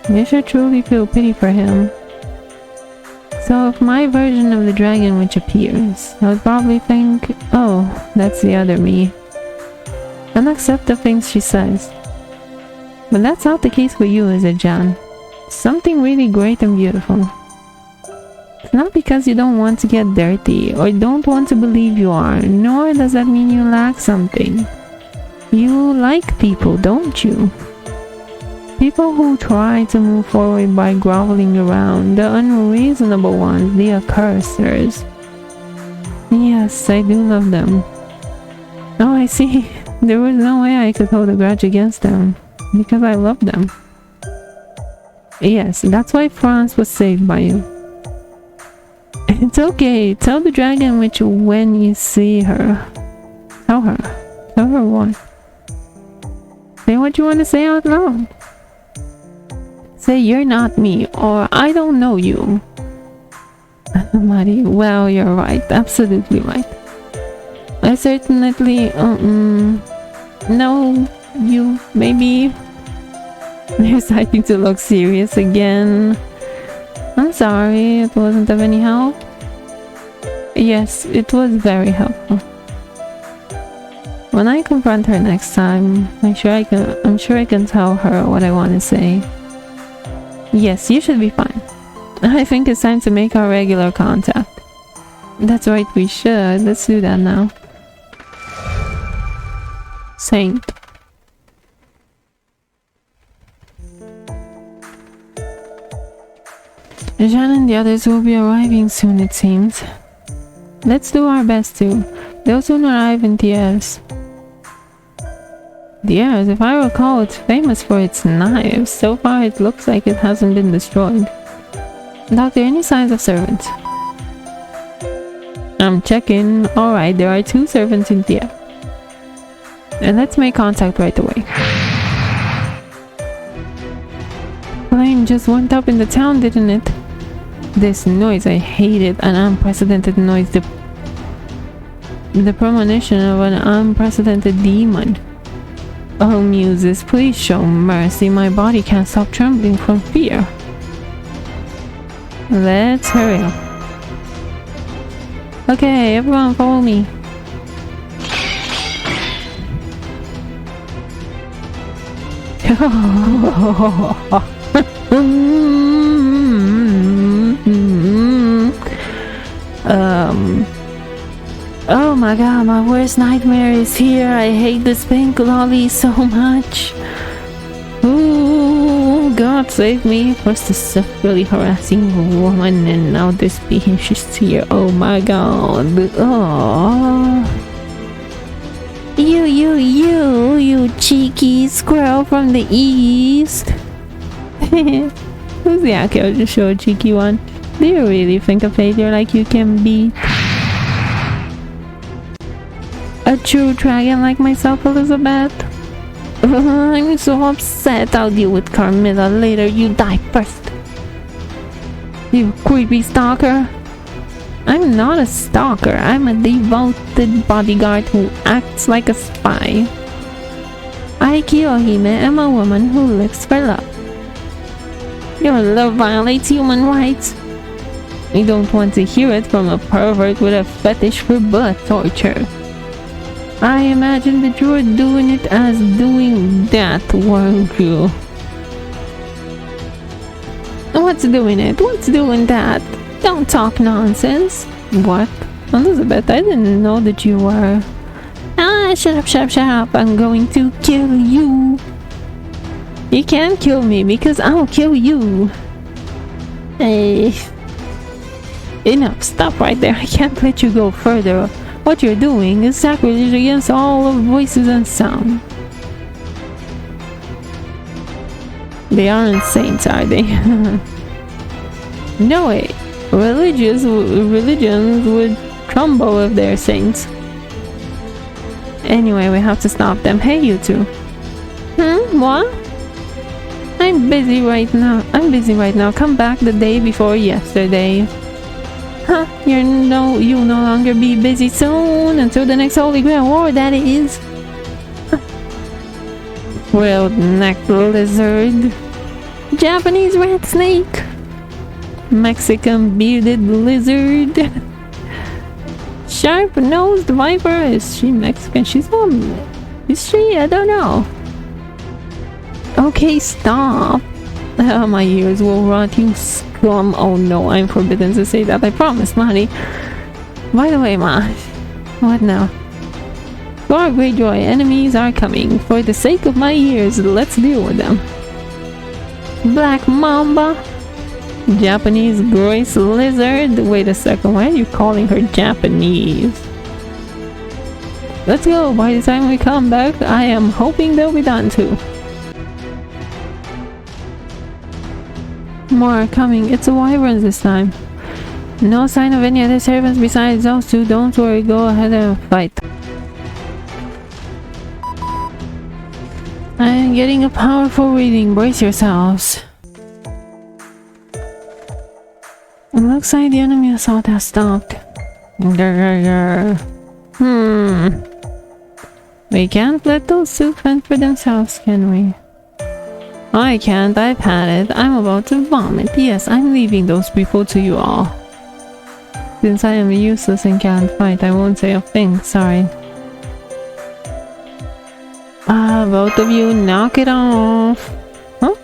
You should truly feel pity for him. So if my version of the Dragon Witch appears, I would probably think, oh, that's the other me. And accept the things she says. But that's not the case with you, is it, Jan? Something really great and beautiful. It's not because you don't want to get dirty or don't want to believe you are, nor does that mean you lack something. You like people, don't you? People who try to move forward by groveling around, the unreasonable ones, the accursers. Yes, I do love them. Oh, I see. There was no way I could hold a grudge against them. Because I love them. Yes, that's why France was saved by you. It's okay. Tell the dragon witch when you see her. Tell her. Tell her what? Say what you want to say out loud. Say you're not me, or I don't know you. Mari, well, you're right. Absolutely right. I certainly, know you, maybe. You're starting to look serious again. I'm sorry, it wasn't of any help. Yes, it was very helpful. When I confront her next time, I'm sure I can tell her what I want to say. Yes, you should be fine. I think it's time to make our regular contact. That's right, we should. Let's do that now. Saint. Jean and the others will be arriving soon, it seems. Let's do our best too. They'll soon arrive in Thiers. Thiers, if I recall, it's famous for its knives. So far it looks like it hasn't been destroyed. Doctor, any signs of servants? I'm checking. Alright, there are 2 servants in Thiers. And let's make contact right away. Plane just went up in the town, didn't it? This noise, I hate it. An unprecedented noise. The premonition of an unprecedented demon. Oh, muses, please show mercy. My body can't stop trembling from fear. Let's hurry up. Okay, everyone follow me. Oh my god, my worst nightmare is here. I hate this pink lolly so much. Ooh, God save me. First this severely harassing woman and now this bitch is here. Oh my god. Oh. You cheeky squirrel from the east. Who's the Akio just show a cheeky one? Do you really think a failure like you can be? A true dragon like myself, Elizabeth? I'm so upset. I'll deal with Carmilla later. You die first. You creepy stalker. I'm not a stalker. I'm a devoted bodyguard who acts like a spy. I, Kiyohime, am a woman who lives for love. Your love violates human rights. I don't want to hear it from a pervert with a fetish for blood torture. I imagine that you were doing it as doing that, weren't you? What's doing it? What's doing that? Don't talk nonsense. What? Elizabeth, I didn't know that you were... Ah, shut up. I'm going to kill you. You can't kill me because I'll kill you. Hey. Enough, stop right there. I can't let you go further. What you're doing is sacrilege against all of voices and sound. They aren't saints, are they? No way. Religions would crumble if they're saints. Anyway, we have to stop them. Hey, you two. What? I'm busy right now. Come back the day before yesterday. Huh? You'll no longer be busy soon until the next Holy Grail War, that is. World-necked lizard. Japanese rat snake. Mexican bearded lizard. Sharp-nosed viper. Is she Mexican? Is she? I don't know. Okay, stop. My ears will rot, you scum. Oh no, I'm forbidden to say that. I promise, Mari. By the way, Ma. What now? To our great joy, enemies are coming. For the sake of my ears, let's deal with them. Black Mamba. Japanese Grace Lizard. Wait a second, why are you calling her Japanese? Let's go. By the time we come back, I am hoping they'll be done too. More are coming. It's the wyverns this time. No sign of any other servants besides those two. Don't worry, go ahead and fight. I am getting a powerful reading. Brace yourselves. It looks like the enemy assault has stopped. We can't let those two fend for themselves, can we? I can't. I've had it. I'm about to vomit. Yes, I'm leaving those people to you all. Since I am useless and can't fight, I won't say a thing. Sorry. Both of you, knock it off. Huh?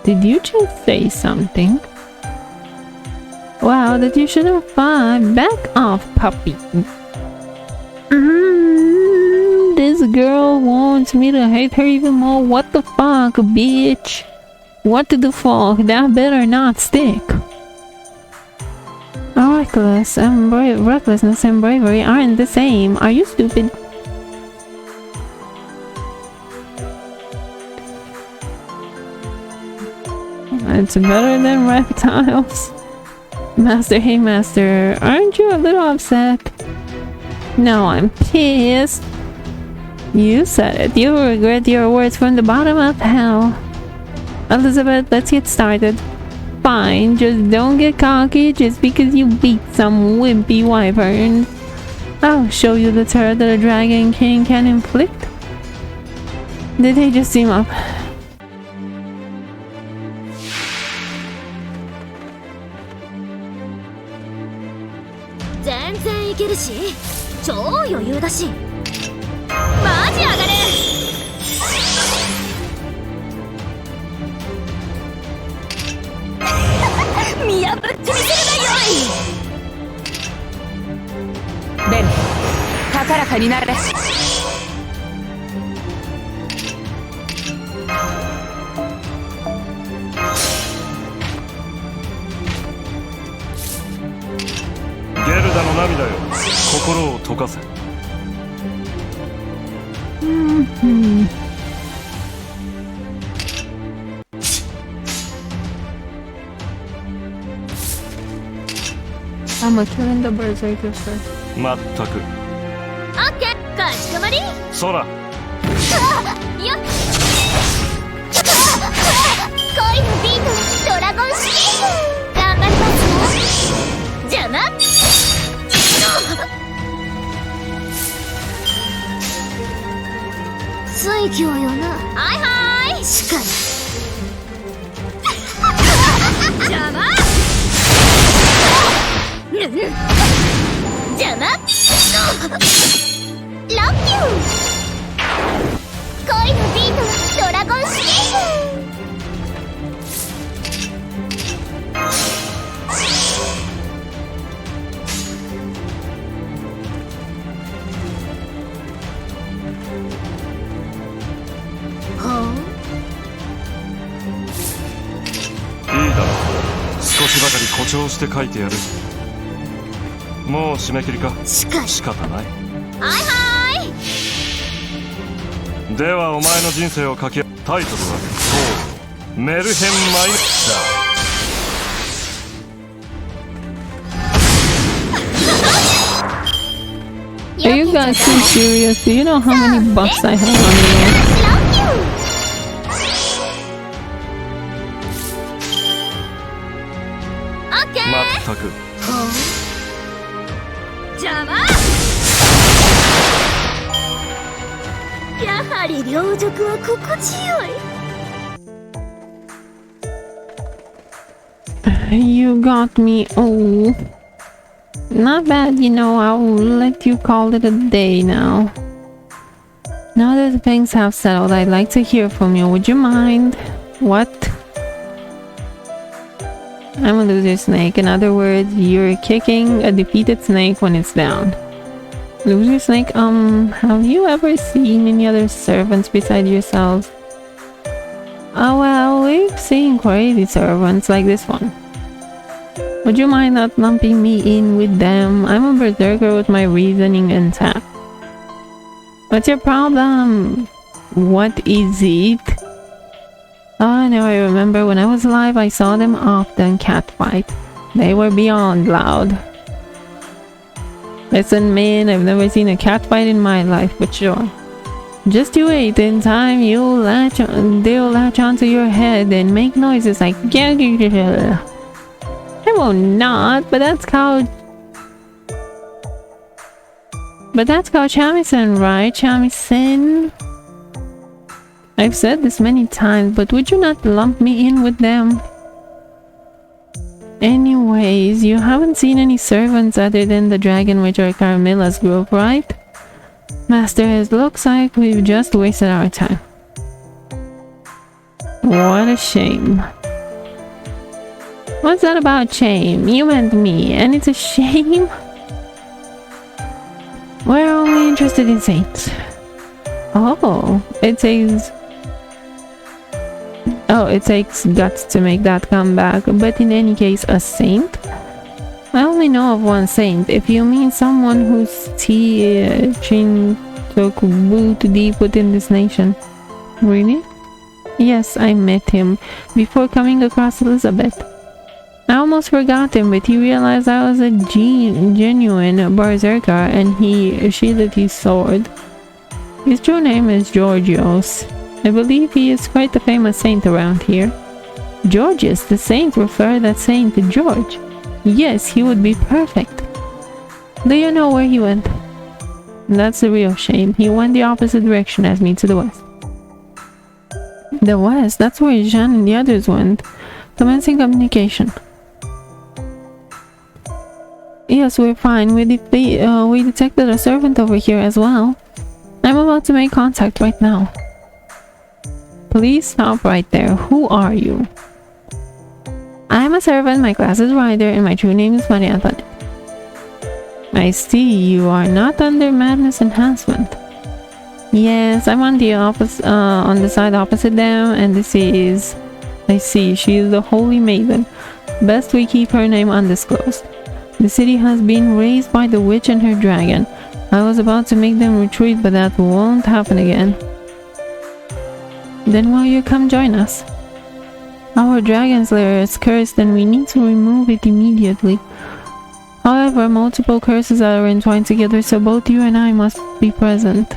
Did you just say something? Wow, that you shouldn't fight. Back off, puppy. This girl wants me to hate her even more. What the fuck, bitch? What the fuck? That better not stick. Recklessness and bravery aren't the same. Are you stupid? It's better than reptiles. Master, hey master, aren't you a little upset? No, I'm pissed. You said it. You will regret your words from the bottom of hell. Elizabeth, let's get started. Fine, just don't get cocky just because you beat some wimpy wyvern. I'll show you the terror that a dragon king can inflict. Did they just team up? 全然いけるし、超余裕だし。マジ上がれ。見破ってみせるがよい。ベル、高らかになれ。ゲルダの涙よ、心を溶かせ。I'm killing the berserker first. まったく。オッケー、かしこまり。そら。よっ。恋のビーム、ドラゴンシリーズ。頑張りますよ。邪魔。水教よな。はいはい。しかり。邪魔。邪魔。ラッキュー。恋のビーム、ドラゴンシリーズ。いいだろう。少しばかり誇張して書いてやる。もう締め切りか。仕方ない。はいはい。ではお前の人生を書き、タイトルはそうメルヘンマイナスだ。 Are you guys too serious? Do you know how many bucks I have on me? まったく。邪魔。やはり両辱は心地よい。You got me. Oh, not bad. You know, I'll let you call it a day now. Now that things have settled, I'd like to hear from you. Would you mind? What? I'm a loser snake. In other words, you're kicking a defeated snake when it's down. Loser snake, have you ever seen any other servants beside yourselves? Oh well, we've seen crazy servants like this one. Would you mind not lumping me in with them? I'm a berserker with my reasoning intact. What's your problem? What is it? Oh, now I remember when I was alive, I saw them often catfight. They were beyond loud. Listen, man, I've never seen a catfight in my life, but sure. Just you wait. In time, they'll latch onto your head and make noises like I will not, but that's called shamisen, right? Shamisen? I've said this many times, but would you not lump me in with them? Anyways, you haven't seen any servants other than the Dragon Witch or Carmilla's group, right? Master, it looks like we've just wasted our time. What a shame. What's that about shame? You and me, and it's a shame? We're only interested in saints. Oh, it takes guts to make that comeback, but in any case, a saint? I only know of one saint. If you mean someone whose teaching took root deep within this nation. Really? Yes, I met him before coming across Elizabeth. I almost forgot him, but he realized I was a genuine berserker and he sheathed his sword. His true name is Georgios. I believe he is quite a famous saint around here. Georgius, the saint, referred that saint to George. Yes, he would be perfect. Do you know where he went? That's the real shame. He went the opposite direction as me, to the west. The west? That's where Jean and the others went. Commencing communication. Yes, we're fine. We detected a servant over here as well. I'm about to make contact right now. Please stop right there. Who are you? I'm a servant, my class is Ryder, and my true name is Maria Antoinette. I see you are not under madness enhancement. Yes, I'm on the side opposite them, and this is... I see, she is the Holy Maiden. Best we keep her name undisclosed. The city has been raised by the witch and her dragon. I was about to make them retreat, but that won't happen again. Then will you come join us? Our dragon's lair is cursed and we need to remove it immediately. However, multiple curses are entwined together, so both you and I must be present.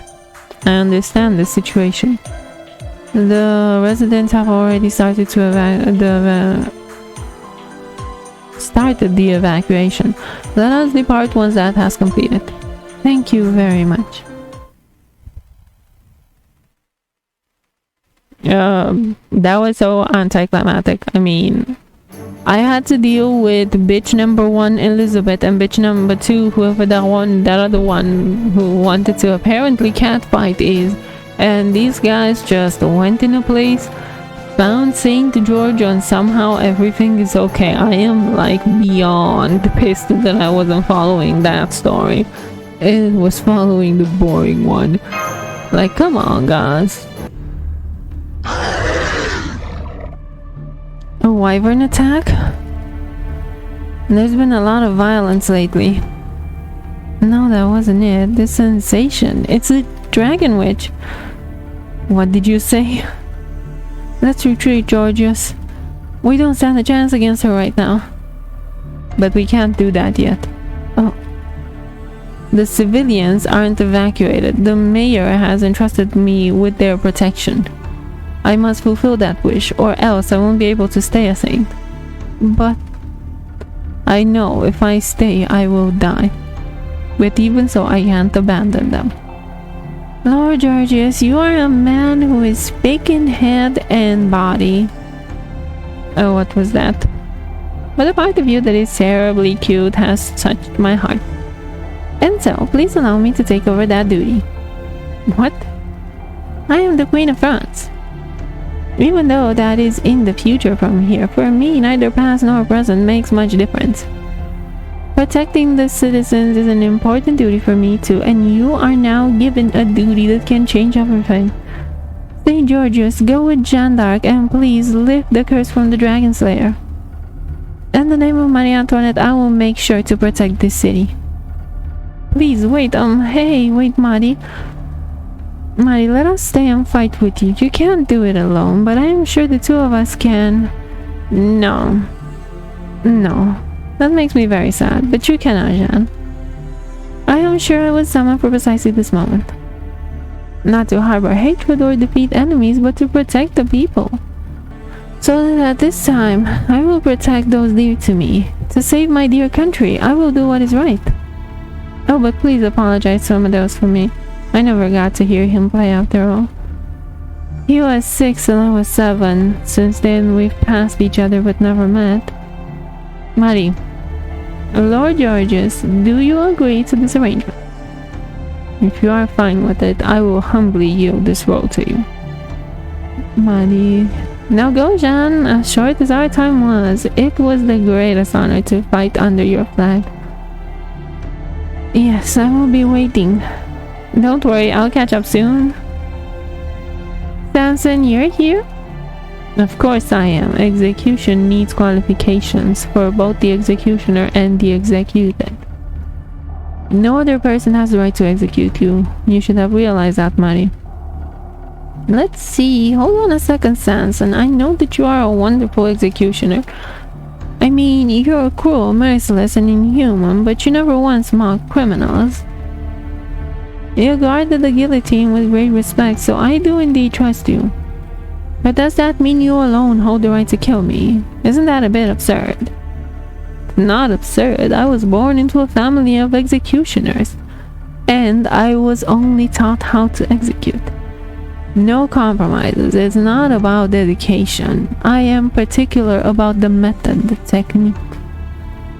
I understand the situation. The residents have already started the evacuation. Let us depart once that has completed. Thank you very much. That was so anticlimactic. I mean, I had to deal with bitch number 1 Elizabeth and bitch number 2 whoever that other one who wanted to apparently catfight is, and these guys just went in a place, found Saint George, and somehow everything is okay. I am like beyond pissed that I wasn't following that story. It was following the boring one. Like, come on, guys. A wyvern attack? There's been a lot of violence lately. No, that wasn't it. The sensation. It's a dragon witch. What did you say? Let's retreat, Georgius. We don't stand a chance against her right now. But we can't do that yet. Oh. The civilians aren't evacuated. The mayor has entrusted me with their protection. I must fulfill that wish, or else I won't be able to stay a saint. But I know if I stay, I will die. But even so, I can't abandon them. Lord Georgius, you are a man who is fake in head and body. Oh, what was that? But a part of you that is terribly cute has touched my heart. And so, please allow me to take over that duty. What? I am the Queen of France. Even though that is in the future from here, for me, neither past nor present makes much difference. Protecting the citizens is an important duty for me too, and you are now given a duty that can change everything. St. Georgius, go with Jeanne d'Arc and please lift the curse from the Dragon Slayer. In the name of Marie Antoinette, I will make sure to protect this city. Please, wait, hey, wait, Maddie. Mari, let us stay and fight with you. You can't do it alone, but I am sure the two of us can. No. No. That makes me very sad, but you cannot, Jean. I am sure I was summoned for precisely this moment. Not to harbor hatred or defeat enemies, but to protect the people. So that at this time, I will protect those dear to me. To save my dear country, I will do what is right. Oh, but please apologize to Amadeus for me. I never got to hear him play after all. He was 6 and I was 7. Since then, we've passed each other but never met. Mari, Lord Georges, do you agree to this arrangement? If you are fine with it, I will humbly yield this role to you. Mari... Now go, Jean. As short as our time was, it was the greatest honor to fight under your flag. Yes, I will be waiting. Don't worry, I'll catch up soon. Samson, you're here? Of course I am. Execution needs qualifications for both the executioner and the executed. No other person has the right to execute you. You should have realized that, Mari. Let's see. Hold on a second, Samson. I know that you are a wonderful executioner. I mean, you're cruel, merciless, and inhuman, but you never once mocked criminals. You guarded the guillotine with great respect, so I do indeed trust you. But does that mean you alone hold the right to kill me? Isn't that a bit absurd? Not absurd. I was born into a family of executioners, and I was only taught how to execute. No compromises. It's not about dedication. I am particular about the method, the technique.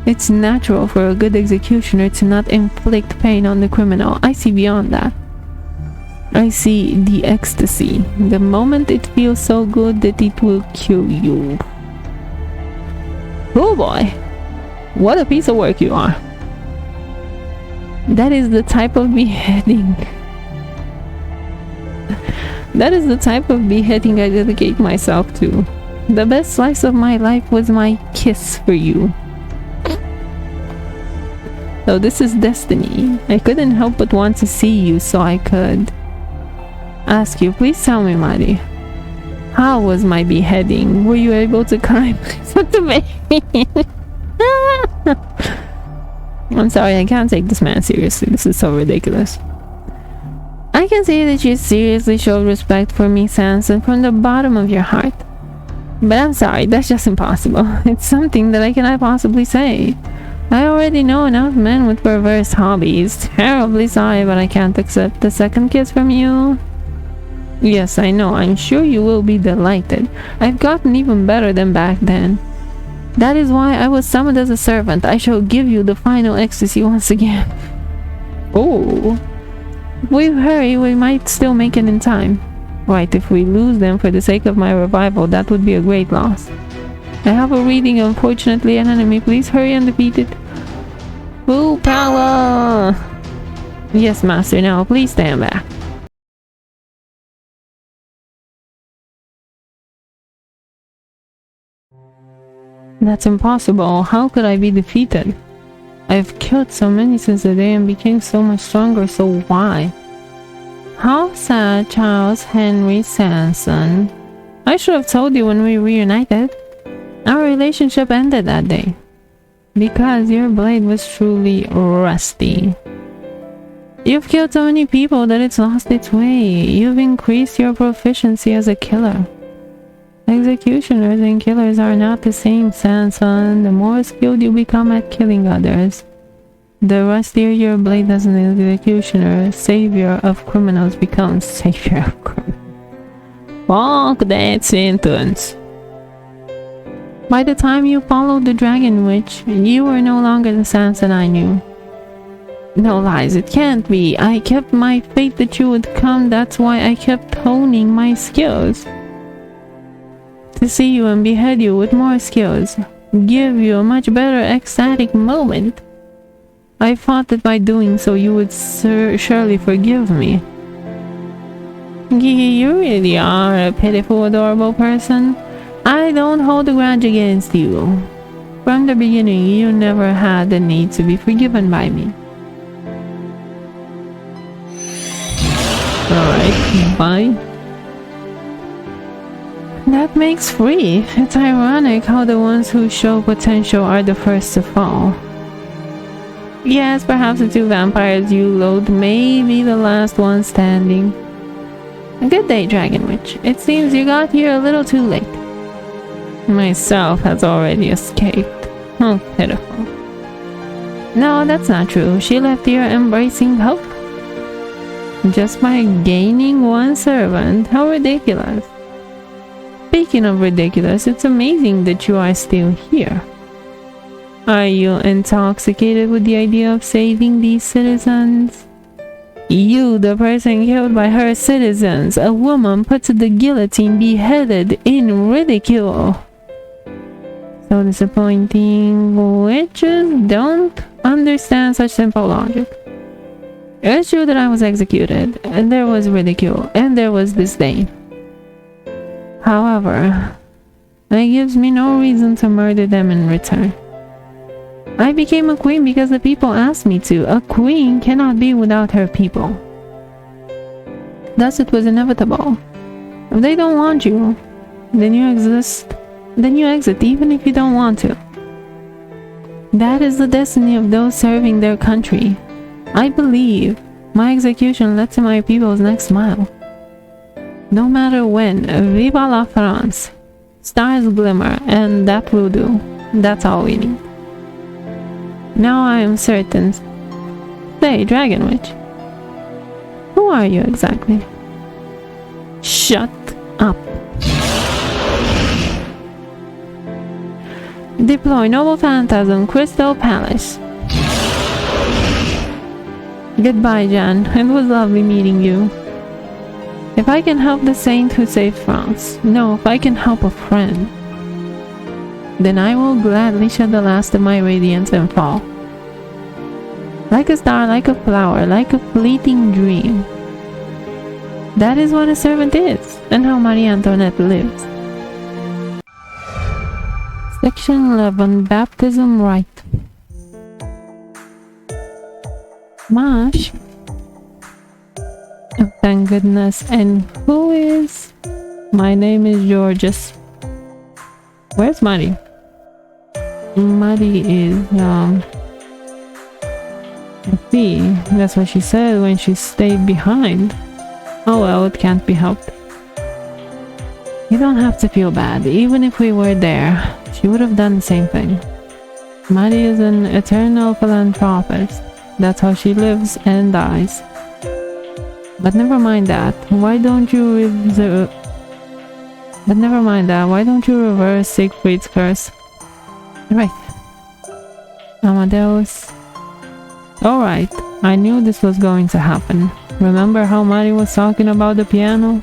It's natural for a good executioner to not inflict pain on the criminal. I see beyond that. I see the ecstasy. The moment it feels so good that it will kill you. Oh boy. What a piece of work you are. That is the type of beheading. That is the type of beheading I dedicate myself to. The best slice of my life was my kiss for you. So this is destiny. I couldn't help but want to see you, so I could ask you. Please tell me, Mari. How was my beheading? Were you able to climb the vein? I'm sorry, I can't take this man seriously. This is so ridiculous. I can see that you seriously showed respect for me, Samson, from the bottom of your heart. But I'm sorry, that's just impossible. It's something that I cannot possibly say. I already know enough men with perverse hobbies. Terribly sorry, but I can't accept the second kiss from you. Yes, I know. I'm sure you will be delighted. I've gotten even better than back then. That is why I was summoned as a servant. I shall give you the final ecstasy once again. Oh. If we hurry, we might still make it in time. Right, if we lose them for the sake of my revival, that would be a great loss. I have a reading, unfortunately, an enemy. Please hurry and defeat it. Full power! Yes, Master, now please stand back. That's impossible. How could I be defeated? I've killed so many since the day and became so much stronger, so why? How sad, Charles Henry Sanson. I should have told you when we reunited. Our relationship ended that day. Because your blade was truly rusty. You've killed so many people that it's lost its way. You've increased your proficiency as a killer. Executioners and killers are not the same, Sanson. The more skilled you become at killing others, the rustier your blade as an executioner. Savior of criminals becomes savior of criminals. Fuck that sentence. By the time you followed the Dragon Witch, you were no longer the Sanson I knew. No lies, it can't be. I kept my faith that you would come. That's why I kept honing my skills. To see you and behead you with more skills, give you a much better ecstatic moment. I thought that by doing so you would surely forgive me. You really are a pitiful, adorable person. I don't hold a grudge against you. From the beginning, you never had the need to be forgiven by me. Alright, bye. That makes 3. It's ironic how the ones who show potential are the first to fall. Yes, perhaps the 2 vampires you loathe may be the last one standing. Good day, Dragon Witch. It seems you got here a little too late. Myself has already escaped. Oh, pitiful. No, that's not true. She left here embracing hope. Just by gaining 1 servant. How ridiculous. Speaking of ridiculous, it's amazing that you are still here. Are you intoxicated with the idea of saving these citizens? You, the person killed by her citizens, a woman put to the guillotine, beheaded in ridicule. So disappointing. Witches don't understand such simple logic. It's true that I was executed, and there was ridicule, and there was disdain. However, that gives me no reason to murder them in return. I became a queen because the people asked me to. A queen cannot be without her people. Thus it was inevitable. If they don't want you, then you exit even if you don't want to. That is the destiny of those serving their country. I believe my execution led to my people's next smile. No matter when, viva la France. Stars glimmer, and that will do. That's all we need. Now I am certain. Say, Dragon Witch. Who are you exactly? Shut up. Deploy Noble Phantasm Crystal Palace. Goodbye, Jan. It was lovely meeting you. If I can help the saint who saved France, no, if I can help a friend, then I will gladly shed the last of my radiance and fall. Like a star, like a flower, like a fleeting dream. That is what a servant is, and how Marie Antoinette lives. Section 11, Baptism Rite. Mash? Oh, thank goodness. And who is? My name is Georges. Where's Maddie? Maddie is, let's see. That's what she said when she stayed behind. Oh well, it can't be helped. You don't have to feel bad. Even if we were there, she would have done the same thing. Maddie is an eternal philanthropist. That's how she lives and dies. But never mind that. Why don't you reverse Siegfried's curse? Right. Amadeus. Alright, I knew this was going to happen. Remember how Mari was talking about the piano?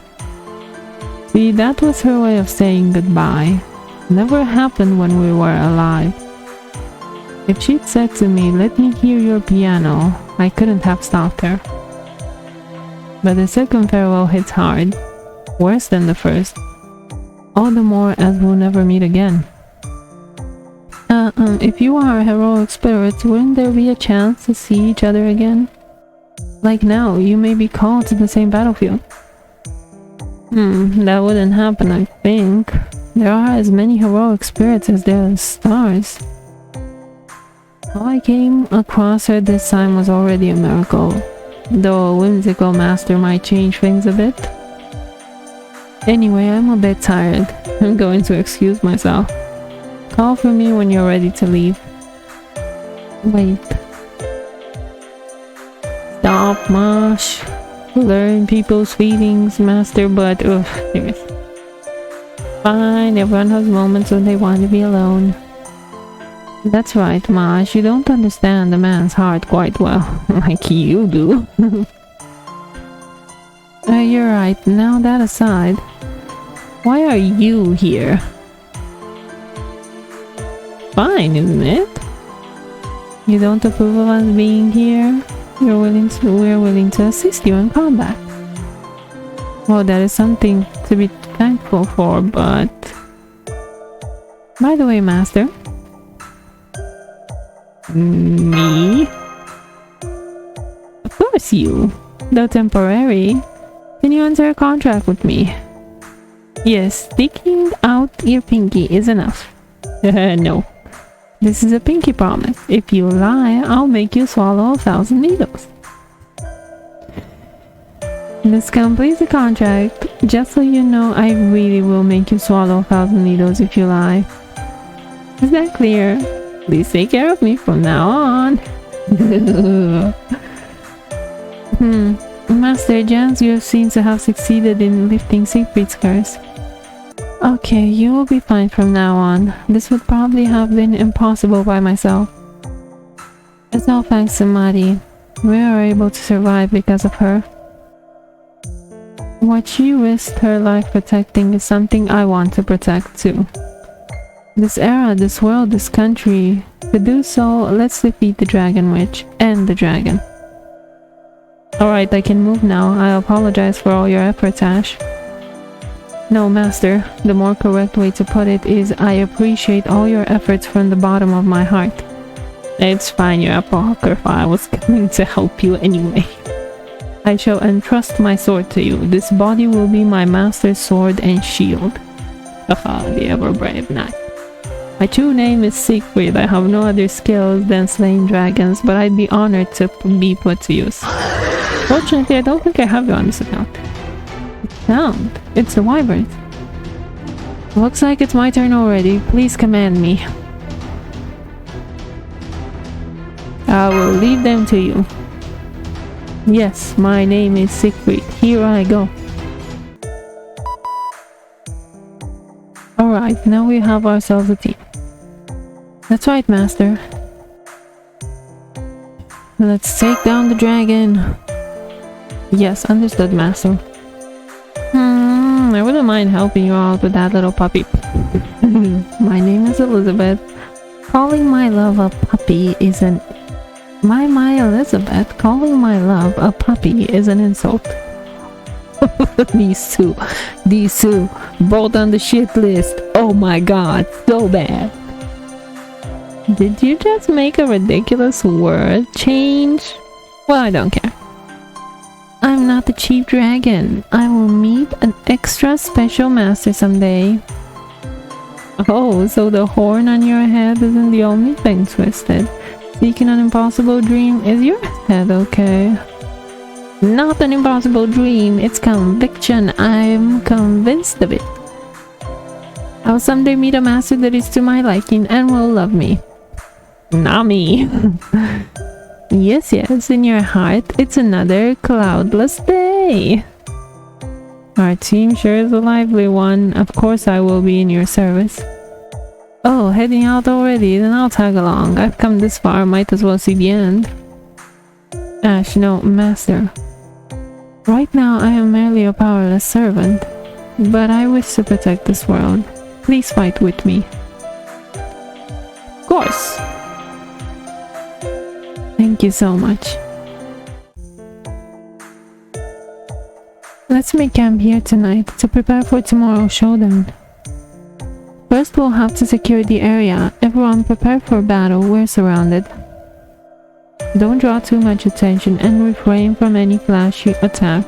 See, that was her way of saying goodbye. Never happened when we were alive. If she'd said to me, "Let me hear your piano," I couldn't have stopped her. But the second farewell hits hard, worse than the first. All the more as we'll never meet again. If you are a heroic spirit, wouldn't there be a chance to see each other again? Like now, you may be called to the same battlefield. That wouldn't happen, I think. There are as many heroic spirits as there are stars. How I came across her this time was already a miracle, though a whimsical master might change things a bit. Anyway, I'm a bit tired. I'm going to excuse myself. Call for me when you're ready to leave. Wait. Stop, Mosh. Learn people's feelings, master, but serious. Fine, everyone has moments when they want to be alone. That's right, Mosh. You don't understand the man's heart quite well, like you do. You're right. Now that aside, why are you here? Fine, isn't it? You don't approve of us being here? We're willing to assist you in combat. Well, that is something to be thankful for, but... By the way, Master. Me? Of course you. Though temporary, Can you enter a contract with me? Yes, sticking out your pinky is enough. No. This is a pinky promise. If you lie, I'll make you swallow 1,000 needles. This completes the contract. Just so you know, I really will make you swallow 1,000 needles if you lie. Is that clear? Please take care of me from now on. Master Jans, you seem to have succeeded in lifting Siegfried's curse. Okay, you will be fine from now on. This would probably have been impossible by myself. It's all thanks to Mari. We are able to survive because of her. What she risked her life protecting is something I want to protect too. This era, this world, this country. To do so, let's defeat the Dragon Witch and the dragon. Alright, I can move now. I apologize for all your efforts, Ash. No, Master. The more correct way to put it is I appreciate all your efforts from the bottom of my heart. It's fine, you're Apocrypha. I was coming to help you anyway. I shall entrust my sword to you. This body will be my master's sword and shield. Haha, the ever-brave knight. My true name is Siegfried. I have no other skills than slaying dragons, but I'd be honored to be put to use. Fortunately, I don't think I have you on this account. Sound. It's the wyverns. Looks like it's my turn already. Please command me. I will leave them to you. Yes, my name is Siegfried. Here I go. Alright, now we have ourselves a team. That's right, Master. Let's take down the dragon. Yes, understood, Master. I wouldn't mind helping you out with that little puppy. My name is Elizabeth. Calling my love a puppy is an... My Elizabeth, calling my love a puppy is an insult. These two, both on the shit list. Oh my god, so bad. Did you just make a ridiculous word change? Well, I don't care. I'm not the chief dragon. I will meet an extra special master someday. Oh, so the horn on your head isn't the only thing twisted. Seeking an impossible dream is your head, okay? Not an impossible dream, it's conviction. I'm convinced of it. I'll someday meet a master that is to my liking and will love me. Nami. Yes, in your heart, it's another cloudless day. Our team sure is a lively one. Of course I will be in your service. Oh, heading out already? Then I'll tag along. I've come this far, might as well see the end. Ash, no, Master. Right now I am merely a powerless servant, but I wish to protect this world. Please fight with me. Of course. Thank you so much. Let's make camp here tonight to prepare for tomorrow's showdown. First we'll have to secure the area. Everyone prepare for battle, we're surrounded. Don't draw too much attention and refrain from any flashy attack,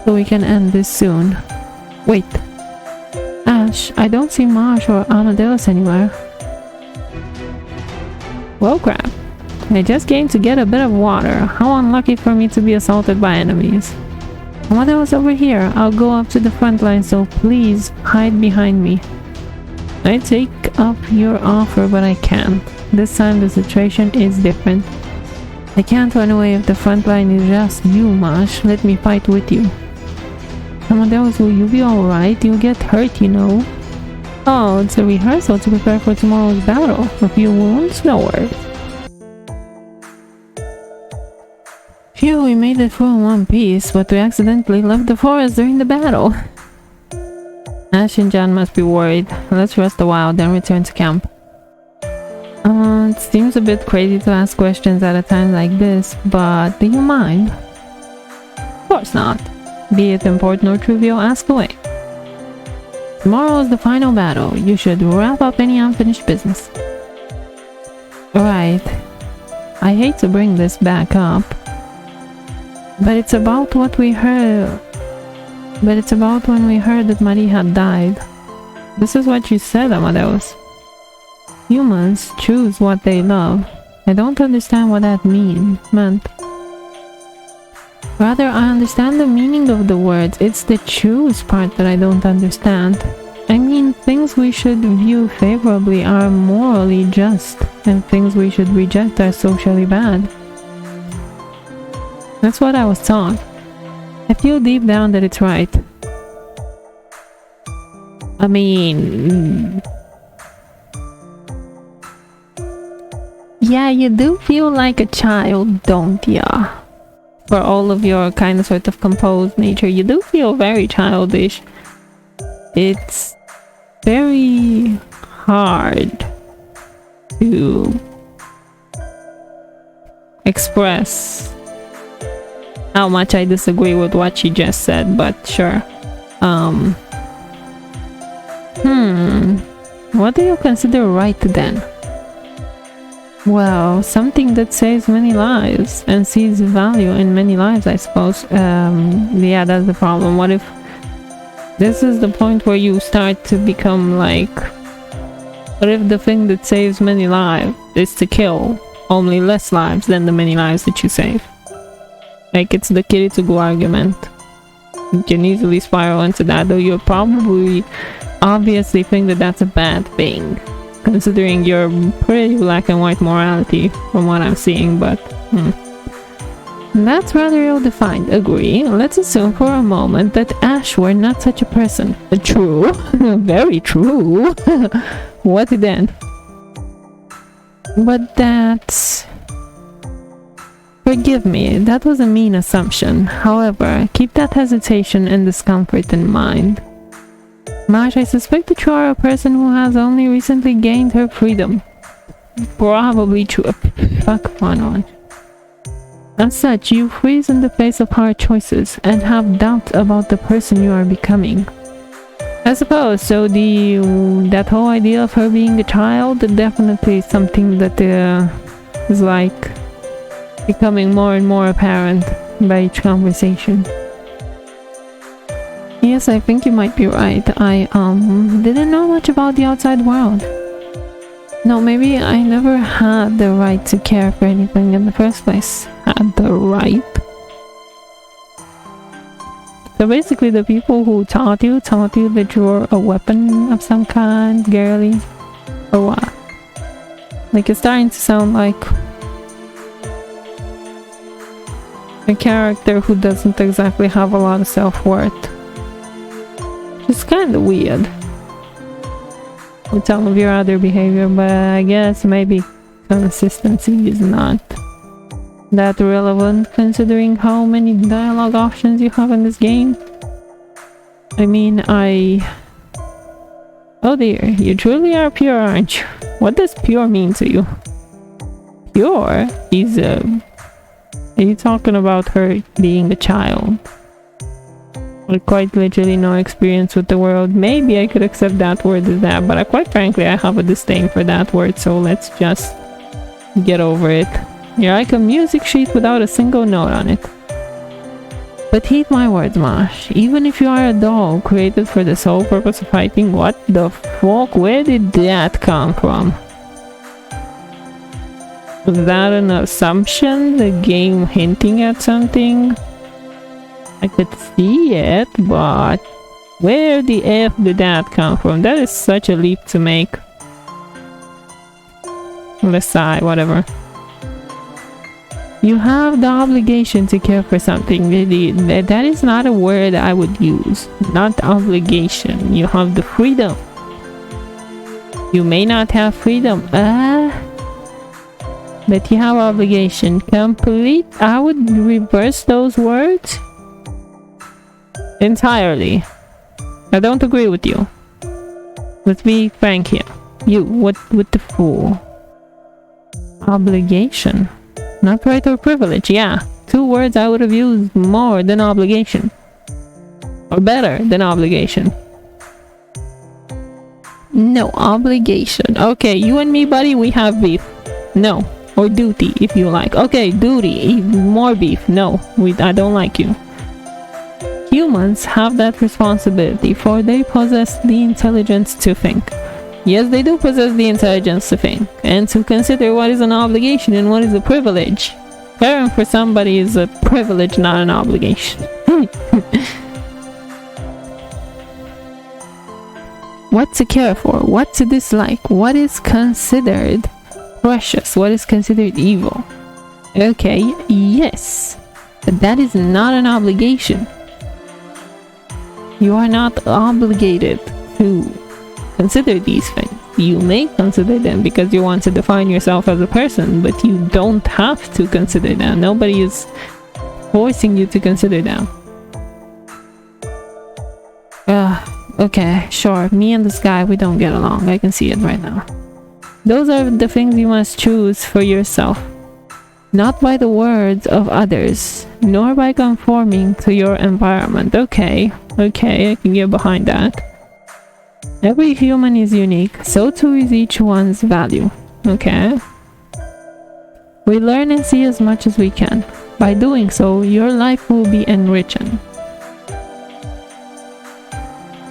so we can end this soon. Wait. Ash, I don't see Marsh or Amadeus anywhere. Well, crap. I just came to get a bit of water. How unlucky for me to be assaulted by enemies. Amadeus over here. I'll go up to the front line, so please hide behind me. I take up your offer, but I can't. This time the situation is different. I can't run away if the front line is just you, Marsh. Let me fight with you. Amadeus, will you be alright? You'll get hurt, you know. Oh, it's a rehearsal to prepare for tomorrow's battle. A few wounds? No worries. Phew, we made it through in one piece, but we accidentally left the forest during the battle. Ash and Jan must be worried. Let's rest a while, then return to camp. It seems a bit crazy to ask questions at a time like this, but do you mind? Of course not. Be it important or trivial, ask away. Tomorrow is the final battle. You should wrap up any unfinished business. Right. I hate to bring this back up. But it's about what we heard. But it's about when we heard that Marie had died. This is what you said, Amadeus. Humans choose what they love. I don't understand what that meant. Rather, I understand the meaning of the words. It's the choose part that I don't understand. I mean, things we should view favorably are morally just, and things we should reject are socially bad. That's what I was taught. I feel deep down that it's right. I mean... Yeah, you do feel like a child, don't ya? For all of your kind of sort of composed nature, you do feel very childish. It's very hard to express how much I disagree with what she just said, but sure. What do you consider right then? Well, something that saves many lives and sees value in many lives, I suppose. Yeah, that's the problem. What if this is the point where you start to become like, what if the thing that saves many lives is to kill only less lives than the many lives that you save? Like, it's the Kiritsugu argument. You can easily spiral into that, though you probably obviously think that that's a bad thing, considering your pretty black and white morality from what I'm seeing, but that's rather ill-defined. Agree. Let's assume for a moment that Ash were not such a person. True. Very true. What then? But that's... Forgive me, that was a mean assumption. However, keep that hesitation and discomfort in mind. Marsh, I suspect that you are a person who has only recently gained her freedom. Probably true. Fuck on. As such, you freeze in the face of hard choices and have doubt about the person you are becoming. I suppose, so that whole idea of her being a child definitely is something that is like becoming more and more apparent by each conversation. Yes, I think you might be right. I didn't know much about the outside world. No, maybe I never had the right to care for anything in the first place. Had the right? So basically the people who taught you that you're a weapon of some kind, girly, or what? Like, it's starting to sound like a character who doesn't exactly have a lot of self-worth. It's kind of weird with some of your other behavior, but I guess maybe consistency is not that relevant considering how many dialogue options you have in this game. I mean, oh dear, you truly are pure, aren't you? What does pure mean to you? Pure is are you talking about her being a child? With quite literally no experience with the world. Maybe I could accept that word as that, but quite frankly I have a disdain for that word, so let's just get over it. You're like a music sheet without a single note on it. But heed my words, Mash. Even if you are a doll created for the sole purpose of fighting, what the fuck? Where did that come from? Was that an assumption? The game hinting at something? I could see it, but where the F did that come from? That is such a leap to make. Let's sigh, whatever. You have the obligation to care for something. That is not a word I would use. Not obligation. You have the freedom. You may not have freedom. But you have obligation. Complete. I would reverse those words entirely. I don't agree with you. Let's be frank here. You, what with the fool? Obligation. Not right or privilege. Yeah. 2 words I would have used more than obligation. Or better than obligation. No, obligation. Okay, you and me, buddy, we have beef. No. or duty if you like. Okay, duty, more beef. No, I don't like you. Humans have that responsibility, for they possess the intelligence to think. Yes, they do possess the intelligence to think and to consider what is an obligation and what is a privilege. Caring for somebody is a privilege, not an obligation. What to care for, what to dislike, what is considered precious, what is considered evil. Okay, yes, but that is not an obligation. You are not obligated to consider these things. You may consider them because you want to define yourself as a person, but you don't have to consider them. Nobody is forcing you to consider them. Okay, sure, me and this guy, we don't get along. I can see it right now. Those are the things you must choose for yourself, not by the words of others, nor by conforming to your environment. Okay, I can get behind that. Every human is unique, so too is each one's value. Okay? We learn and see as much as we can. By doing so, your life will be enriching.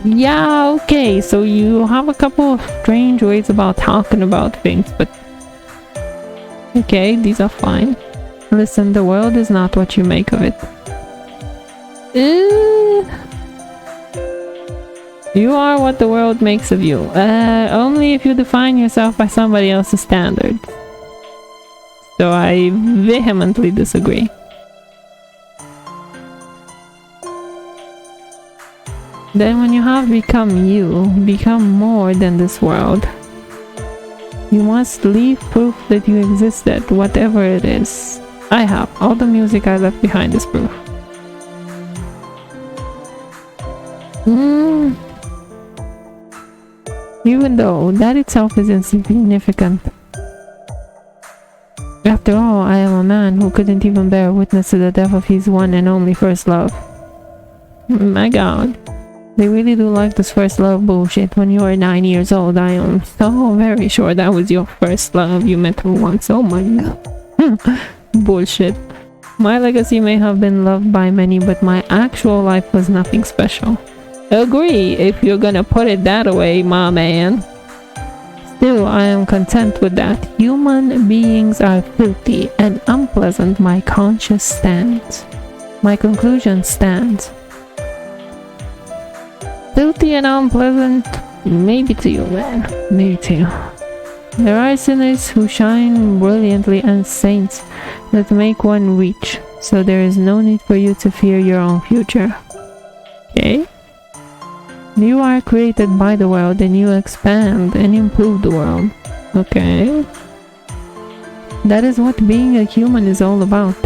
Yeah, okay, so you have a couple of strange ways about talking about things, but okay, these are fine. Listen, the world is not what you make of it. You are what the world makes of you. Only if you define yourself by somebody else's standards. So I vehemently disagree. Then when you have become you, become more than this world. You must leave proof that you existed, whatever it is. I have. All the music I left behind is proof. Even though that itself is insignificant. After all, I am a man who couldn't even bear witness to the death of his one and only first love. My god. They really do like this first love bullshit. When you were 9 years old, I am so very sure that was your first love. You met her once. Oh my god. Bullshit. My legacy may have been loved by many, but my actual life was nothing special. Agree, if you're gonna put it that way, my man. Still, I am content with that. Human beings are filthy and unpleasant. My conscience stands. My conclusion stands. Filthy and unpleasant? Maybe to you, man. Maybe to you. There are sinners who shine brilliantly and saints that make one reach. So there is no need for you to fear your own future. Okay? You are created by the world and you expand and improve the world. Okay? That is what being a human is all about.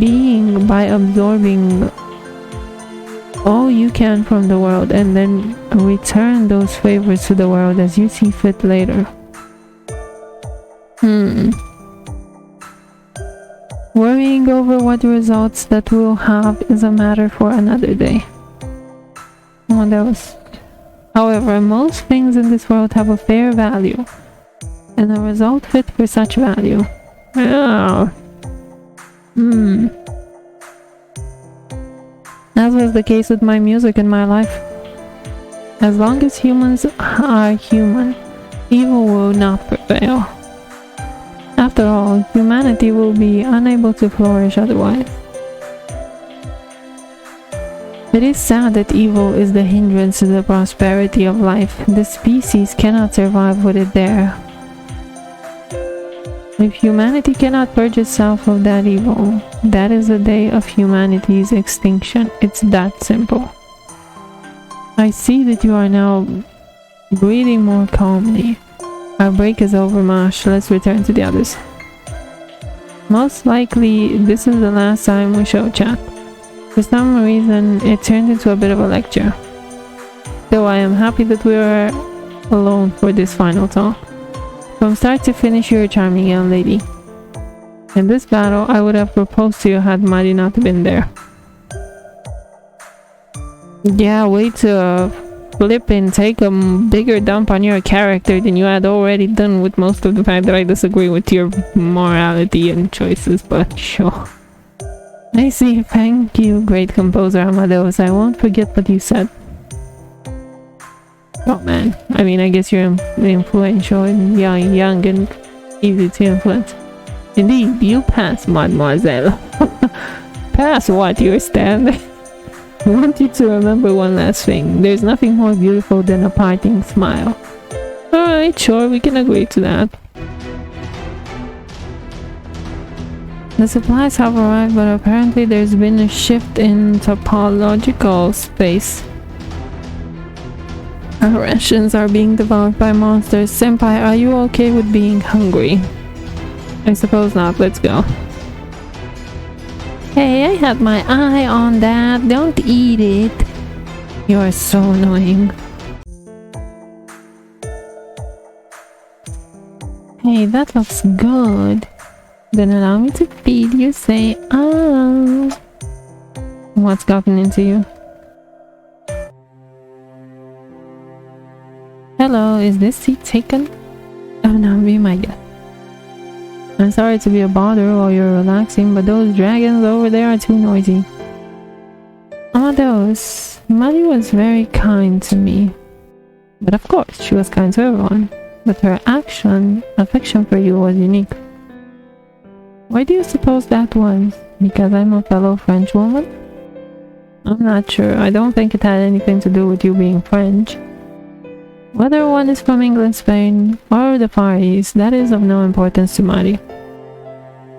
Being by absorbing all you can from the world and then return those favors to the world as you see fit later. Worrying over what results that will have is a matter for another day. However, most things in this world have a fair value and a result fit for such value. As was the case with my music and my life. As long as humans are human, evil will not prevail. After all, humanity will be unable to flourish otherwise. It is sad that evil is the hindrance to the prosperity of life. The species cannot survive with it there. If humanity cannot purge itself of that evil, that is the day of humanity's extinction. It's that simple. I see that you are now breathing more calmly. Our break is over, Mosh. Let's return to the others. Most likely, this is the last time we shall chat. For some reason, it turned into a bit of a lecture. Though I am happy that we are alone for this final talk. From start to finish, you're a charming young lady. In this battle, I would have proposed to you had Mari not been there. Yeah, way to flipping take a bigger dump on your character than you had already done with most of the fact that I disagree with your morality and choices, but sure. I see. Thank you, great composer Amadeus. I won't forget what you said. Oh man, I mean, I guess you're influential and young and easy to influence. Indeed, you pass, mademoiselle. Pass what? You're standing. I want you to remember one last thing. There's nothing more beautiful than a parting smile. Alright, sure, we can agree to that. The supplies have arrived, but apparently there's been a shift in topological space. Our rations are being devoured by monsters. Senpai, are you okay with being hungry? I suppose not. Let's go. Hey, I had my eye on that. Don't eat it. You are so annoying. Hey, that looks good. Then allow me to feed you. Say, ah. What's gotten into you? Hello, is this seat taken? Oh no, be my guest. I'm sorry to be a bother while you're relaxing, but those dragons over there are too noisy. Amadeus, Mari was very kind to me. But of course, she was kind to everyone. But her affection for you was unique. Why do you suppose that was? Because I'm a fellow French woman? I'm not sure. I don't think it had anything to do with you being French. Whether one is from England, Spain, or the Far East, that is of no importance to Mari.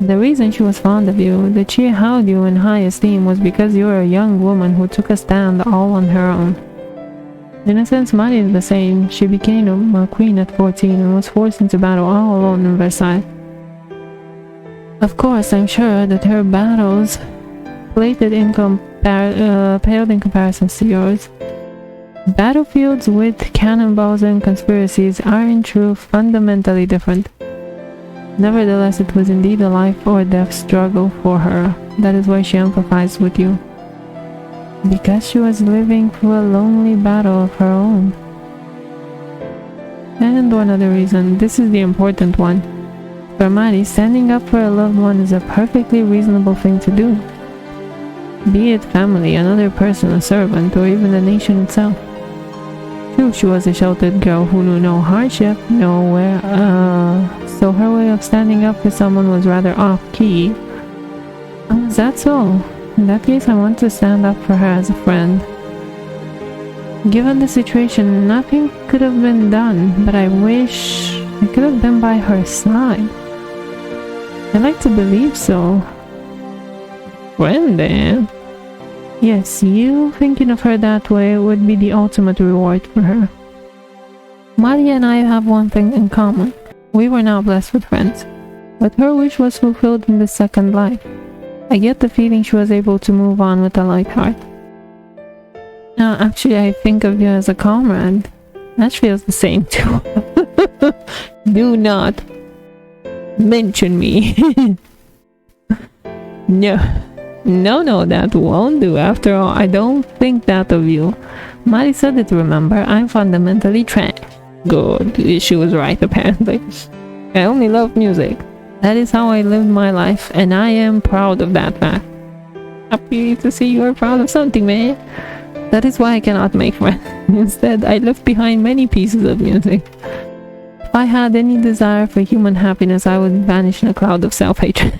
The reason she was fond of you, that she held you in high esteem, was because you were a young woman who took a stand all on her own. In a sense, Mari is the same. She became a queen at 14 and was forced into battle all alone in Versailles. Of course, I'm sure that her battles paled in comparison to yours. Battlefields with cannonballs and conspiracies are in truth fundamentally different. Nevertheless, it was indeed a life or death struggle for her. That is why she empathized with you. Because she was living through a lonely battle of her own. And one other reason, this is the important one. For Mari, standing up for a loved one is a perfectly reasonable thing to do. Be it family, another person, a servant, or even the nation itself. True, she was a sheltered girl who knew no hardship, so her way of standing up for someone was rather off-key. Is that so? In that case, I want to stand up for her as a friend. Given the situation, nothing could have been done, but I wish I could have been by her side. I like to believe so. Friend, then? Yes, you thinking of her that way would be the ultimate reward for her. Mari and I have one thing in common. We were now blessed with friends. But her wish was fulfilled in the second life. I get the feeling she was able to move on with a light heart. Now, actually, I think of you as a comrade. Ash feels the same too. Do not mention me. No, that won't do. After all, I don't think that of you. Mari said it, remember? I'm fundamentally trash. Good. She was right, apparently. I only love music. That is how I lived my life, and I am proud of that fact. Happy to see you are proud of something, man. That is why I cannot make friends. Instead, I left behind many pieces of music. If I had any desire for human happiness, I would vanish in a cloud of self-hatred.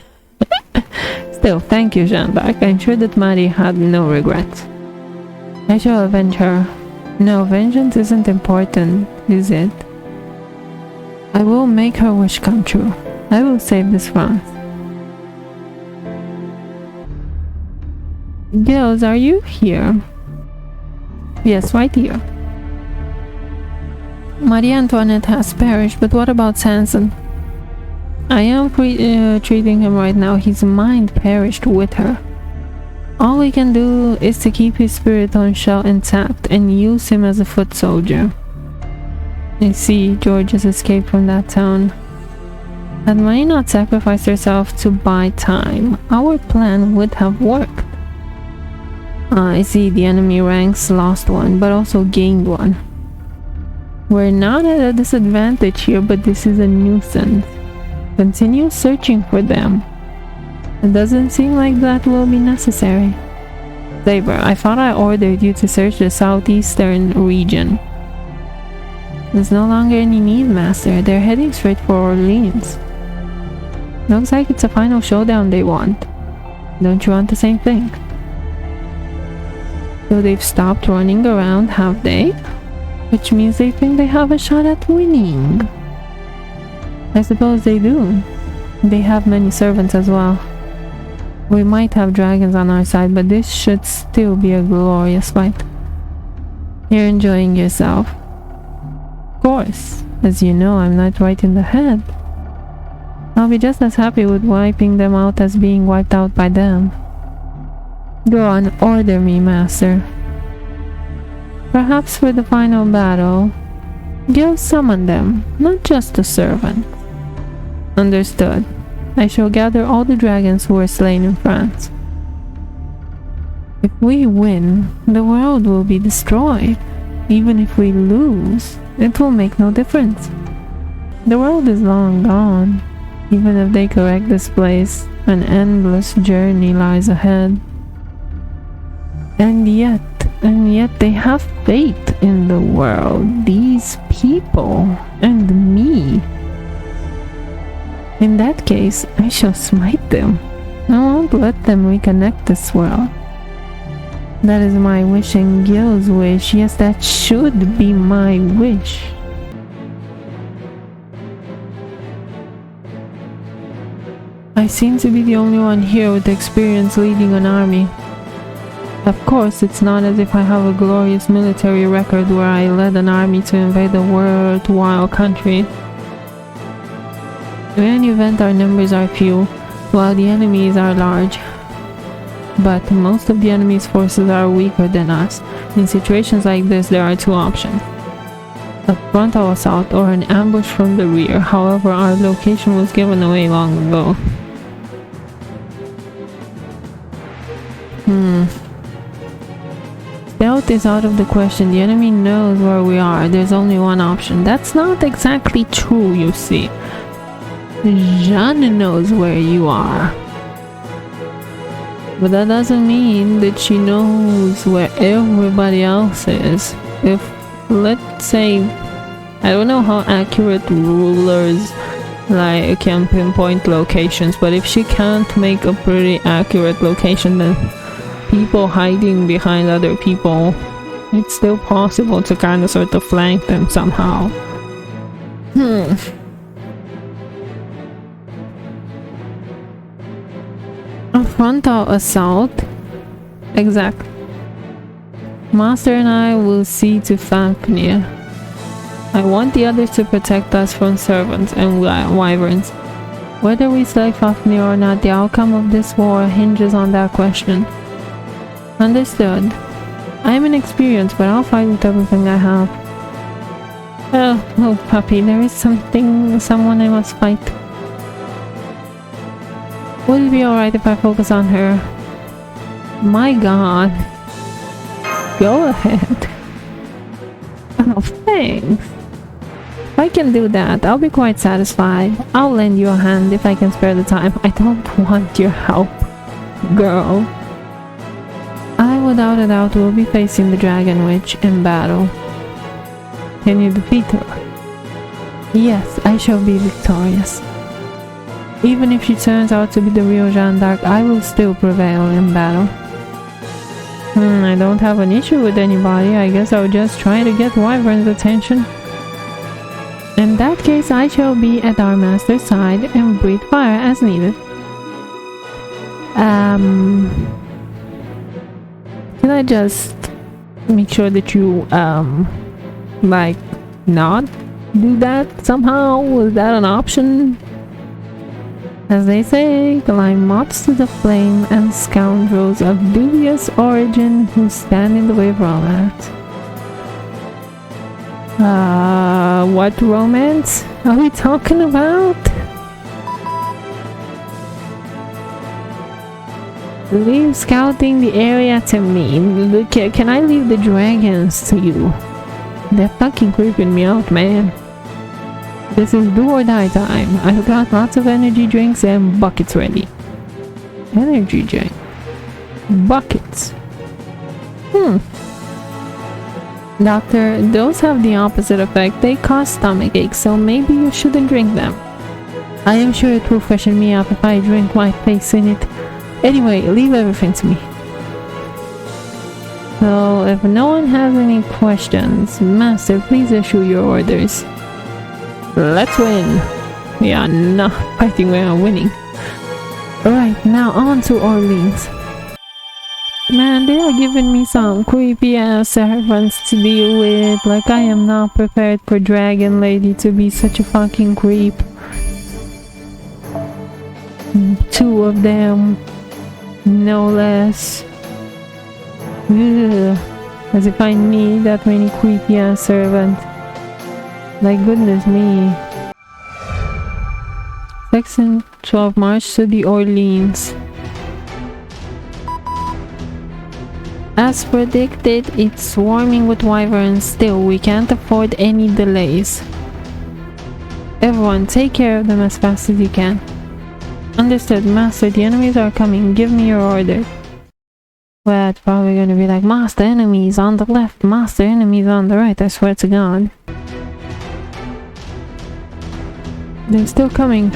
Still, thank you, Jean-Jacques. I'm sure that Mari had no regrets. I shall avenge her. No, vengeance isn't important, is it? I will make her wish come true. I will save this France. Girls, are you here? Yes, right here. Marie Antoinette has perished, but what about Sanson? I am treating him right now. His mind perished with her. All we can do is to keep his spiritual shell intact and use him as a foot soldier. I see George has escaped from that town. Had Marie not sacrificed herself to buy time, our plan would have worked. I see the enemy ranks lost one, but also gained one. We're not at a disadvantage here, but this is a nuisance. Continue searching for them. It doesn't seem like that will be necessary. Saber, I thought I ordered you to search the southeastern region. There's no longer any need, Master. They're heading straight for Orleans. Looks like it's a final showdown they want. Don't you want the same thing? So they've stopped running around, have they? Which means they think they have a shot at winning. I suppose they do. They have many servants as well. We might have dragons on our side, but this should still be a glorious fight. You're enjoying yourself. Of course. As you know, I'm not right in the head. I'll be just as happy with wiping them out as being wiped out by them. Go on, order me, Master. Perhaps for the final battle, Gil summon them, not just the servant. Understood. I shall gather all the dragons who were slain in France. If we win, the world will be destroyed. Even if we lose, it will make no difference. The world is long gone. Even if they correct this place, an endless journey lies ahead. And yet they have faith in the world, these people, and me. In that case, I shall smite them. I won't let them reconnect this world. That is my wish and Gil's wish. Yes, that should be my wish. I seem to be the only one here with experience leading an army. Of course, it's not as if I have a glorious military record where I led an army to invade a worthwhile country. In any event, our numbers are few, while the enemies are large. But most of the enemy's forces are weaker than us. In situations like this, there are two options: a frontal assault or an ambush from the rear. However, our location was given away long ago. Stealth is out of the question. The enemy knows where we are. There's only one option. That's not exactly true, you see. Jeanne knows where you are. But that doesn't mean that she knows where everybody else is. If, let's say, I don't know how accurate rulers like can pinpoint locations, but if she can't make a pretty accurate location, then people hiding behind other people, it's still possible to kind of sort of flank them somehow. A frontal assault? Exactly. Master and I will see to Fafnir. I want the others to protect us from servants and wyverns. Whether we slay Fafnir or not, the outcome of this war hinges on that question. Understood. I am inexperienced, but I'll fight with everything I have. Oh, puppy, there is someone I must fight. Would it be alright if I focus on her? My god. Go ahead. Oh, thanks. If I can do that, I'll be quite satisfied. I'll lend you a hand if I can spare the time. I don't want your help, girl. I, without a doubt, will be facing the Dragon Witch in battle. Can you defeat her? Yes, I shall be victorious. Even if she turns out to be the real Jeanne d'Arc, I will still prevail in battle. I don't have an issue with anybody. I guess I'll just try to get Wyvern's attention. In that case, I shall be at our master's side and breathe fire as needed. Can I just make sure that you, like, not do that somehow? Was that an option? As they say, climb moths to the flame and scoundrels of dubious origin who stand in the way of romance. What romance are we talking about? Leave scouting the area to me. Look, can I leave the dragons to you? They're fucking creeping me out, man. This is do or die time. I've got lots of energy drinks and buckets ready. Energy drink. Buckets. Doctor, those have the opposite effect. They cause stomach aches, so maybe you shouldn't drink them. I am sure it will freshen me up if I drink my face in it. Anyway, leave everything to me. So, if no one has any questions, Master, please issue your orders. Let's win! We are not fighting, we are winning. Alright, now on to Orleans. Man, they are giving me some creepy ass servants to deal with. Like, I am not prepared for Dragon Lady to be such a fucking creep. 2 of them, no less. Ugh. As if I need that many creepy ass servants. Like, goodness me. Section 12, march to the Orleans. As predicted, it's swarming with wyverns. Still, we can't afford any delays. Everyone, take care of them as fast as you can. Understood, Master. The enemies are coming. Give me your order. Well, it's probably gonna be like, Master, enemies on the left, Master, enemies on the right. I swear to God. They're still coming.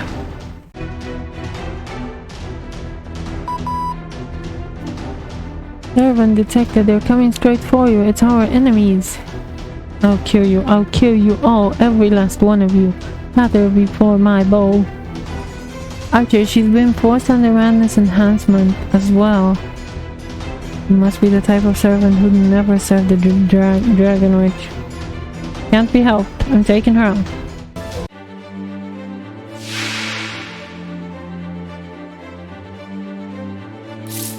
Servant detected. They're coming straight for you. It's our enemies. I'll kill you. I'll kill you all. Every last one of you. Rather before my bow. Archer, she's been forced under madness enhancement as well. You must be the type of servant who'd never served the Dragon Witch. Can't be helped. I'm taking her out.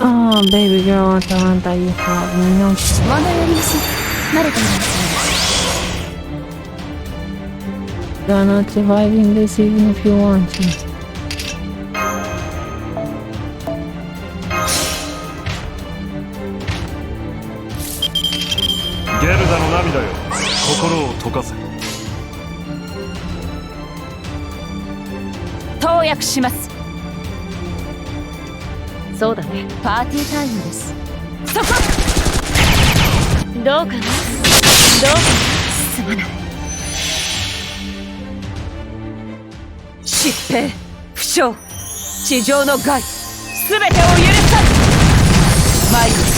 Oh, baby girl, Atalanta, you have no. You're not surviving this even if you want to. Gerda no namida yo, kokoro o tokase. 投薬します。そうだね、パーティータイムです。そこどうかな、どうかな、すまない。疾病、負傷、地上の害、すべてを許さん。参ります。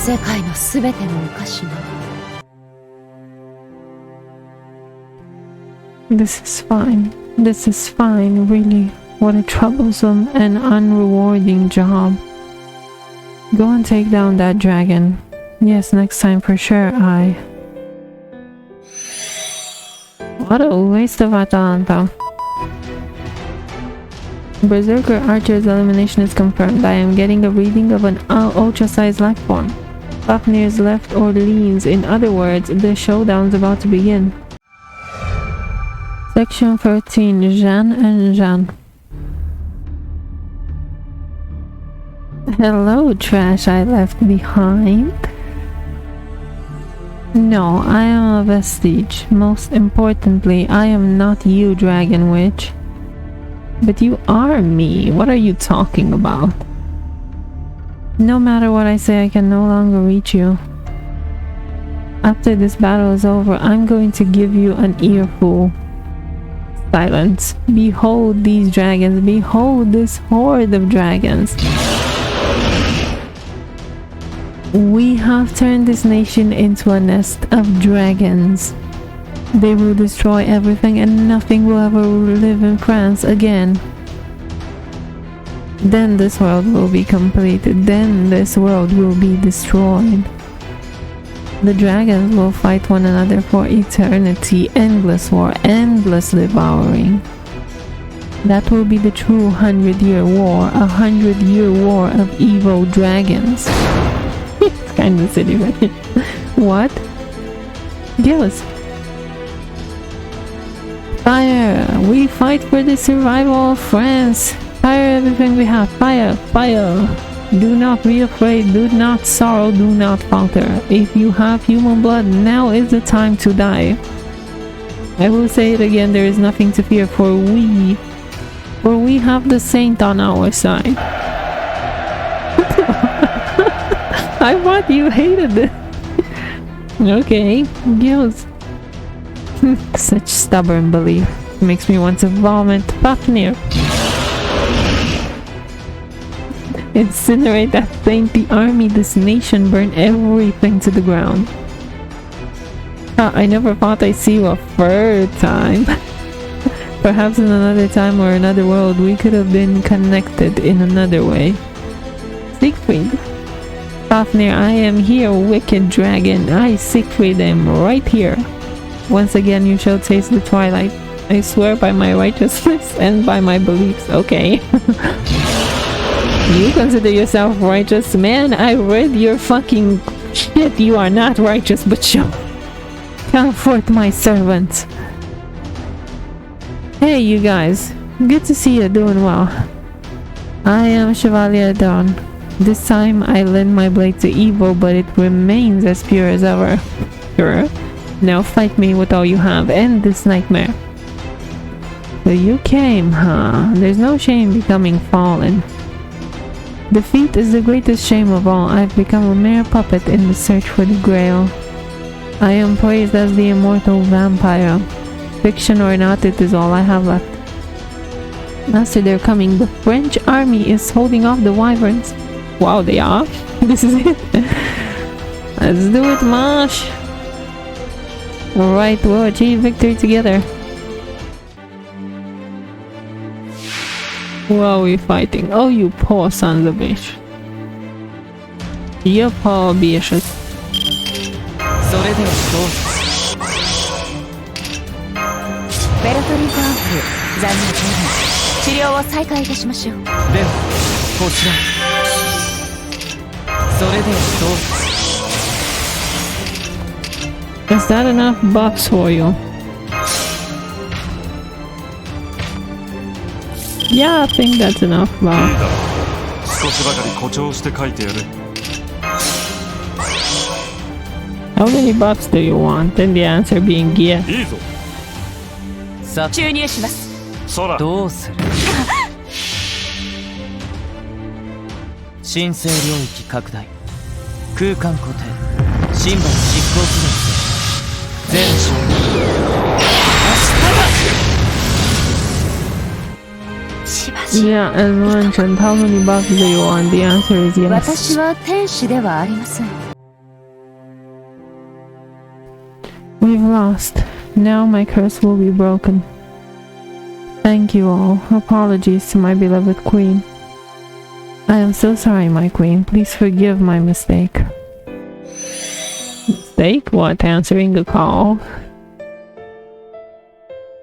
世界のすべてのお菓子が。This is fine. This is fine, really. What a troublesome and unrewarding job. Go and take down that dragon. Yes, next time for sure, What a waste of Atalanta. Berserker Archer's elimination is confirmed. I am getting a reading of an ultra-sized life form. Fafnir's left Orleans. In other words, the showdown's about to begin. Section 13, Jeanne and Jeanne. Hello, trash I left behind. No, I am a vestige. Most importantly, I am not you, Dragon Witch. But you are me. What are you talking about? No matter what I say, I can no longer reach you. After this battle is over, I'm going to give you an earful. Silence. Behold these dragons. Behold this horde of dragons. We have turned this nation into a nest of dragons. They will destroy everything and nothing will ever live in France again. Then this world will be completed. Then this world will be destroyed. The dragons will fight one another for eternity. Endless war, endless devouring. That will be the true 100-year war. A 100-year war of evil dragons. It's kind of silly, right? What? Give us. Fire! We fight for the survival of France! Fire everything we have! Fire! Fire! Do not be afraid, do not sorrow, do not falter. If you have human blood, now is the time to die. I will say it again, there is nothing to fear, for we have the saint on our side. I thought you hated it. Okay, gills. Such stubborn belief. Makes me want to vomit. Fafnir. Incinerate that thing, the army, this nation, burn everything to the ground. I never thought I'd see you a third time. Perhaps in another time or another world we could have been connected in another way. Siegfried. Fafnir, I am here, wicked dragon. I, Siegfried, am right here. Once again you shall taste the twilight. I swear by my righteousness and by my beliefs. Okay. You consider yourself righteous? Man, I read your fucking shit. You are not righteous, but show. Come forth, my servants. Hey, you guys. Good to see you doing well. I am Chevalier Dawn. This time I lend my blade to evil, but it remains as pure as ever. Sure. Now fight me with all you have. End this nightmare. So you came, huh? There's no shame becoming fallen. Defeat is the greatest shame of all. I've become a mere puppet in the search for the Grail. I am praised as the immortal vampire. Fiction or not, it is all I have left. Master, they're coming. The French army is holding off the wyverns. Wow, they are? This is it. Let's do it, Marsh. Alright, we'll achieve victory together. Who are we fighting? Oh, you poor sons of bitch. You poor bitches. Is that enough buffs for you? Yeah, I think that's enough buff. How many buffs do you want? And the answer being yes. 注入します。どうする？神聖領域拡大、空間固定、神罰実行する。全勝利。Yeah, as mentioned, how many buffs do you want? The answer is yes. 私は天使ではありません。We've lost. Now my curse will be broken. Thank you all. Apologies to my beloved queen. I am so sorry, my queen. Please forgive my mistake. Mistake? What? Answering a call?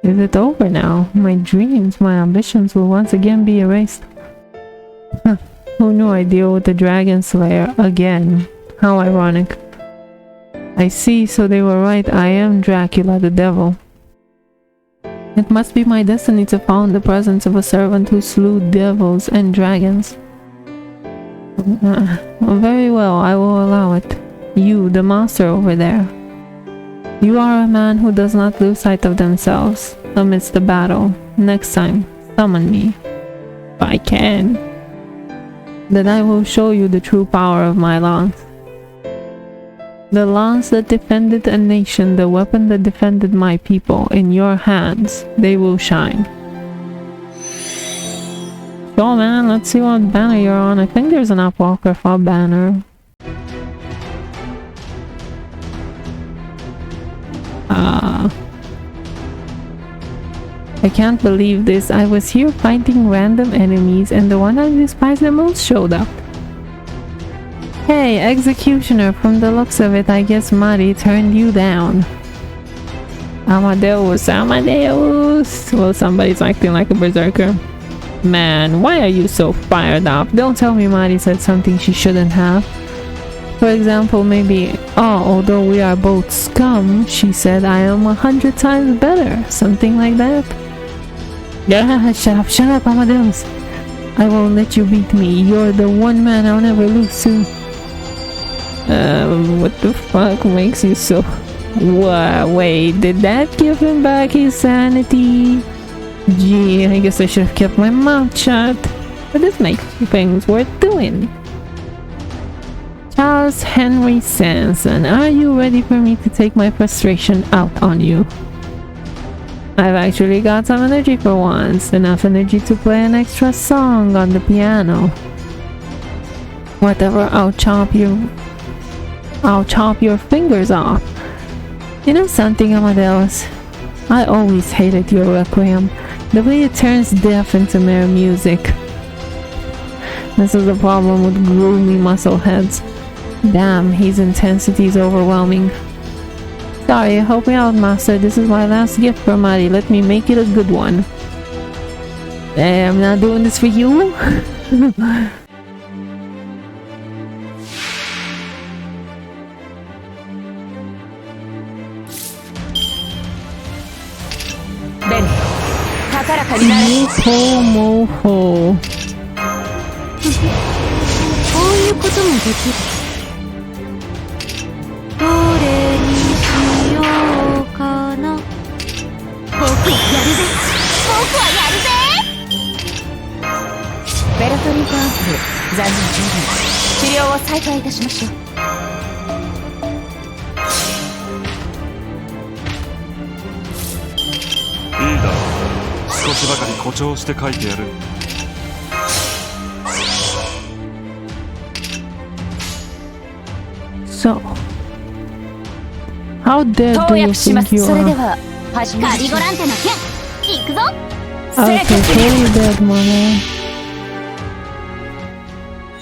Is it over now? My dreams, my ambitions will once again be erased. Huh. Who knew I'd deal with the Dragon Slayer again? How ironic. I see, so they were right. I am Dracula the devil. It must be my destiny to fall in the presence of a servant who slew devils and dragons. Very well, I will allow it. You, the monster over there. You are a man who does not lose sight of themselves amidst the battle. Next time, summon me. If I can. Then I will show you the true power of my lance. The lance that defended a nation, the weapon that defended my people. In your hands, they will shine. Sure, man, let's see what banner you're on. I think there's an Apocrypha banner. I can't believe this. I was here fighting random enemies and the one I despise the most showed up. Hey, Executioner, from the looks of it, I guess Mari turned you down. Amadeus, Amadeus! Well, somebody's acting like a berserker. Man, why are you so fired up? Don't tell me Mari said something she shouldn't have. For example, maybe, oh, although we are both scum, she said I am 100 times better. Something like that. Yeah, shut up, Amadeus. I won't let you beat me. You're the one man I'll never lose to. What the fuck makes you so... Wait, did that give him back his sanity? Gee, I guess I should have kept my mouth shut. But this makes things worth doing. Charles Henry Sanson, are you ready for me to take my frustration out on you? I've actually got some energy for once, enough energy to play an extra song on the piano. Whatever, I'll chop your fingers off. You know something, Amadeus? I always hated your Requiem, the way it turns death into mere music. This is the problem with gloomy muscle heads. Damn, his intensity is overwhelming. Sorry, help me out, master. This is my last gift for Mari. Let me make it a good one. Hey, I'm not doing this for you. Moho moho. こういうこともできる。どれにしようかな。僕はやるぜ。僕はやるぜ。ベルトリートアンプル、残念十分。治療を再開いたしましょう。いいだろう。少しばかり誇張して書いてやる。So, how dead do you think you are? Okay, totally dead, mama.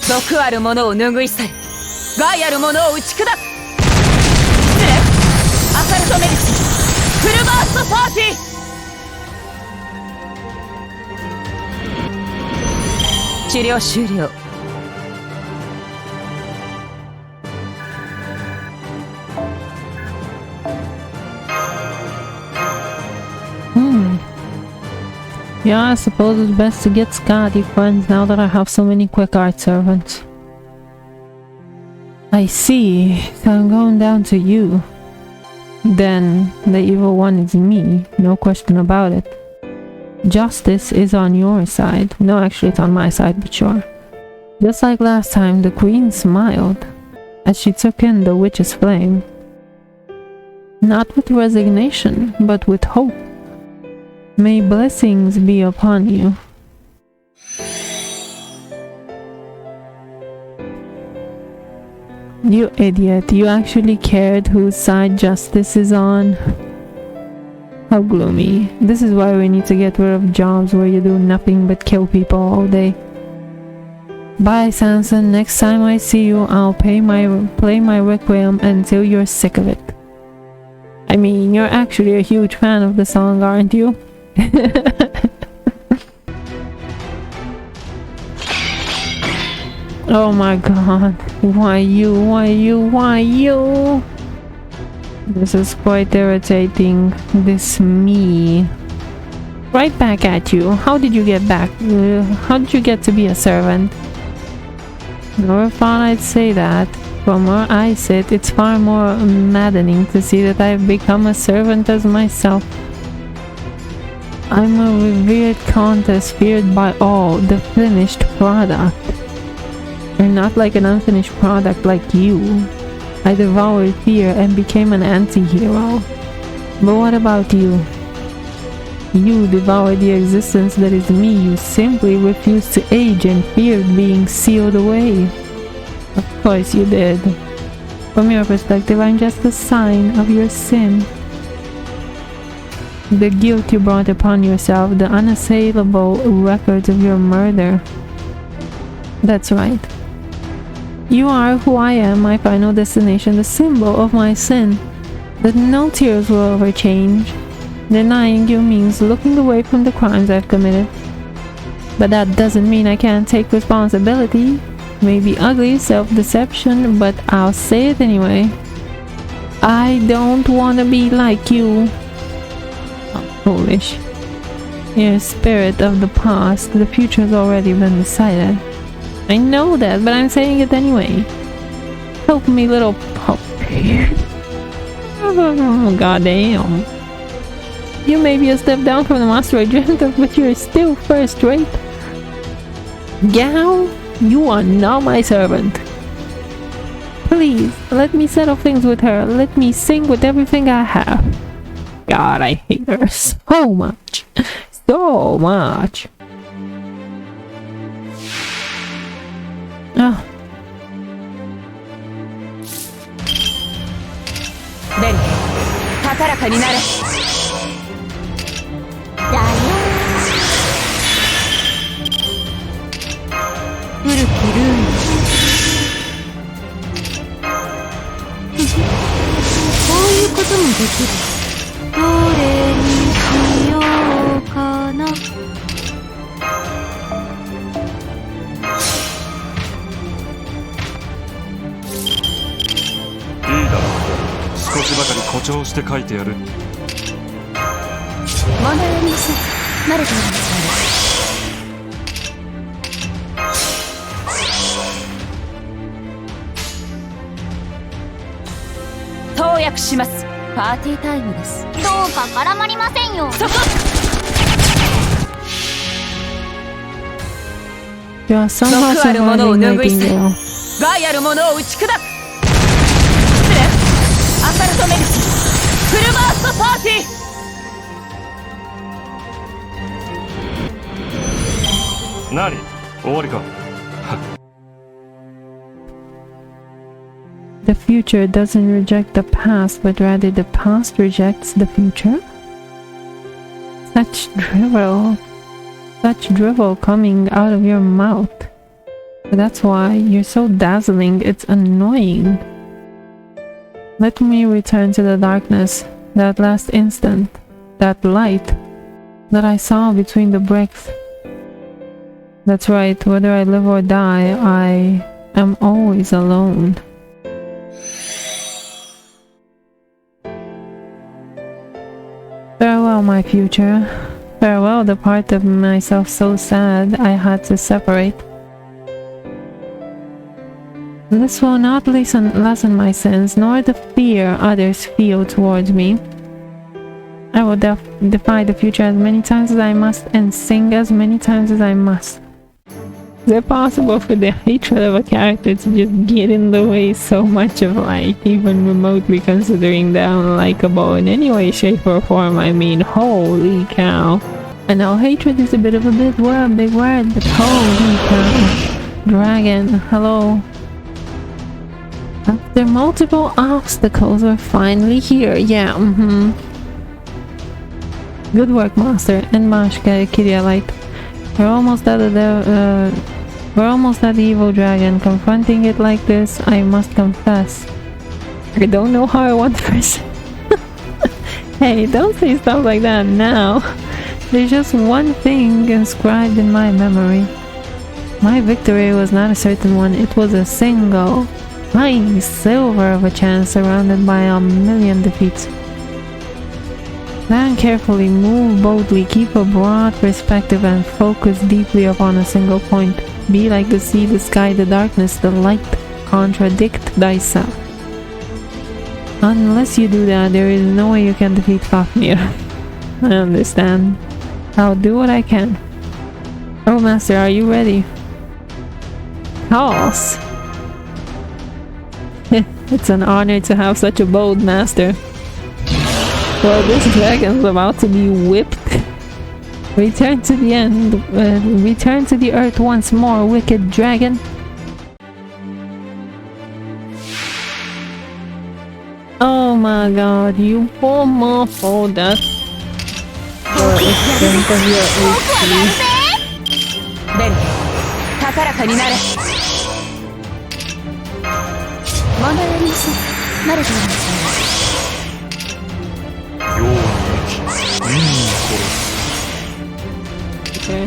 毒あるものを拭い去り、害あるものを打ち砕く。失礼。アサルトメディシン、フルバーストパーティー。治療終了。Yeah, I suppose it's best to get Scotty friends now that I have so many quick art servants. I see, so I'm going down to you. Then, the evil one is me, no question about it. Justice is on your side. No, actually it's on my side, but sure. Just like last time, the queen smiled as she took in the witch's flame. Not with resignation, but with hope. May blessings be upon you. You idiot, you actually cared whose side justice is on? How gloomy. This is why we need to get rid of jobs where you do nothing but kill people all day. Bye, Sanson. Next time I see you, I'll play my Requiem until you're sick of it. I mean, you're actually a huge fan of the song, aren't you? Oh my god. Why you? This is quite irritating. This me. Right back at you. How did you get back? How did you get to be a servant? Never thought I'd say that. From where I sit, it's far more maddening to see that I've become a servant as myself. I'm a revered countess feared by all, the finished product. You're not like an unfinished product like you. I devoured fear and became an anti-hero. But what about you? You devoured the existence that is me. You simply refused to age and feared being sealed away. Of course you did. From your perspective, I'm just a sign of your sin. The guilt you brought upon yourself, the unassailable records of your murder. That's right. You are who I am, my final destination, the symbol of my sin. That no tears will ever change. Denying you means looking away from the crimes I've committed. But that doesn't mean I can't take responsibility. Maybe ugly, self-deception, but I'll say it anyway. I don't wanna be like you. I'm foolish. You're a spirit of the past. The future's already been decided. I know that, but I'm saying it anyway. Help me, little puppy. Oh, goddamn. You may be a step down from the master I dreamt of, but you're still first rate. Gal, you are not my servant. Please, let me settle things with her. Let me sing with everything I have. God, I hate her so much. So much. Oh. Ben, 高らかになれ。だよ。古きルーム。こういうこともできる。どれにしようかな。いいだろう。少しばかり誇張して書いてやる。問題ありません。慣れておりますので。投薬します。パーティータイムです。どうか絡まりませんよ。そこ。You are somehow surviving Nightingale. 害あるものを打ち砕く。アサルトメルスフルバーストパーティー。何？終わりか。The future doesn't reject the past, but rather the past rejects the future? Such drivel coming out of your mouth. That's why you're so dazzling, it's annoying. Let me return to the darkness, that last instant, that light that I saw between the bricks. That's right, whether I live or die, I am always alone. Farewell, my future. Farewell, the part of myself so sad I had to separate. This will not lessen my sins, nor the fear others feel towards me. I will defy the future as many times as I must, and sing as many times as I must. Is it possible for the hatred of a character to just get in the way so much of life, even remotely considering them unlikable in any way, shape, or form? I mean, holy cow. I know hatred is a bit of a big word, but holy cow. Dragon, hello. After multiple obstacles, we're finally here. Yeah, Good work, Master and Mashka Kirialite. We're almost at the evil dragon. Confronting it like this, I must confess, I don't know how I won first. Hey, don't say stuff like that now. There's just one thing inscribed in my memory. My victory was not a certain one. It was a single, tiny sliver of a chance surrounded by a million defeats. Plan carefully, move boldly, keep a broad perspective, and focus deeply upon a single point. Be like the sea, the sky, the darkness, the light. Contradict thyself. Unless you do that, there is no way you can defeat Fafnir. I understand. I'll do what I can. Oh, Master, are you ready? Calls. It's an honor to have such a bold master. Well, this dragon's about to be whipped. Return to the end. Return to the earth once more, wicked dragon. Oh my god, you poor morpho, that's the extent of your HP. ベル、高らかになれ。問題ありません。慣れております。Okay.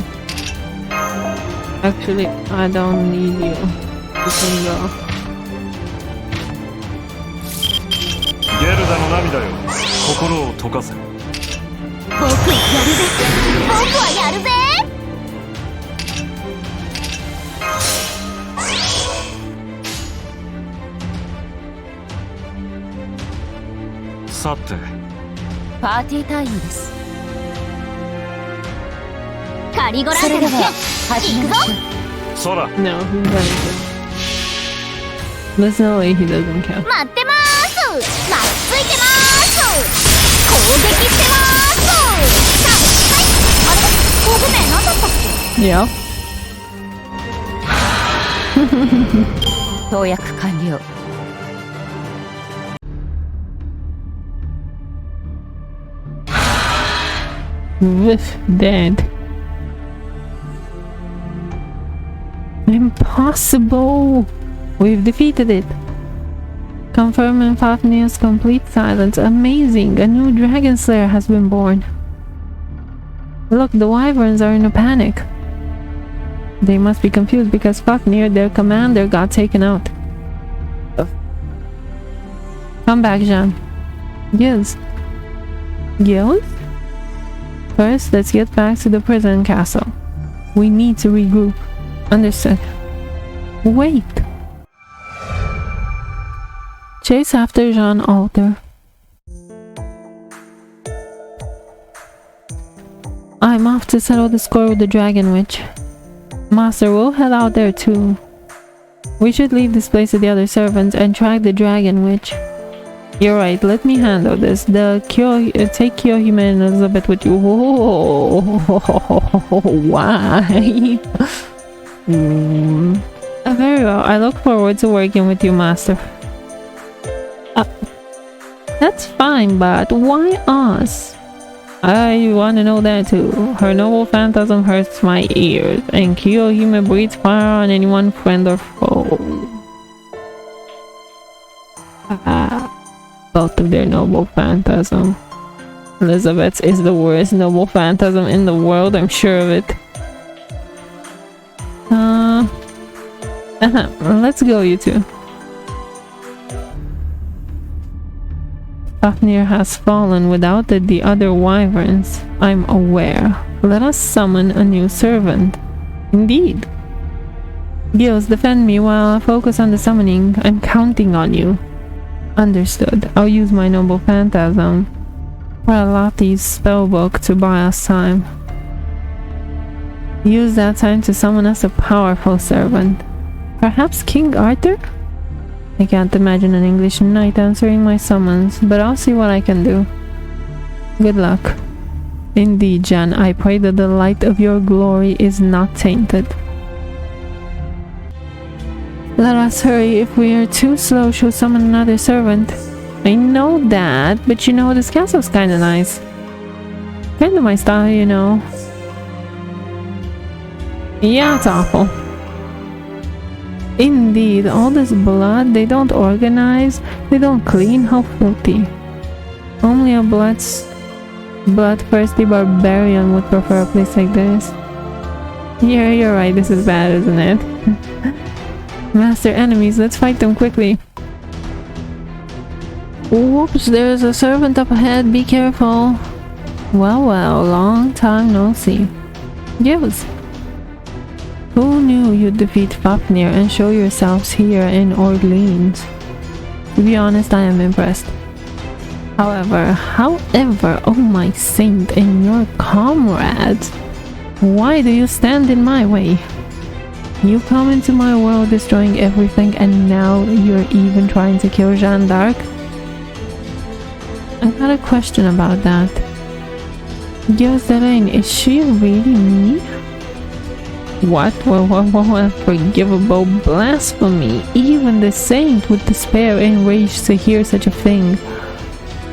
Actually, I don't need you. ゲルダの涙よ、心を溶かせ。僕やるぜ。僕はやるぜ。さて、パーティータイムです。カリゴラそれでは行始めくぞ。ましょう。ソラ、 No, he doesn't care. There's no way he doesn't care. 待ってまーす。まっついてまーす。攻撃してまーす。さあ、はい。あれ、コブ名なんだったっけ？ Yeah. 投薬完了。With dead. Impossible! We've defeated it. Confirming Fafnir's complete silence. Amazing! A new dragon slayer has been born. Look, the wyverns are in a panic. They must be confused because Fafnir, their commander, got taken out. Come back, Jean. Yes. Gilles? First, let's get back to the prison castle. We need to regroup. Understood. Wait. Chase after Jean Alter. I'm off to settle the score with the Dragon Witch. Master, we'll head out there too. We should leave this place with the other servants and track the Dragon Witch. You're right, let me handle this. Take Kyohime and Elizabeth with you. Whoa, why? Very well, I look forward to working with you, Master. That's fine, but why us? I want to know that too. Her noble phantasm hurts my ears, and Kyohime breathes fire on anyone, friend or foe. Both of their noble phantasm. Elizabeth's is the worst noble phantasm in the world, I'm sure of it. Let's go, you two. Fafnir has fallen without the other wyverns. I'm aware. Let us summon a new servant. Indeed. Gilles, defend me while I focus on the summoning. I'm counting on you. Understood. I'll use my noble phantasm for Alati's spellbook to buy us time. Use that time to summon us a powerful servant. Perhaps King Arthur? I can't imagine an English knight answering my summons, but I'll see what I can do. Good luck. Indeed, Jan, I pray that the light of your glory is not tainted. Let us hurry. If we are too slow, she'll summon another servant. I know that, but you know, this castle's kinda nice. Kinda my style, you know. Yeah, it's awful. Indeed, all this blood, they don't organize, they don't clean, how filthy. Only a bloodthirsty barbarian would prefer a place like this. Yeah, you're right, this is bad, isn't it? Master, enemies, let's fight them quickly. Whoops, there's a servant up ahead, be careful. Well, long time no see. Gilles. Who knew you'd defeat Fafnir and show yourselves here in Orleans? To be honest, I am impressed. However, oh my saint and your comrades, why do you stand in my way? You come into my world destroying everything and now you're even trying to kill Jeanne d'Arc? I got a question about that. Gilles, is she really me? What? Unforgivable blasphemy! Even the saint would despair and rage to hear such a thing.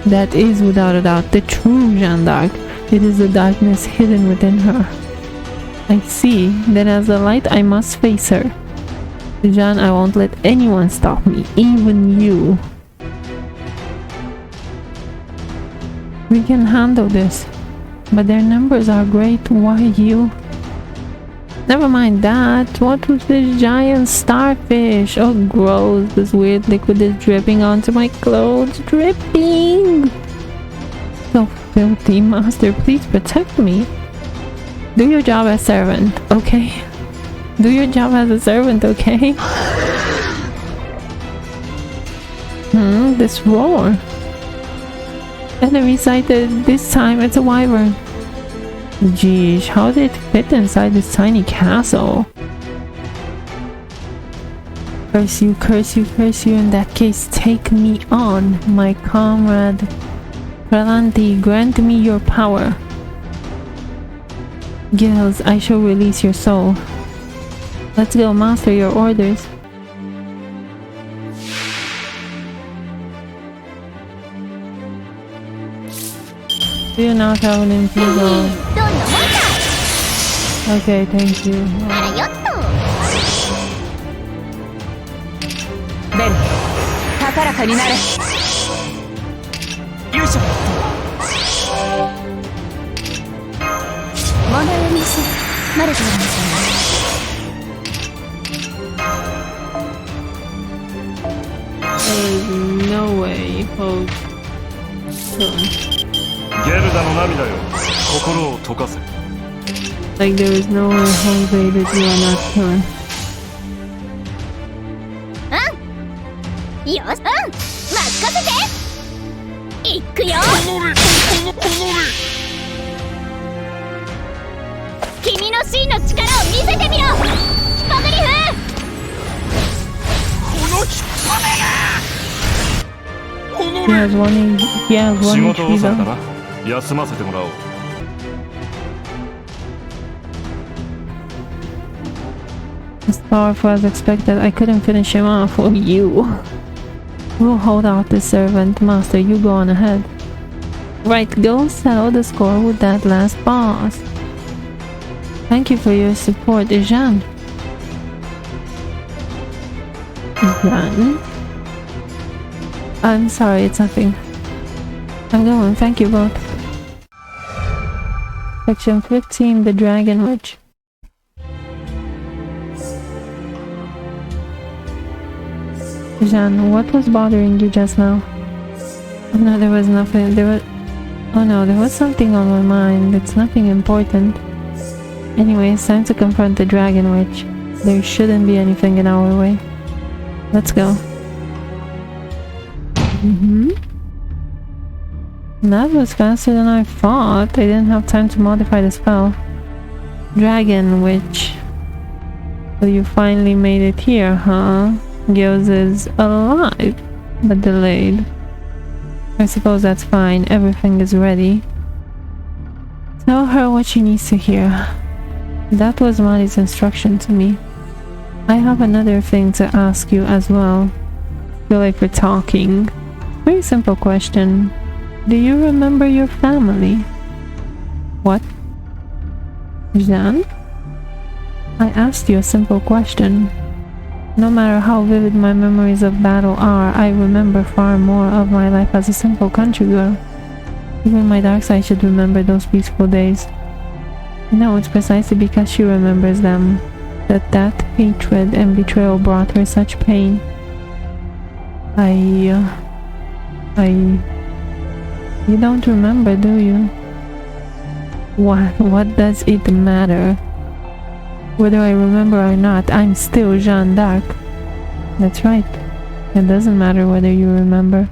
That is without a doubt the true Jeanne d'Arc. It is the darkness hidden within her. I see. Then as the light I must face her. Jeanne, I won't let anyone stop me, even you. We can handle this. But their numbers are great. Why you? Never mind that. What was this giant starfish? Oh, gross. This weird liquid is dripping onto my clothes. Dripping! So filthy. Master, please protect me. Do your job as servant, okay? Do your job as a servant, okay? This roar. Enemy sighted. This time it's a wyvern. Geesh, how did it fit inside this tiny castle? Curse you, curse you, curse you. In that case, take me on, my comrade. Pralanti, grant me your power. Gills, I shall release your soul. Let's go, master, your orders. Do you not have an infusal? Okay, thank you. Ben, 高らかになれ。よいしょ。問題ありません。慣れておりません。There's no way. Hold. ゲルダの涙よ、心を溶かせ。Like there is no way, Jose, that you are not sure. よし、任せて。いくよ。君の真の力を見せてみろ。ヒポグリフ。このヒポメが。He has one. He has one. 仕事をされたな。休ませてもらおう。As powerful as expected, I couldn't finish him off. Oh, you. We'll hold out the servant. Master, you go on ahead. Right, go settle the score with that last boss. Thank you for your support, Jean. Jean? I'm sorry, it's nothing. I'm going, thank you both. Section 15, the Dragon Witch. Jean, what was bothering you just now? Oh no, there was nothing. Oh no, there was something on my mind. It's nothing important. Anyway, it's time to confront the Dragon Witch. There shouldn't be anything in our way. Let's go. That was faster than I thought. I didn't have time to modify the spell. Dragon Witch. So you finally made it here, huh? Gills is alive, but delayed. I suppose that's fine. Everything is ready. Tell her what she needs to hear. That was Molly's instruction to me. I have another thing to ask you as well. I feel like we're talking. Very simple question. Do you remember your family? What? Jean? I asked you a simple question. No matter how vivid my memories of battle are, I remember far more of my life as a simple country girl. Even my dark side should remember those peaceful days. No, it's precisely because she remembers them that hatred and betrayal brought her such pain. You don't remember, do you? What does it matter? Whether I remember or not, I'm still Jeanne d'Arc. That's right. It doesn't matter whether you remember.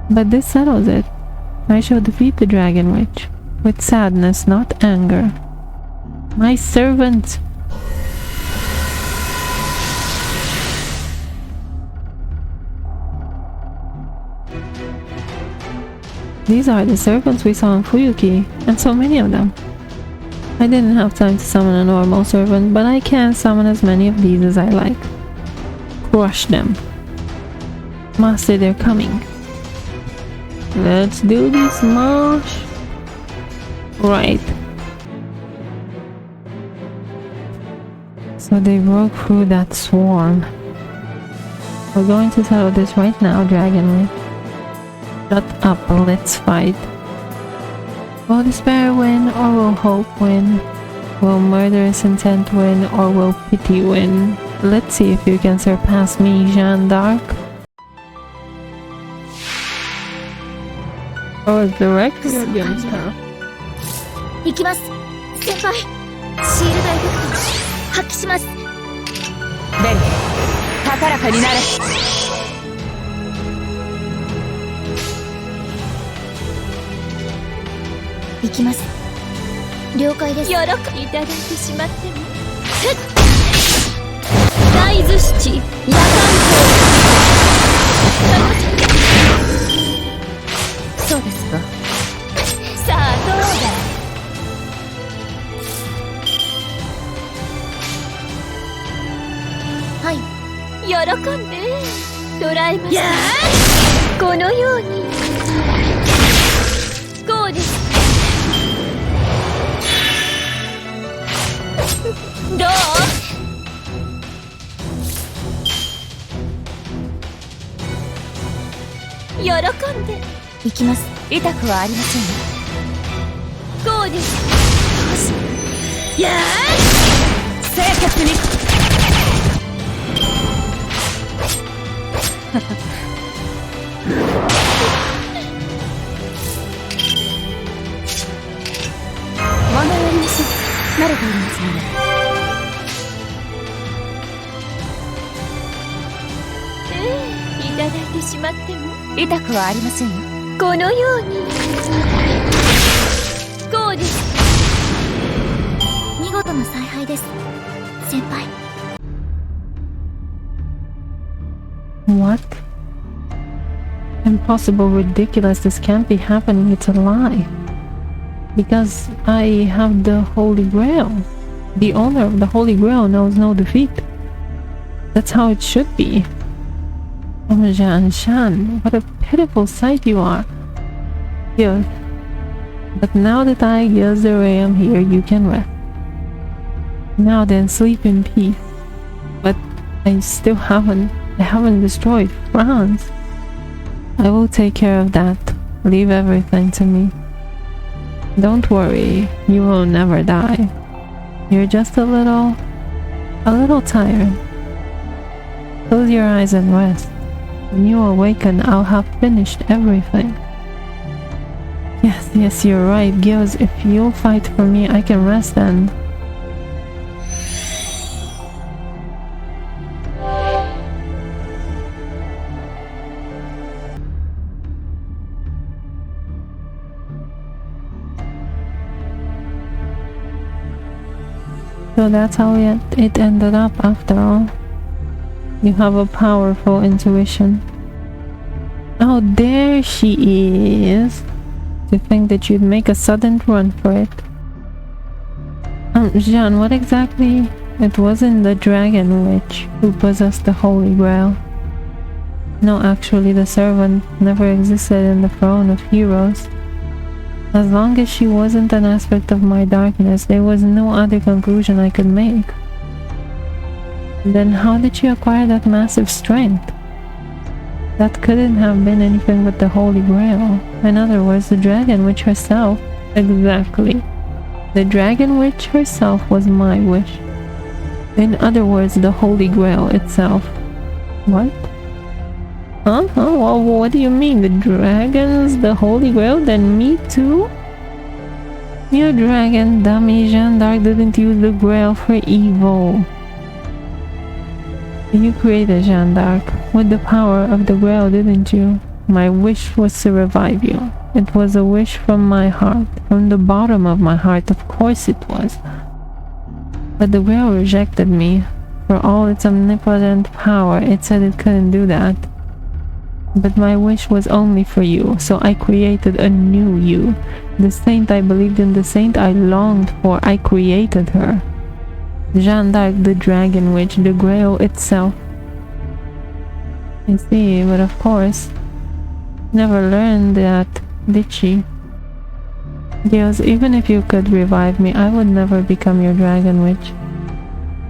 But this settles it. I shall defeat the Dragon Witch. With sadness, not anger. My servant! These are the servants we saw in Fuyuki, and so many of them. I didn't have time to summon a normal servant, but I can summon as many of these as I like. Crush them. Master, they're coming. Let's do this, Marsh. Right. So they broke through that swarm. We're going to settle this right now, Dragon Witch. Shut up, let's fight. Will despair win or will hope win? Will murderous intent win or will pity win? Let's see if you can surpass me, Jeanne d'Arc. Oh, it's direct against her. 行きます。先輩。シールドエフェクト発揮します。ベル、高らかになれ。行きます。了解です。喜びいただいてしまっても。大図式夜間そうですか。さあどうだ。はい、喜んで捕らえました。このようにこうです。どう？喜んで行きます。痛くはありませんよ。こうです。やー！清潔に。問題ありません。慣れておりますので。いただいてしまっても痛くはありませんよ。このようにこうです。見事な采配です、先輩。What? Impossible, ridiculous, this can't be happening, it's a lie. Because I have the Holy Grail. The owner of the Holy Grail knows no defeat. That's how it should be. Oh, Shan, what a pitiful sight you are. Yes. But now that I, Yuzure, am here, you can rest. Now then, sleep in peace. But I haven't destroyed France. I will take care of that. Leave everything to me. Don't worry, you will never die. You're just a little tired. Close your eyes and rest. When you awaken, I'll have finished everything. Yes, you're right, Gilles. If you'll fight for me, I can rest then. So that's how it ended up after all. You have a powerful intuition. Oh, there she is. To think that you'd make a sudden run for it. Jeanne, what exactly? It wasn't the dragon witch who possessed the Holy Grail. No, actually, the servant never existed in the throne of heroes. As long as she wasn't an aspect of my darkness, there was no other conclusion I could make. Then how did she acquire that massive strength? That couldn't have been anything but the Holy Grail. In other words, the Dragon Witch herself. Exactly. The Dragon Witch herself was my wish. In other words, the Holy Grail itself. What? Huh? Well, what do you mean? The dragons, the Holy Grail? Then me too? You dragon dummy, Jeanne d'Arc didn't use the Grail for evil. You created Jeanne d'Arc with the power of the Grail, didn't you? My wish was to revive you. It was a wish from my heart, from the bottom of my heart, of course it was. But the Grail rejected me. For all its omnipotent power, it said it couldn't do that. But my wish was only for you, so I created a new you. The saint I believed in, the saint I longed for, I created her. Jeanne d'Arc, the Dragon Witch, the Grail itself. I see, but of course, never learned that, did she? Gilles, even if you could revive me, I would never become your Dragon Witch.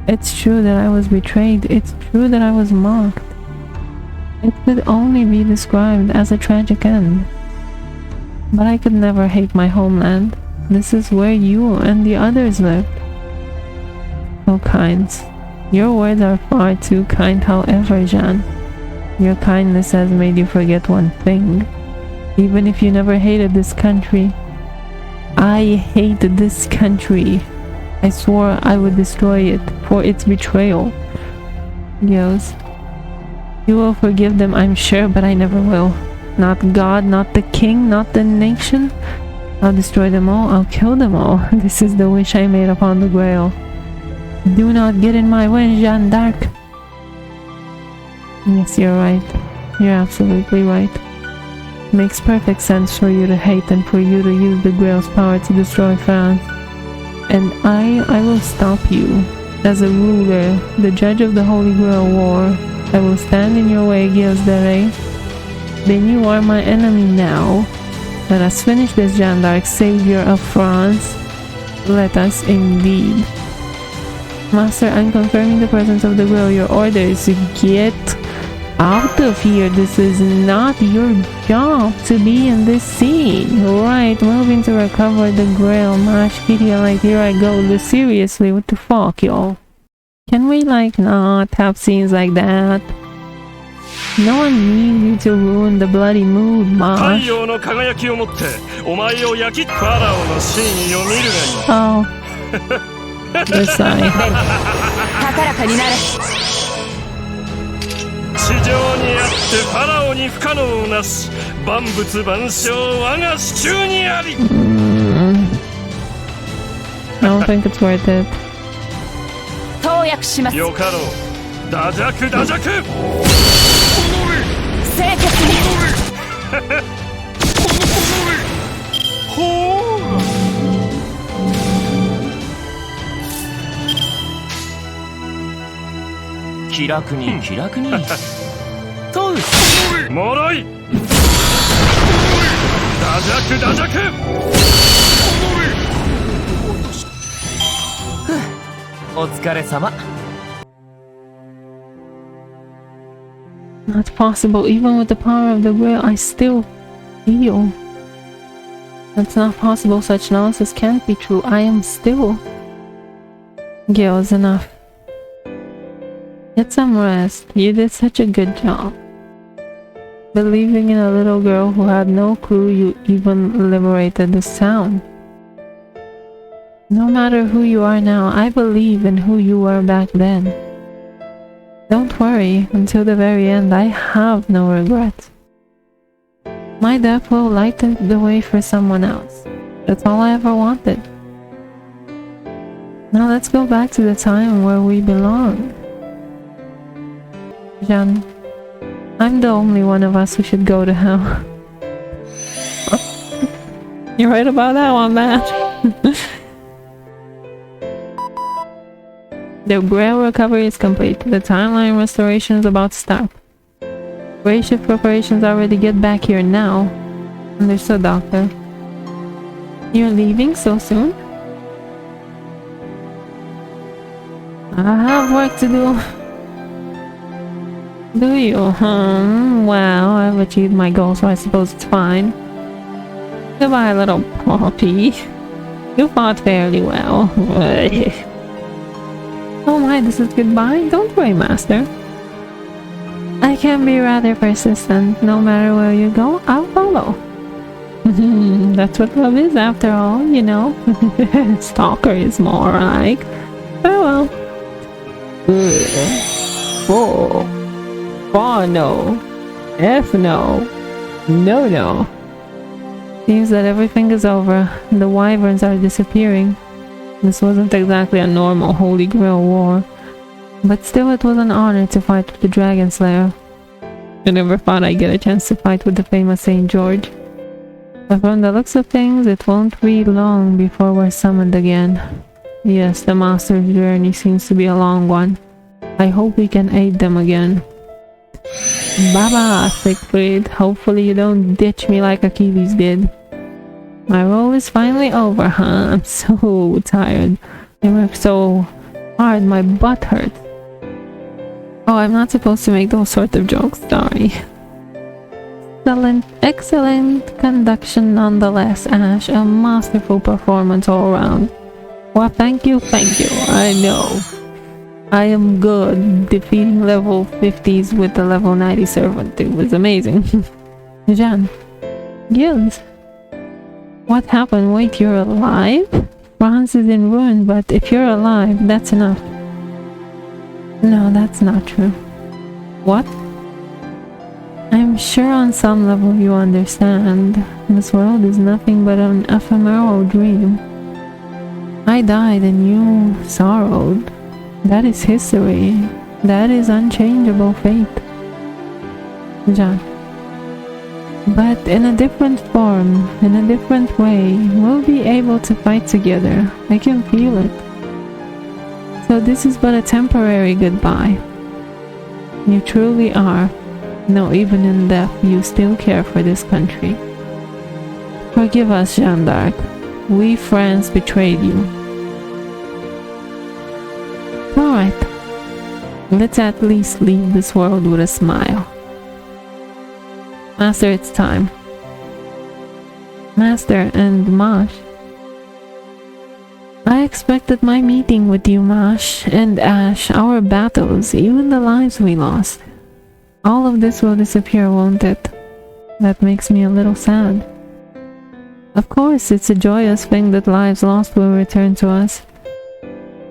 It's true that I was betrayed, it's true that I was mocked. It could only be described as a tragic end. But I could never hate my homeland. This is where you and the others lived. so kind. Your words are far too kind, however, Jean. Your kindness has made you forget one thing. Even if you never hated this country, I hate this country. I swore I would destroy it for its betrayal. Yos. You will forgive them, I'm sure, but I never will. Not God, not the king, not the nation. I'll destroy them all, I'll kill them all. This is the wish I made upon the Grail. Do not get in my way, Jeanne d'Arc. Yes, you're right. You're absolutely right. Makes perfect sense for you to hate and for you to use the Grail's power to destroy France. And I will stop you. As a ruler, the judge of the Holy Grail War, I will stand in your way, Gilles de Rais. Then you are my enemy now. Let us finish this, Jeanne d'Arc, savior of France. Let us indeed. Master, I'm confirming the presence of the Grail. Your order is to get out of here. This is not your job to be in this scene. Right, moving to recover the Grail. Mash Pedialyte, here I go. Seriously, what the fuck, y'all? Can we, like, not have scenes like that? No one needs you to ruin the bloody mood, Mash. Oh. This side. 高らかになれ。地上にあってファラオに不可能なし万物万象我が手中にあり。I don't think it's worth it. 投薬します。よかろう。打弱打弱。清潔に。ほう。気楽に気楽にとうもろい打弱打弱お疲れ様 Not possible. Even with the power of the Grail, I still feel. That's not possible. Such nonsense can't be true. I am still. Gil, is enough. Get some rest. You did such a good job. Believing in a little girl who had no clue you even liberated the sound. No matter who you are now, I believe in who you were back then. Don't worry, until the very end I have no regrets. My death will light the way for someone else. That's all I ever wanted. Now let's go back to the time where we belong. Jeanne, I'm the only one of us who should go to hell. You're right about that one, Matt. The Grail recovery is complete. The timeline restoration is about to start. Gray shift preparations are ready. Get back here now. Understood, Doctor. You're leaving so soon? I have work to do. Do you? Well, I've achieved my goal, so I suppose it's fine. Goodbye, little puppy. You fought fairly well. Oh my, this is goodbye? Don't worry, Master. I can be rather persistent. No matter where you go, I'll follow. That's what love is, after all, you know. Stalker is more like. Farewell. Oh. Oh no. F no. No no. Seems that everything is over. The wyverns are disappearing. This wasn't exactly a normal Holy Grail war. But still it was an honor to fight with the Dragon Slayer. I never thought I'd get a chance to fight with the famous Saint George. But from the looks of things, it won't be long before we're summoned again. Yes, the Master's journey seems to be a long one. I hope we can aid them again. Baba, Siegfried. Hopefully you don't ditch me like Achilles did. My role is finally over, huh? I'm so tired. I worked so hard, my butt hurts. Oh, I'm not supposed to make those sort of jokes, sorry. Excellent conduction nonetheless, Ash. A masterful performance all around. Well, thank you, I know. I am good. Defeating level 50s with the level 90 servant. It was amazing. Jan. Gilles. What happened? Wait, you're alive? France is in ruin, but if you're alive, that's enough. No, that's not true. What? I'm sure on some level you understand. This world is nothing but an ephemeral dream. I died and you sorrowed. That is history. That is unchangeable fate. John. But in a different form, in a different way, we'll be able to fight together. I can feel it. So this is but a temporary goodbye. You truly are. No, even in death, you still care for this country. Forgive us, Jeanne d'Arc. We France betrayed you. Alright. Let's at least leave this world with a smile. Master, it's time. Master and Mash. I expected my meeting with you, Mash, and Ash, our battles, even the lives we lost. All of this will disappear, won't it? That makes me a little sad. Of course, it's a joyous thing that lives lost will return to us.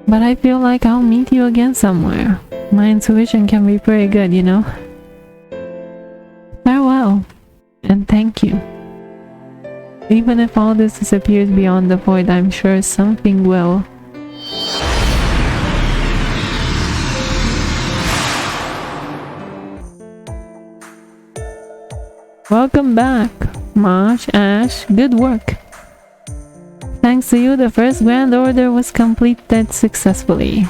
But I feel like I'll meet you again somewhere. My intuition can be pretty good, you know? Farewell, and thank you. Even if all this disappears beyond the void, I'm sure something will. Welcome back, Marsh, Ash. Good work. Thanks to you, the first Grand Order was completed successfully.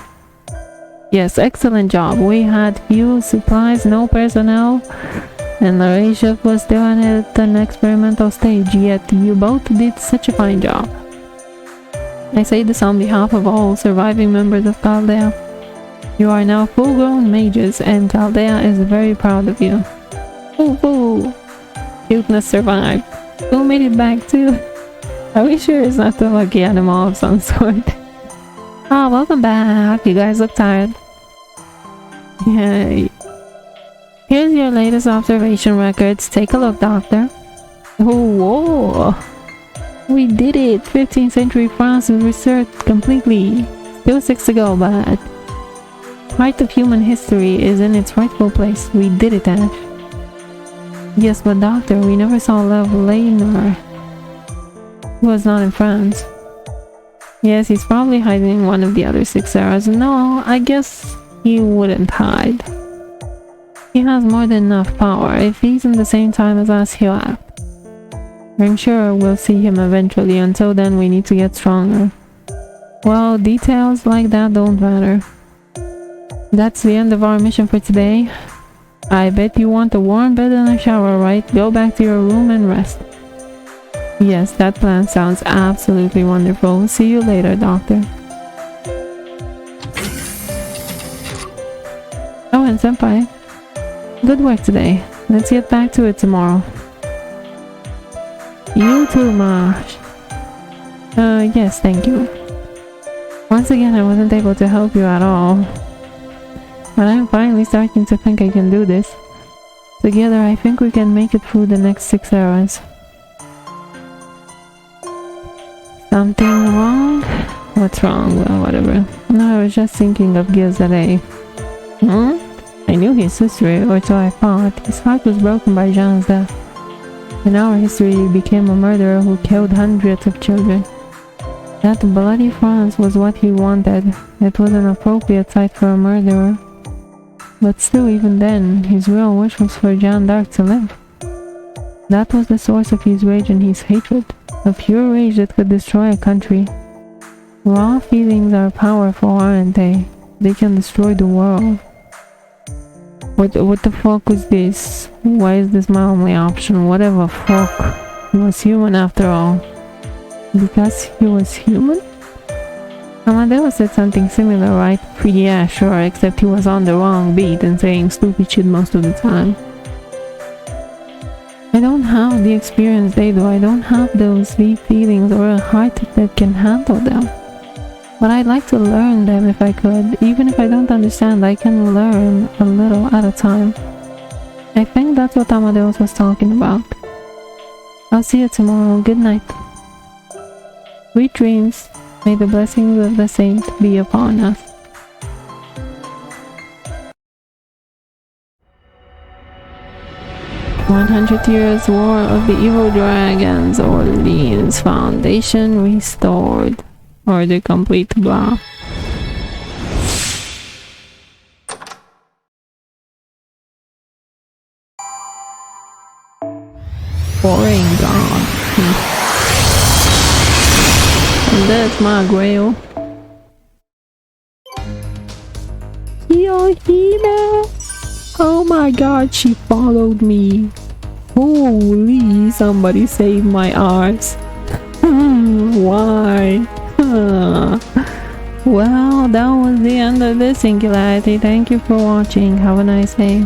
Yes, excellent job. We had few supplies, no personnel, and the ratio was still at an experimental stage, yet you both did such a fine job. I say this on behalf of all surviving members of Chaldea. You are now full-grown mages, and Chaldea is very proud of you. Ooh. Cuteness survived. Who made it back too? Are we sure it's not the lucky animal of some sort? Ah, welcome back. You guys look tired. Yay. Here's your latest observation records. Take a look, Doctor. Oh, whoa. We did it. 15th century France is researched completely. Still 6 to go, but part of human history is in its rightful place. We did it, Ash. Yes, but Doctor, we never saw Lane. He was not in France. Yes, he's probably hiding in one of the other 6 eras. No, I guess he wouldn't hide. He has more than enough power. If he's in the same time as us, he'll act. I'm sure we'll see him eventually. Until then, we need to get stronger. Well, details like that don't matter. That's the end of our mission for today. I bet you want a warm bed and a shower, right? Go back to your room and rest. Yes, that plan sounds absolutely wonderful. See you later, Doctor. Oh, and Senpai. Good work today. Let's get back to it tomorrow. You too, Marsh. Yes, thank you. Once again, I wasn't able to help you at all. But I'm finally starting to think I can do this. Together, I think we can make it through the next 6 eras. Something wrong? What's wrong? Well, whatever. No, I was just thinking of Gilles today. I knew his history, or so I thought. His heart was broken by Jean's death. In our history, he became a murderer who killed hundreds of children. That bloody France was what he wanted. It was an appropriate site for a murderer. But still, even then, his real wish was for Jeanne d'Arc to live. That was the source of his rage and his hatred. A pure rage that could destroy a country. Raw feelings are powerful, aren't they? They can destroy the world. What the fuck was this? Why is this my only option? Whatever, fuck. He was human after all. Because he was human? Amadeo said something similar, right? Yeah, sure, except he was on the wrong beat and saying stupid shit most of the time. I don't have the experience they do. I don't have those deep feelings or a heart that can handle them. But I'd like to learn them if I could. Even if I don't understand, I can learn a little at a time. I think that's what Amadeus was talking about. I'll see you tomorrow. Good night. Sweet dreams. May the blessings of the saint be upon us. "100 Years War of the Evil Dragons, Orleans Foundation restored. Order complete, blah." Foreign god. And that's my grail. Yohina! Oh my god, she followed me. Holy, somebody saved my arse. Why? Well, that was the end of this Singularity. Thank you for watching. Have a nice day.